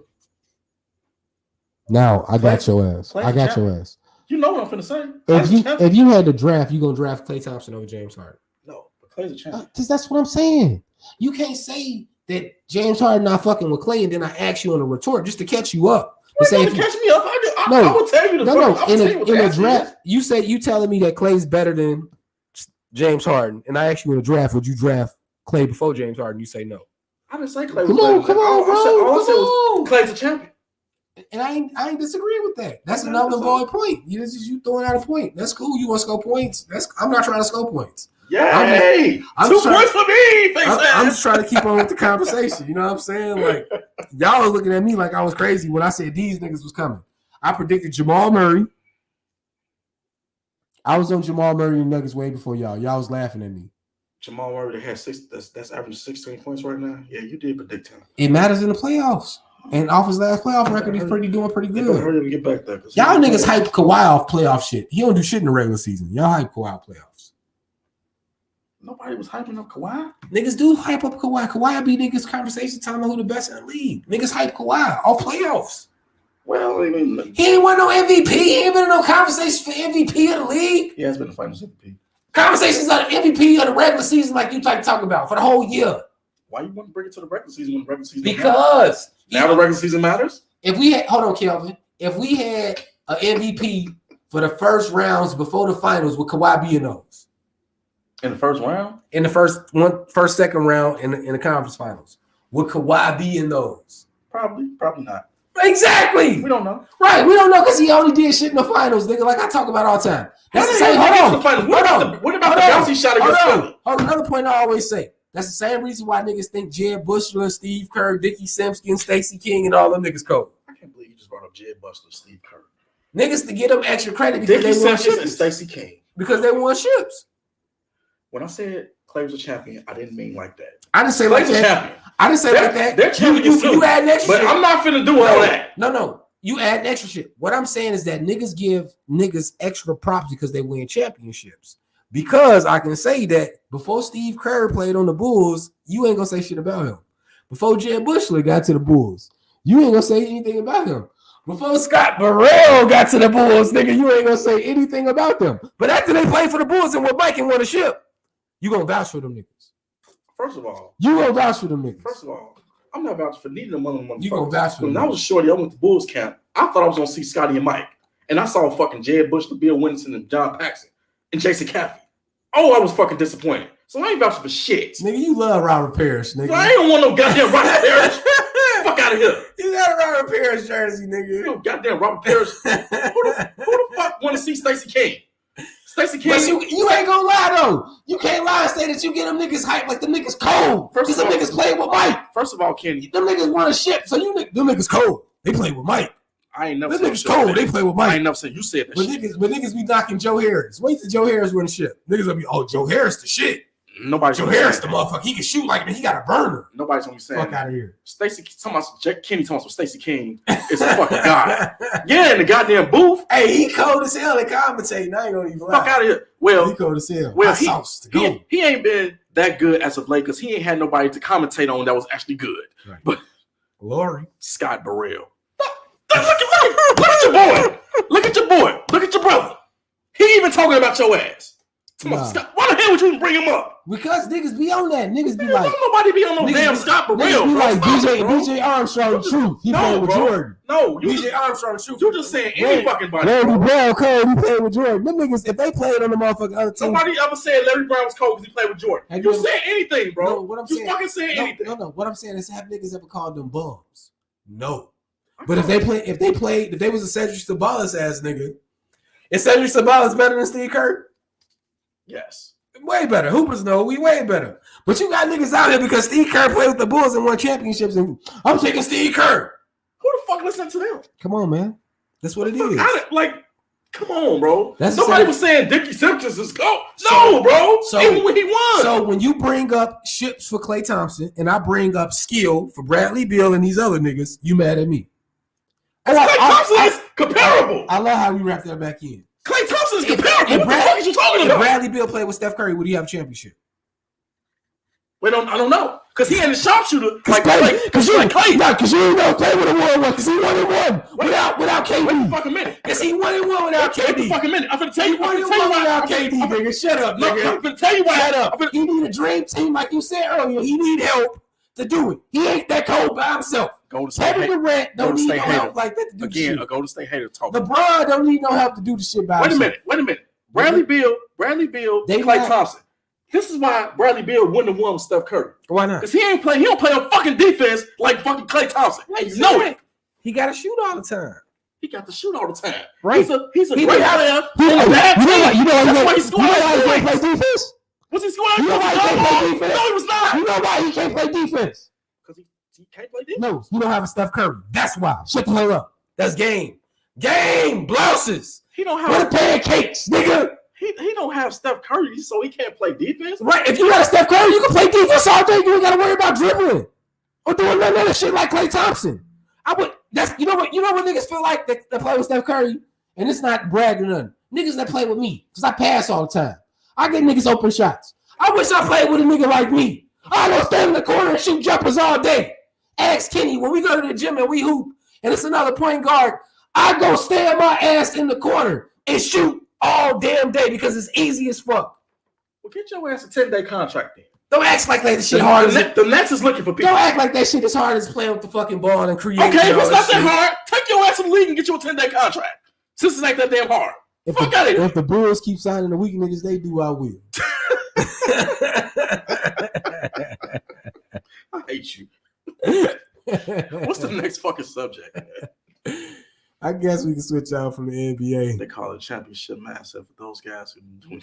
Now I got your ass. I got your ass. You know what I'm finna say. If you had to draft, you gonna draft Klay Thompson over James Harden? No, but Clay's a champion. Because that's what I'm saying. You can't say that James Harden not fucking with Klay, and then I ask you on a retort just to catch you up. Why you catch me up? I will tell you in a draft, you telling me that Klay's better than James Harden, and I ask you in a draft, would you draft Klay before James Harden? You say no. I didn't say Klay was better. Come on, bro. All I said was Klay's a champion. And I ain't disagree with that. That's another void point. You throwing out a point. That's cool. You want to score points? I'm not trying to score points. Yay! 2 points for me. I'm just trying to keep on with the conversation. You know what I'm saying? Like y'all was looking at me like I was crazy when I said these niggas was coming. I predicted Jamal Murray. I was on Jamal Murray and Nuggets way before y'all. Y'all was laughing at me. Jamal Murray had 6. That's averaging 16 points right now. Yeah, you did predict him. It matters in the playoffs. And off his last playoff record, he's doing pretty good. Hurry up and get back there. Y'all niggas hype Kawhi off playoff shit. He don't do shit in the regular season. Y'all hype Kawhi off playoffs. Nobody was hyping up Kawhi. Niggas do hype up Kawhi. Kawhi be niggas conversation time on who the best in the league. Niggas hype Kawhi off playoffs. Well, I mean, he ain't won no MVP. He ain't been in no conversation for MVP of the league. He has been the finals MVP. Conversations on the MVP of the regular season, like you talk about for the whole year. Why you want to bring it to the regular season when the regular season because now the regular season matters? If we had Kelvin, if we had an MVP for the first rounds before the finals, would Kawhi be in those? In the first round? In the first, second round in the conference finals. Would Kawhi be in those? Probably not. Exactly. We don't know. Right. We don't know because he only did shit in the finals, nigga, like I talk about all the time. That's the same. What about the bouncy shot against Philly? Another point I always say. That's the same reason why niggas think Jed Bushler, Steve Kerr, Dickie Simpson, Stacey King, and all them niggas cold. I can't believe you just brought up Jed Bushler, Steve Kerr. Niggas to get them extra credit because Dickie they won Simpson ships. and Stacey King. Because they won ships. When I said Clay was a champion, I didn't mean like that. I didn't say Clay's like a that. Champion. I didn't say like that. They're champions you add extra shit. But I'm not finna do all that. No. You add extra shit. What I'm saying is that niggas give niggas extra props because they win championships. Because I can say that before Steve Kerr played on the Bulls, you ain't gonna say shit about him. Before Jed Bushler got to the Bulls, you ain't gonna say anything about him. Before Scott Burrell got to the Bulls, nigga, you ain't gonna say anything about them. But after they played for the Bulls and were Mike and won a ship, you gonna vouch for them niggas. First of all, you gonna vouch for them niggas. First of all, I'm not vouching for neither of them motherfuckers. You gonna vouch for them. When I was a shorty, I went to Bulls camp. I thought I was gonna see Scotty and Mike, and I saw fucking Jed Bushler, Bill Winston, and John Paxson, and Jason Caffey. Oh, I was fucking disappointed. So I ain't vouching for shit. Nigga, you love Robert Parrish, nigga. So I ain't want no goddamn Robert Parrish. Fuck out of here. You got a Robert Parrish jersey, nigga. You know, goddamn Robert Parrish. who the fuck want to see Stacey King? Stacey King. But you ain't gonna lie though. You can't lie and say that you get them niggas hype like them niggas cold. Because them niggas played with Mike. First of all, Kenny, them niggas won a ship. So them niggas cold. They play with Mike. I ain't never said niggas cold. They play with Mike. I ain't never said you said that shit. But niggas be knocking Joe Harris. Wait till Joe Harris win the ship. Niggas will be, oh, Joe Harris the shit. Nobody's Joe Harris the motherfucker. He can shoot like me. He got a burner. Nobody's gonna be saying fuck out of here. Kenny talking about Stacey King is a fucking god. Yeah, in the goddamn booth. Hey, he cold as hell at commentating. I ain't gonna even lie. Fuck out of here. Well, he cold as hell. Well, he ain't been that good as of late because he ain't had nobody to commentate on that was actually good. Right. But Lori, Scott Burrell. Look at your boy. Look at your boy. Look at your brother. He even talking about your ass. Nah. Why the hell would you even bring him up? Because niggas be on that. Niggas be Man, like, don't nobody be on no damn Scott Burrell, niggas be bro. like Stop, DJ Armstrong Truth. He played with Jordan. No, you DJ Armstrong Truth. You just saying any fucking body. Larry Brown cold. He played with Jordan. Them niggas, if they played on the motherfucking other team. Nobody ever said Larry Brown was cold because he played with Jordan. You said anything, bro. No, what I'm saying, fucking saying anything. No. What I'm saying is, have niggas ever called them bums? No. But if they was a Cedric Sabalas ass nigga, is Cedric Sabalas better than Steve Kerr? Yes. Way better. Hoopers know we way better. But you got niggas out here because Steve Kerr played with the Bulls and won championships, and I'm taking Steve Kerr. Who the fuck listen to them? Come on, man. That's what it is. Come on, bro. That's Nobody was saying Dickie Simpkins is cold. No, bro. Even when he won. So when you bring up ships for Klay Thompson and I bring up skill for Bradley Beal and these other niggas, you mad at me? Klay Thompson is comparable. I love how we wrap that back in. Klay Thompson is comparable. What the fuck are you talking about? If Bradley Beal played with Steph Curry, would he have a championship? Wait, I don't know. Because he ain't a sharpshooter like Klay. Because you ain't know Klay would have won one because he won and one without KD. Wait a fucking minute. Because he won and one without KD. Wait a fucking minute. I'm going to tell you why. Without KD, nigga. Shut up, nigga. I'm going to tell you why. Shut up. He need a dream team like you said earlier. He need help to do it. He ain't that cold by himself. Kevin Durant don't need no help like that to do again. shit. A Golden State hater talk. LeBron don't need no help to do the shit by himself. Wait a minute. Bradley Beal, Klay Thompson. This is why Bradley Beal wouldn't have won with Steph Curry. Why not? Because he don't play on fucking defense like fucking Klay Thompson. You know it. He got to shoot all the time. He got to shoot all the time. Right. He's a great player on a bad team. That's why he's scoring can't play defense. Was he scoring? You know why he can't play defense? No, he was not. You know why he can't play defense? Because he can't play defense. No, you don't have a Steph Curry. That's why. Shut the hell up. That's game. Game blouses. He don't have. What pancakes, nigga. He don't have Steph Curry, so he can't play defense. Right. If you got a Steph Curry, you can play defense all day. You ain't got to worry about dribbling or doing none of that shit like Klay Thompson. You know what niggas feel like that play with Steph Curry, and it's not bragging or nothing. Niggas that play with me, because I pass all the time. I get niggas open shots. I wish I played with a nigga like me. I don't stand in the corner and shoot jumpers all day. Ask Kenny when we go to the gym and we hoop, and it's another point guard. I go stand my ass in the corner and shoot all damn day because it's easy as fuck. Well, get your ass a 10-day contract then. Don't act like that shit hard. The Nets is looking for people. Don't act like that shit is hard as playing with the fucking ball and creating. Okay, if it's not that hard, take your ass to the league and get you a 10-day contract. Since it ain't that damn hard. If the Bulls keep signing the weak niggas they do, I will. I hate you. What's the next fucking subject? I guess we can switch out from the NBA. They call it championship mindset for those guys who do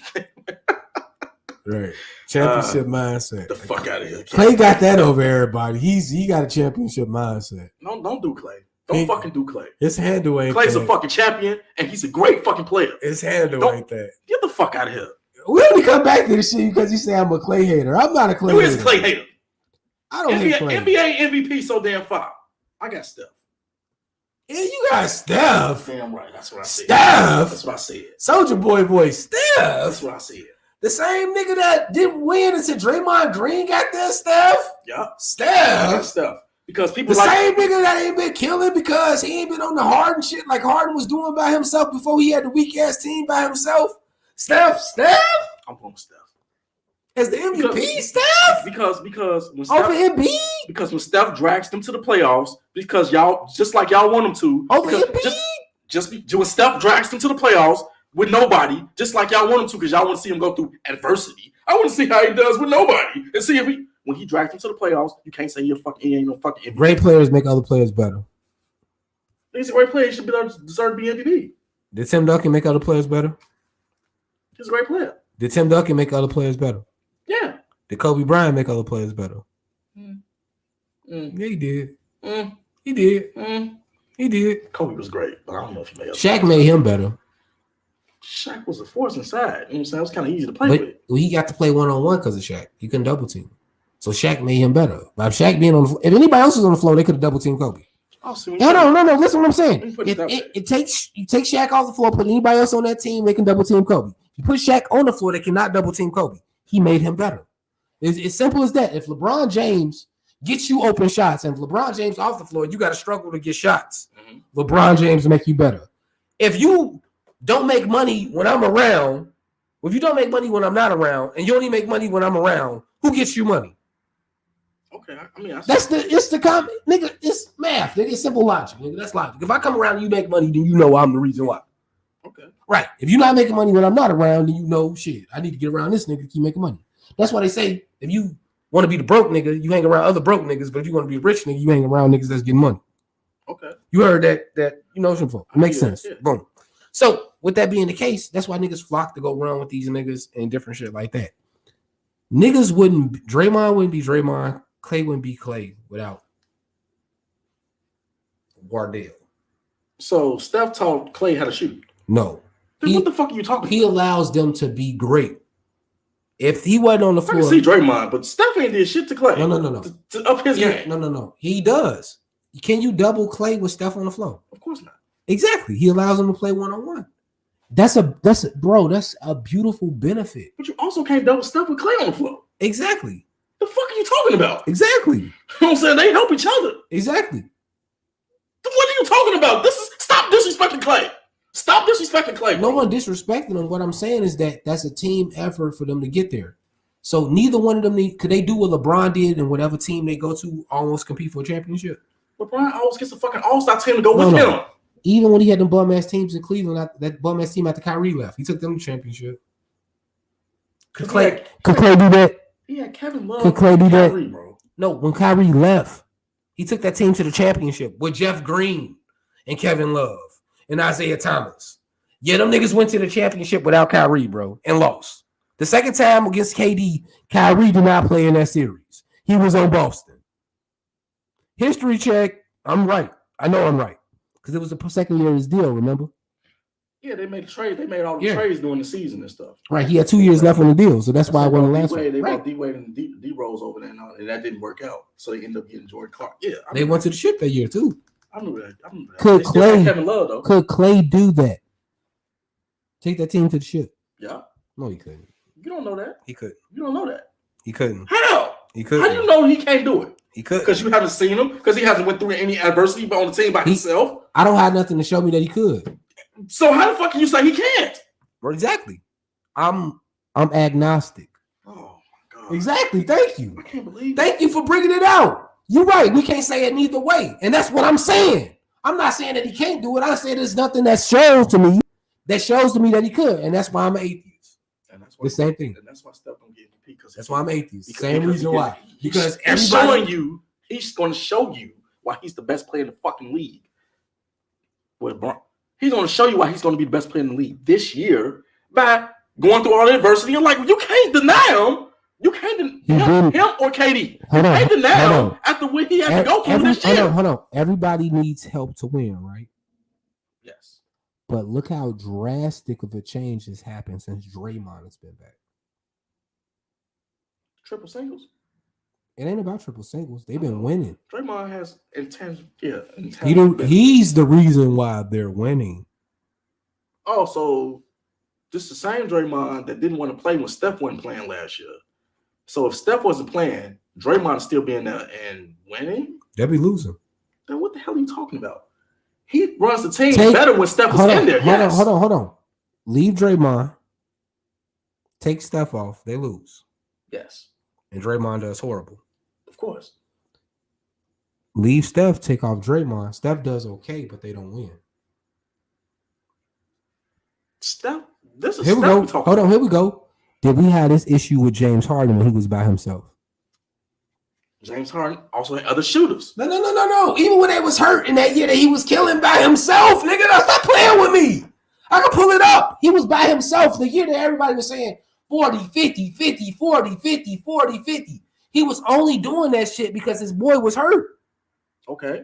right. Championship mindset. The fuck out of here. Klay got that over everybody. He got a championship mindset. Don't do Klay. Don't fucking do Klay. His handle ain't Clay's that. a fucking champion, and he's a great fucking player. His handle ain't that. Get the fuck out of here. We only come back to this shit because you say I'm a Klay hater. I'm not a Klay hater. Who is a Klay hater? I don't hate Klay. NBA MVP so damn far. I got Steph. Yeah, you got Steph. Damn right. That's what I said. Steph. That's what I said. Soldier Boy Steph. That's what I said. The same nigga that didn't win and said Draymond Green got this Steph. Yeah. Steph. Because people the same nigga that ain't been killing because he ain't been on the Harden shit like Harden was doing by himself before he had the weak ass team by himself. Steph. I'm going Steph. As the MVP, Steph? Because when Steph, over Embiid? Because when Steph drags them to the playoffs, because y'all just like y'all want them to. Over Embiid? When Steph drags them to the playoffs with nobody, just like y'all want him to, because y'all want to see him go through adversity. I want to see how he does with nobody and see if when he drags them to the playoffs, you can't say he ain't no fucking MVP. Great players make other players better. He's a great player. He should deserve to be MVP. Did Tim Duncan make other players better? He's a great player. Did Tim Duncan make other players better? Yeah. Did Kobe Bryant make other players better? Yeah, he did. He did. He did. Kobe was great, but I don't know if he made. Shaq made him better. Shaq was a force inside. You know what I'm saying? It was kind of easy to play with. Well, he got to play one-on-one because of Shaq. You couldn't double team. So Shaq made him better. But if Shaq being on the floor, if anybody else was on the floor, they could have double teamed Kobe. No. Listen what I'm saying. It takes you take Shaq off the floor, put anybody else on that team, they can double team Kobe. You put Shaq on the floor, they cannot double team Kobe. He made him better. It's simple as that. If LeBron James get you open shots. And if LeBron James off the floor, you got to struggle to get shots. LeBron James make you better. If you don't make money when I'm around, if you don't make money when I'm not around, and you only make money when I'm around, who gets you money? Okay, I mean, It's the comment, nigga. It's math. Nigga, it's simple logic, nigga. That's logic. If I come around and you make money, then you know I'm the reason why. Okay, right. If you're not making money when I'm not around, then you know shit. I need to get around this nigga to keep making money. That's why they say if you want to be the broke nigga, you hang around other broke niggas. But if you want to be a rich nigga, you hang around niggas that's getting money. Okay, you heard that you know some folk. It makes sense. Yeah. Boom. So with that being the case, that's why niggas flock to go run with these niggas and different shit like that. Niggas wouldn't. Draymond wouldn't be Draymond. Clay wouldn't be Clay without Wardell. So Steph taught Clay how to shoot. No. Then what the fuck are you talking about? He allows them to be great. If he wasn't on the floor, I can see Draymond, but Steph ain't did shit to Clay. No. To up his game. No. He does. Can you double Clay with Steph on the floor? Of course not. Exactly. He allows him to play one-on-one. That's a beautiful benefit. But you also can't double Steph with Clay on the floor. Exactly. The fuck are you talking about? Exactly. You know what I'm saying? They help each other. Exactly. What are you talking about? Stop disrespecting Clay. Stop disrespecting Clay. No one disrespecting him. What I'm saying is that's a team effort for them to get there. So neither one of them could they do what LeBron did and whatever team they go to almost compete for a championship? LeBron always gets a fucking all-star team to go with him. Even when he had them bum-ass teams in Cleveland, that bum-ass team after Kyrie left, he took them to the championship. Could Clay do that? He had Kevin Love. Could Clay do Kyrie, that? bro. No, when Kyrie left, he took that team to the championship with Jeff Green and Kevin Love and Isaiah Thomas. Yeah, them niggas went to the championship without Kyrie, bro, and lost. The second time against KD, Kyrie did not play in that series. He was on Boston. History check. I'm right. I know I'm right. Because it was the second year of his deal, remember? Yeah, they made trades. They made all the trades during the season and stuff. Right. He had 2 years left on the deal, so that's why I won the last one. They brought D-Wade and D-Rose over there, and that didn't work out. So they ended up getting Jordan Clark. Yeah, they went to the ship that year too. I knew that. Could Clay? Kevin Love though. Could Clay do that? Take that team to the ship? Yeah. No, he couldn't. You don't know that. He could. You don't know that. He couldn't. How? He could. How do you know he can't do it? He could. Because you haven't seen him. Because he hasn't went through any adversity but on the team by himself. I don't have nothing to show me that he could. So how the fuck can you say he can't? Well, exactly. I'm agnostic. Oh my god. Exactly. Thank you. I can't believe. Thank you for bringing it out. You're right. We can't say it neither way, and that's what I'm saying. I'm not saying that he can't do it. I say there's nothing that shows to me that he could, and that's why I'm an atheist. And that's why the same thing. And that's why Steph don't get MVP because that's why I'm atheist. Same reason why. Because he's showing you. He's going to show you why he's the best player in the fucking league. He's going to show you why he's going to be the best player in the league this year by going through all the adversity. You're like, you can't deny him. You can't deny him or KD. You can't deny him after what he had to go through this year. Hold on. Everybody needs help to win, right? Yes. But look how drastic of a change has happened since Draymond has been back. Triple singles? It ain't about triple singles. They've been winning. Draymond has intense. He's the reason why they're winning. Oh, so just the same Draymond that didn't want to play when Steph wasn't playing last year. So if Steph wasn't playing, Draymond is still being there and winning. They'll be losing. Then what the hell are you talking about? He runs the team better when Steph is in there. Hold on. Leave Draymond. Take Steph off. They lose. Yes. And Draymond does horrible. Of course. Leave Steph, take off Draymond. Steph does okay, but they don't win. Steph, this is here we Steph go. Hold on, here we go. Did we have this issue with James Harden when he was by himself? James Harden also had other shooters. No. Even when they was hurt in that year that he was killing by himself, nigga, stop playing with me. I can pull it up. He was by himself the year that everybody was saying 40, 50, 50, 40, 50, 40, 50. He was only doing that shit because his boy was hurt. Okay.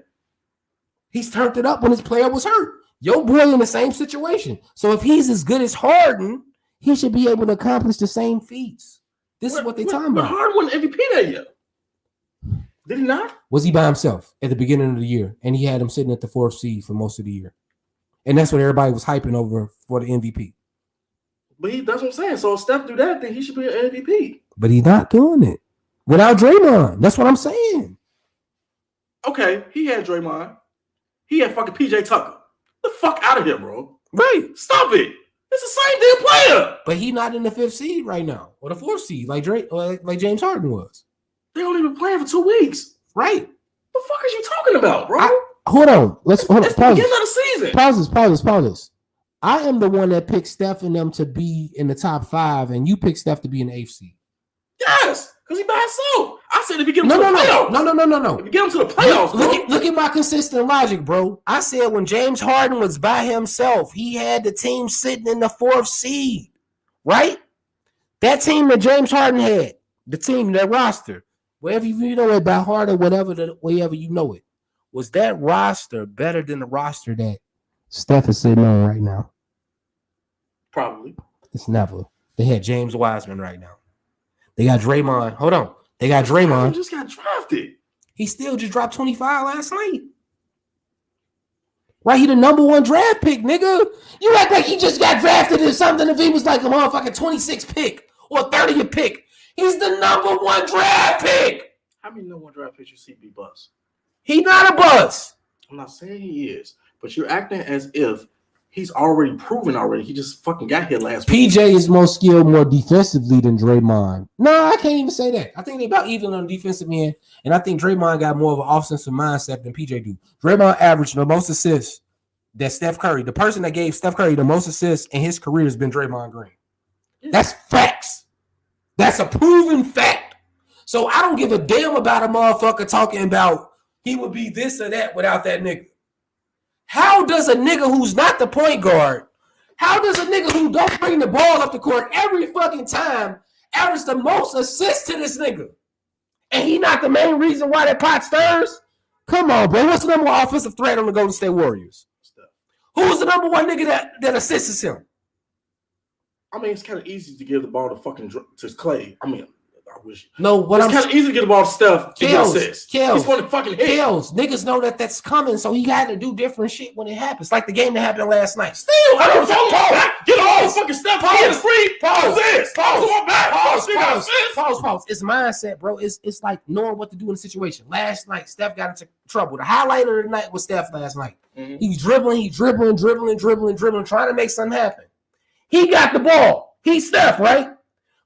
He's turned it up when his player was hurt. Your boy in the same situation. So if he's as good as Harden, he should be able to accomplish the same feats. This is what they're talking about. But Harden won MVP that year. Did he not? Was he by himself at the beginning of the year? And he had him sitting at the 4th seed for most of the year. And that's what everybody was hyping over for the MVP. But that's what I'm saying. So if Steph do that, then he should be an MVP. But he's not doing it without Draymond. That's what I'm saying. Okay, he had Draymond. He had fucking PJ Tucker. The fuck out of here, bro. Right. Stop it. It's the same damn player. But he not in the 5th seed right now, or the 4th seed, like like James Harden was. They only been playing for 2 weeks. Right. The fuck is you talking about, bro? Hold on. It's the beginning of the season. Pause this. I am the one that picked Steph and them to be in the top 5, and you picked Steph to be in the 8th seed. Yes, because he by himself. I said if you get him to the playoffs. No. If you get him to the playoffs, look at my consistent logic, bro. I said when James Harden was by himself, he had the team sitting in the 4th seed, right? That team that James Harden had, the team, that roster, wherever you know it by heart or wherever you know it, was that roster better than the roster that Steph is sitting on right now? Probably. It's never. They had James Wiseman right now. They got Draymond. Hold on. They got Draymond. He just got drafted. He still just dropped 25 last night. Right? He the #1 draft pick, nigga. You act like he just got drafted or something if he was like a motherfucking 26th pick or 30th pick. He's the #1 draft pick. How many #1 draft picks you see be bust? He not a bust. I'm not saying he is, but you're acting as if he's already proven already. He just fucking got here last week. PJ is more skilled, more defensively than Draymond. No, I can't even say that. I think they about even on the defensive end, and I think Draymond got more of an offensive mindset than PJ do. Draymond averaged the most assists that Steph Curry, the person that gave Steph Curry the most assists in his career, has been Draymond Green. That's facts. That's a proven fact. So I don't give a damn about a motherfucker talking about he would be this or that without that nigga. How does a nigga who's not the point guard, how does a nigga who don't bring the ball up the court every fucking time average the most assists to this nigga? And he not the main reason why that pot stirs? Come on, bro. What's the #1 offensive threat on the Golden State Warriors? Who's the #1 nigga that assists him? I mean, it's kind of easy to give the ball to Clay. I mean, I wish. No, what it's kind of easy to get the ball to Steph. Kills. He's one to fucking hit. Niggas know that's coming, so he got to do different shit when it happens. Like the game that happened last night. Still, I don't talk about get all fucking Steph. Get free. Pause. It's mindset, bro. It's like knowing what to do in a situation. Last night, Steph got into trouble. The highlight of the night was Steph last night. Mm-hmm. He's dribbling, trying to make something happen. He got the ball. He's Steph, right?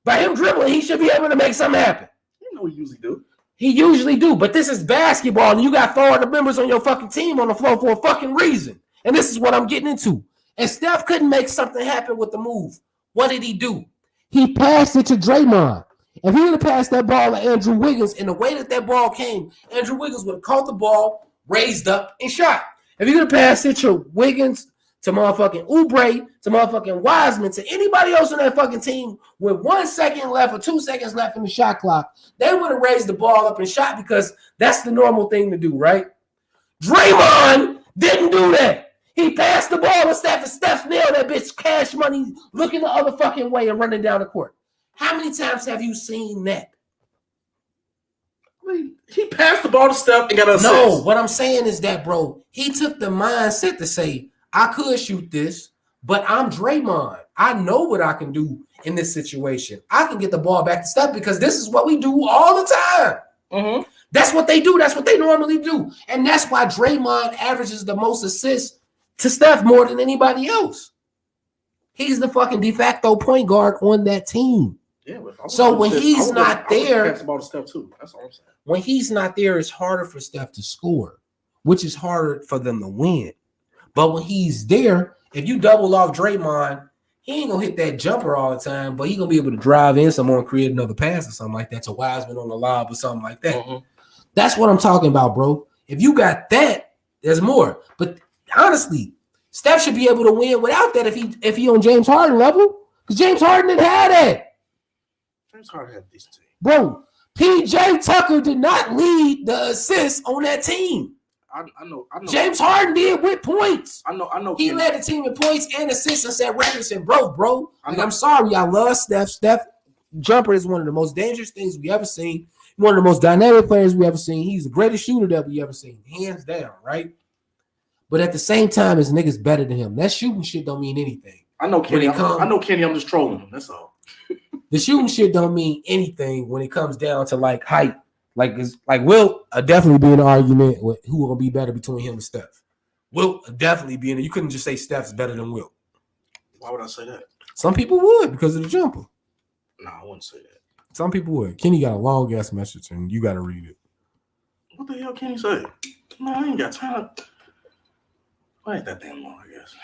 By him dribbling, he should be able to make something happen. You know he usually do. He usually do, but this is basketball, and you got 4 other members on your fucking team on the floor for a fucking reason. And this is what I'm getting into. And Steph couldn't make something happen with the move. What did he do? He passed it to Draymond. If he would have passed that ball to Andrew Wiggins, in the way that ball came, Andrew Wiggins would have caught the ball, raised up, and shot. If he would have passed it to Wiggins, to motherfucking Oubre, to motherfucking Wiseman, to anybody else on that fucking team with 1 second left or 2 seconds left in the shot clock, they would have raised the ball up and shot because that's the normal thing to do, right? Draymond didn't do that. He passed the ball to Steph, and Steph nailed that bitch cash money looking the other fucking way and running down the court. How many times have you seen that? I mean, he passed the ball to Steph and got an assist. No, what I'm saying is that, bro, he took the mindset to say, I could shoot this, but I'm Draymond. I know what I can do in this situation. I can get the ball back to Steph because this is what we do all the time. Mm-hmm. That's what they do. That's what they normally do. And that's why Draymond averages the most assists to Steph more than anybody else. He's the fucking de facto point guard on that team. Yeah, so when he's not there, pass the ball to Steph too. That's all I'm saying. When he's not there, it's harder for Steph to score, which is harder for them to win. But when he's there, if you double off Draymond, he ain't gonna hit that jumper all the time, but he's gonna be able to drive in someone and create another pass or something like that to Wiseman on the lob or something like that. Mm-hmm. That's what I'm talking about, bro. If you got that, there's more. But honestly, Steph should be able to win without that if he on James Harden level. Because James Harden didn't have that. James Harden had this team. Bro, PJ Tucker did not lead the assists on that team. I know. James Harden did with points. I know. He led the team in points and assists and set records and bro. I'm sorry, I love Steph. Steph jumper is one of the most dangerous things we ever seen. One of the most dynamic players we ever seen. He's the greatest shooter that we ever seen, hands down, right? But at the same time, his niggas better than him. That shooting shit don't mean anything. I know Kenny. I'm just trolling him. That's all. The shooting shit don't mean anything when it comes down to like height. Like Will definitely be an argument with who will be better between him and Steph. Will definitely be in it. You couldn't just say Steph's better than Will. Why would I say that? Some people would because of the jumper. No, I wouldn't say that. Some people would. Kenny got a long ass message and you got to read it. What the hell can you say? Man, I ain't got time. Why ain't that damn long, I guess?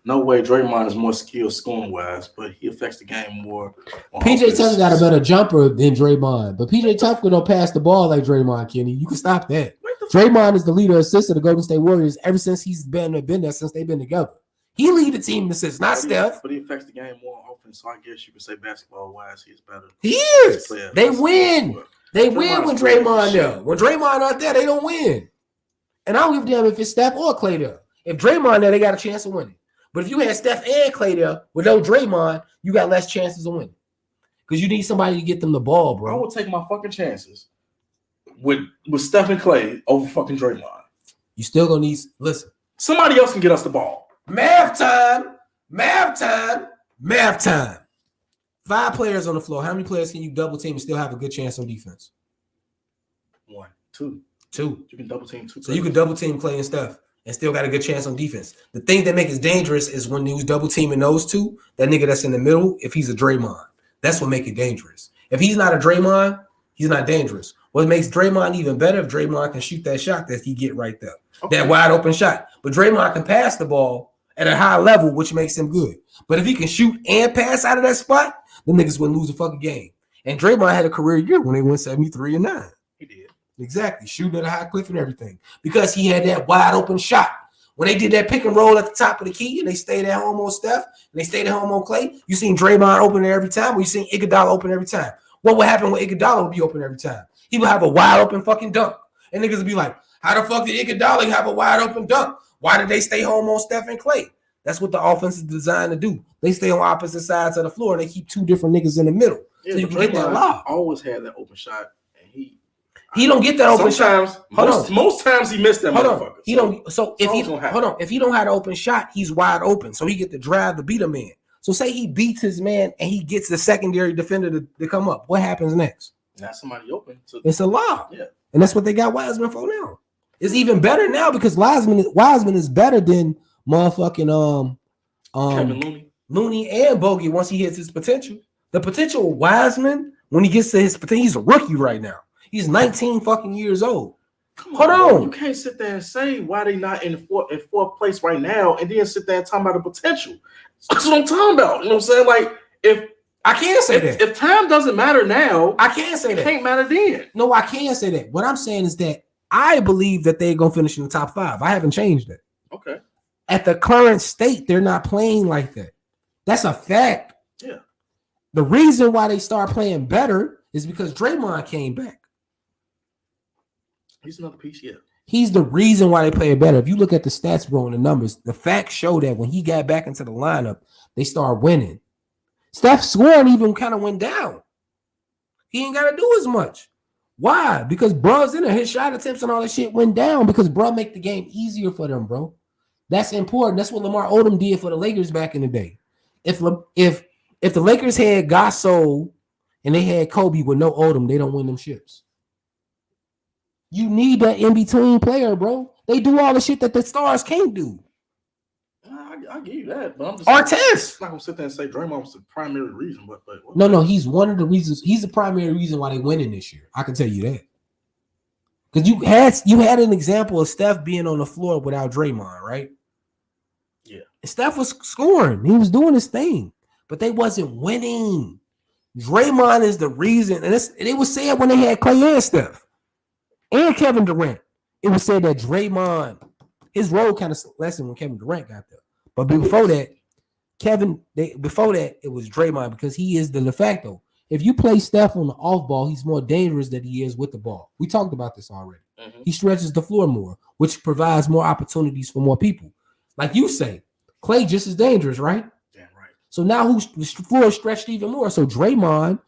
No way Draymond is more skilled scoring wise, but he affects the game more. PJ Tucker got a better jumper than Draymond, but PJ Tucker don't pass the ball like Draymond, Kenny. You can stop that. Draymond is the leader assist of the Golden State Warriors ever since he's been there since they've been together. He lead the team in assists, not Steph. But he affects the game more often, so I guess you could say basketball wise, he's better. He is. They win. They win when Draymond there. When Draymond out there, they don't win. And I don't give a damn if it's Steph or Clay there. If Draymond there, they got a chance of winning. But if you had Steph and Clay there with no Draymond, you got less chances of winning. Because you need somebody to get them the ball, bro. I would take my fucking chances with Steph and Clay over fucking Draymond. You still gonna need listen. Somebody else can get us the ball. Math time. 5 players on the floor. How many players can you double team and still have a good chance on defense? 1, 2. You can double team 2. So you can double team Clay and Steph and still got a good chance on defense. The thing that makes it dangerous is when you double teaming those two, that nigga that's in the middle, if he's a Draymond, that's what makes it dangerous. If he's not a Draymond, he's not dangerous. What makes Draymond even better if Draymond can shoot that shot that he get right there. Okay. That wide open shot. But Draymond can pass the ball at a high level, which makes him good. But if he can shoot and pass out of that spot, the niggas wouldn't lose a fucking game. And Draymond had a career year when they went 73-9. He did. Exactly. Shooting at a high cliff and everything. Because he had that wide open shot. When they did that pick and roll at the top of the key and they stayed at home on Steph and they stayed at home on Clay, you seen Draymond open there every time, or you seen Iguodala open every time. What would happen when Iguodala would be open every time? He would have a wide open fucking dunk. And niggas would be like, how the fuck did Iguodala have a wide open dunk? Why did they stay home on Steph and Clay? That's what the offense is designed to do. They stay on opposite sides of the floor and they keep 2 different niggas in the middle. Yeah, so you can get that lob. Always had that open shot, and he don't get that open shot. Most times he missed that motherfucker. He don't. So if he if he don't have an open shot, he's wide open. So he get the drive to beat a man. So say he beats his man and he gets the secondary defender to come up. What happens next? Now somebody open. It's a lob. Yeah, and that's what they got Wiseman for now. It's even better now because Wiseman is better than motherfucking Kevin Looney and Bogey once he hits his potential. The potential of Wiseman when he gets to his potential, he's a rookie right now. He's 19 fucking years old. Hold on. Bro. You can't sit there and say why they not in fourth place right now and then sit there and talk about the potential. That's what I'm talking about. You know what I'm saying? Like, if I can't say that. If time doesn't matter now, I can't say that. It can't matter then. No, I can't say that. What I'm saying is that I believe that they're going to finish in the top 5. I haven't changed that. Okay. At the current state, they're not playing like that. That's a fact. Yeah. The reason why they start playing better is because Draymond came back. He's another piece, yeah. He's the reason why they play better. If you look at the stats, bro, and the numbers, the facts show that when he got back into the lineup, they start winning. Steph's scoring even kind of went down. He ain't got to do as much. Why? Because bruh's in there. His shot attempts and all that shit went down because bruh make the game easier for them, bro. That's important. That's what Lamar Odom did for the Lakers back in the day. If the Lakers had Gasol and they had Kobe with no Odom, they don't win them ships. You need that in-between player, bro. They do all the shit that the stars can't do. I give you that, but I'm just Artest. not gonna sit there and say Draymond was the primary reason. But no, he's one of the reasons. He's the primary reason why they winning this year. I can tell you that. Because you had an example of Steph being on the floor without Draymond, right? Yeah. And Steph was scoring. He was doing his thing, but they wasn't winning. Draymond is the reason, and it was said when they had Clay and Steph and Kevin Durant. It was said that Draymond, his role kind of lessened when Kevin Durant got there. But before that, it was Draymond because he is the de facto. If you play Steph on the off ball, he's more dangerous than he is with the ball. We talked about this already. Mm-hmm. He stretches the floor more, which provides more opportunities for more people. Like you say, Clay just as dangerous, right? Yeah, right. So now the floor is stretched even more. So Draymond,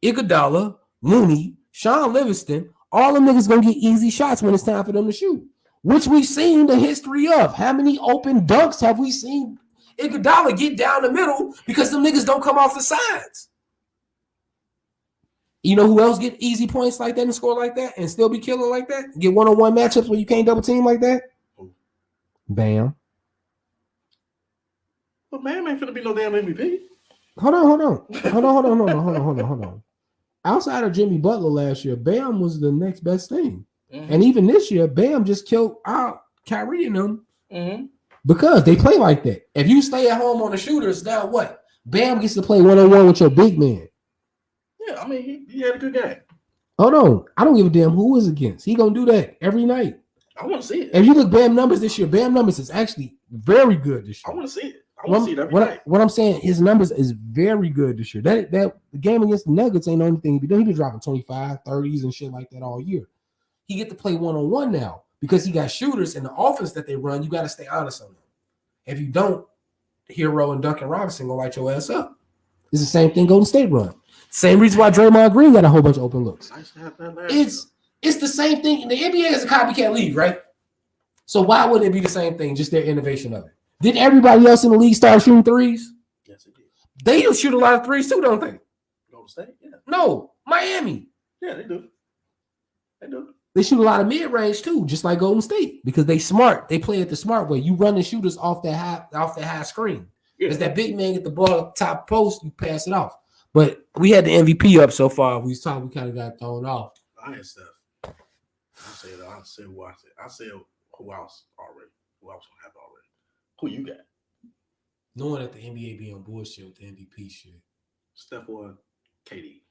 Iguodala, Looney, Sean Livingston, all them niggas gonna get easy shots when it's time for them to shoot, which we've seen the history of. How many open dunks have we seen Iguodala get down the middle because them niggas don't come off the sides? You know who else get easy points like that and score like that and still be killing like that? Get one-on-one matchups where you can't double team like that? Who? Bam. But man ain't finna be no damn MVP. Hold on. Outside of Jimmy Butler last year, Bam was the next best thing. Mm-hmm. And even this year, Bam just killed out Kyrie and them Mm-hmm. because they play like that. If you stay at home on the shooters, now what? Bam gets to play one-on-one with your big man. Yeah, I mean, he had a good game. Hold on. I don't give a damn who is against. He gonna do that every night. I want to see it. If you look Bam numbers this year, Bam numbers is actually very good this I year. want to see it. I want to see it every night. What I'm saying, his numbers is very good this year. That the game against the Nuggets ain't the only thing he be doing. He been dropping 25, 30s and shit like that all year. He get to play one-on-one now because he got shooters and the offense that they run, you got to stay honest on them. If you don't, Hero and Duncan Robinson gonna light your ass up. It's the same thing Golden State run. Same reason why Draymond Green got a whole bunch of open looks. I used to have that last year. It's the same thing. The NBA is a copycat league, right? So why wouldn't it be the same thing? Just their innovation of it. Did everybody else in the league start shooting threes? Yes, it did. They do shoot a lot of threes too, don't they? Golden State, yeah. No, Miami. Yeah, they do. They do. They shoot a lot of mid-range too, just like Golden State, because they smart. They play it the smart way. You run the shooters off that high screen. Yeah. As that big man get the ball up top post, you pass it off. But we had the MVP up so far. We kind of got thrown off. I had Steph. I said who I said. I said who else already. Who else gonna have it already? Who you got? Knowing that the NBA be on bullshit with the MVP shit. Steph or KD?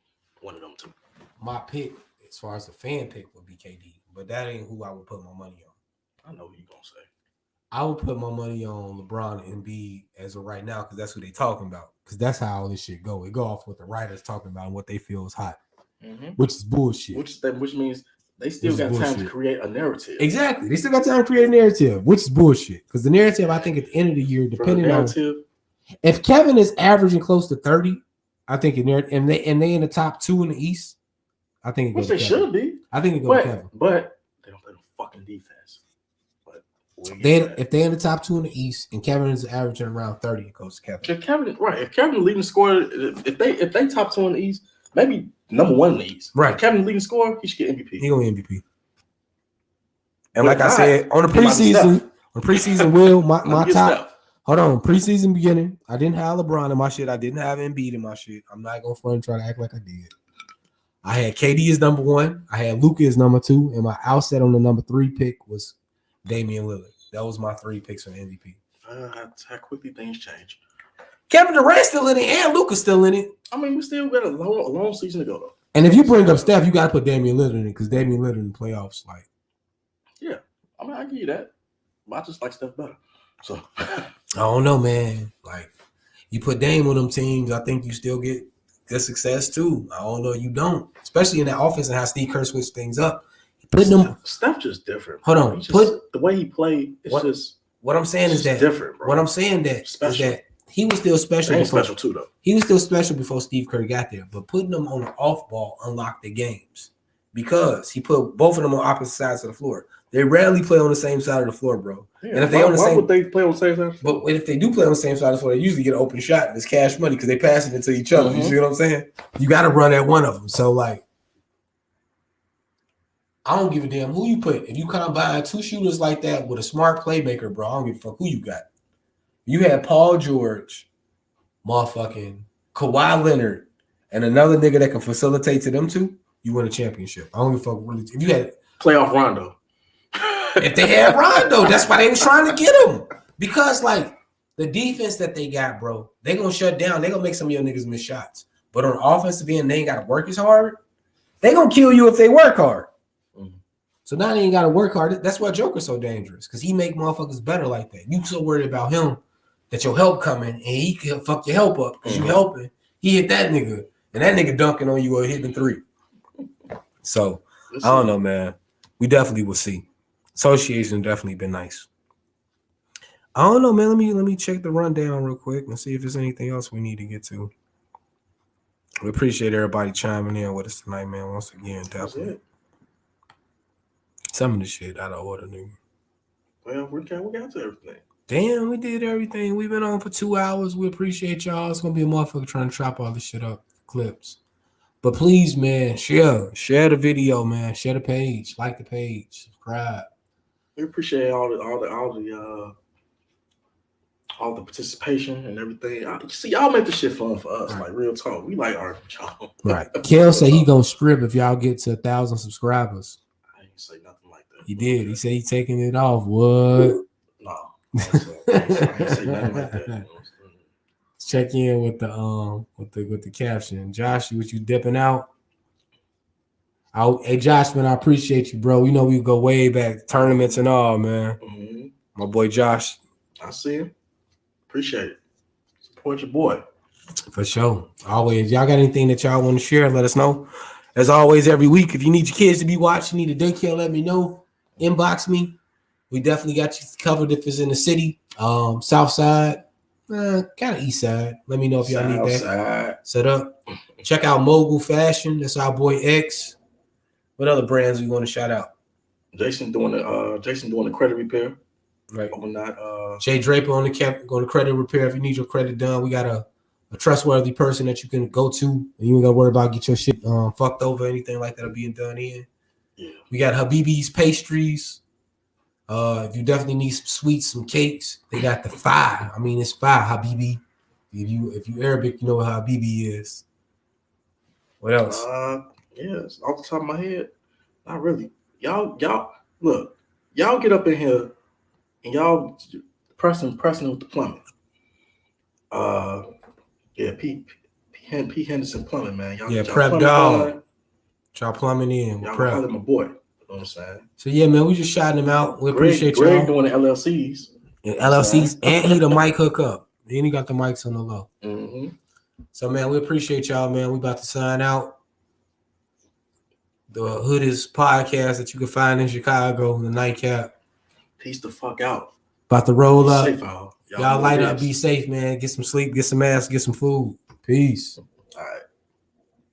One of them two. My pick, as far as the fan pick, would be KD. But that ain't who I would put my money on. I know who you gonna say. I would put my money on LeBron and Embiid as of right now because that's who they talking about. Because that's how all this shit go. It go off what the writers talking about and what they feel is hot, which is bullshit. Which means they still got time to create a narrative. Exactly. They still got time to create a narrative, which is bullshit. Because the narrative, I think, at the end of the year, depending on if Kevin is averaging close to 30, I think and they in the top 2 in the East, I think it goes which they should be. I think it goes to Kevin. But they don't play no fucking defense. If they're in the top 2 in the East and Kevin is averaging around 30, it goes to Kevin. If Kevin leading scorer, if they top 2 in the East, maybe number 1 in the East. Right. If Kevin leading scorer, he should get MVP. He gonna MVP. And like I said, on the preseason, Will, my top. Hold on, preseason beginning, I didn't have LeBron in my shit. I didn't have Embiid in my shit. I'm not gonna front and try to act like I did. I had KD as number 1. I had Luka as number 2, and my outset on the number 3 pick was Damian Lillard. That was my 3 picks for MVP. How quickly things change. Kevin Durant's still in it, and Luka's still in it. I mean, we still got a long season to go, though. And if you bring up Steph, you got to put Damian Lillard in it because Damian Lillard in the playoffs, like. Yeah, I mean, I give you that. But I just like Steph better. So I don't know, man. Like, you put Dame on them teams, I think you still get good success too. I don't know, you don't, especially in that offense and how Steve Kerr switched things up. Steph just different. Hold on, the way he played. It's just what I'm saying is that different, bro. What I'm saying is that he was still special. Special too, though. He was still special before Steve Kerr got there. But putting them on the off ball unlocked the games because he put both of them on opposite sides of the floor. They rarely play on the same side of the floor, bro. Yeah, and if why would they play on the same side? But if they do play on the same side of the floor, they usually get an open shot and it's cash money because they pass it into each other. You see what I'm saying? You got to run at one of them. So like. I don't give a damn who you put. If you combine 2 shooters like that with a smart playmaker, bro, I don't give a fuck who you got. You had Paul George, motherfucking Kawhi Leonard, and another nigga that can facilitate to them 2, you win a championship. I don't give a fuck. Really. If you had playoff Rondo. If they had Rondo, that's why they was trying to get him. Because, like, the defense that they got, bro, they going to shut down. They going to make some of your niggas miss shots. But on offensive end, they ain't got to work as hard. They going to kill you if they work hard. So now they ain't got to work hard. That's why Joker's so dangerous because he make motherfuckers better like that. You so worried about him that your help coming and he can fuck your help up because you helping. He hit that nigga and that nigga dunking on you or hitting 3. So I don't know, man. We definitely will see. Association definitely been nice. I don't know, man. Let me check the rundown real quick and see if there's anything else we need to get to. We appreciate everybody chiming in with us tonight, man. Once again, definitely. Some of the shit out of order, nigga. Well, we got to everything. Damn, we did everything. We've been on for 2 hours. We appreciate y'all. It's gonna be a motherfucker trying to chop all this shit up, clips. But please, man, share the video, man. Share the page, like the page, subscribe. We appreciate all the participation and everything. See, y'all make this shit fun for us. Like real talk, we like arguing with y'all. Right. Kel said he gonna strip if y'all get to 1,000 subscribers. I didn't say nothing like that. He did. He said he taking it off. What? No, I didn't say nothing like that. Check in with the caption. Josh, what you dipping out? Hey Josh, man, I appreciate you, bro. You know we go way back, tournaments and all, man. Mm-hmm. My boy Josh. I see him. Appreciate it. Support your boy. For sure. Always. Y'all got anything that y'all want to share? Let us know. As always, every week, if you need your kids to be watching, need a daycare, let me know. Inbox me. We definitely got you covered if it's in the city. South side, kind of east side. Let me know if y'all need that set up. Check out Mogul Fashion. That's our boy X. What other brands we want to shout out? Jason doing the credit repair. Right. On that, Jay Draper on the credit repair. If you need your credit done, we got a trustworthy person that you can go to, and you ain't gotta worry about get your shit fucked over, anything like that being done in. Yeah. We got Habibi's pastries. If you definitely need some sweets, some cakes, they got the fire. I mean, it's fire, Habibi. If you Arabic, you know what Habibi is. What else? Yes, off the top of my head, not really. Y'all look, y'all get up in here and y'all pressing with the plumbing. P. Henderson Plumbing, man. Y'all Prep Dog. Y'all plumbing in. Y'all Prep. probably my boy. You know what I'm saying? So yeah, man, we just shouting him out. We appreciate Greg y'all. doing the LLCs. And LLCs, and he the mic hookup. And he got the mics on the low. Mm-hmm. So man, we appreciate y'all, man. We about to sign out. The Hoodist podcast that you can find in Chicago, the Nightcap. Peace the fuck out. About to roll up. Safe, y'all light up, be safe, man. Get some sleep, get some ass, get some food. Peace.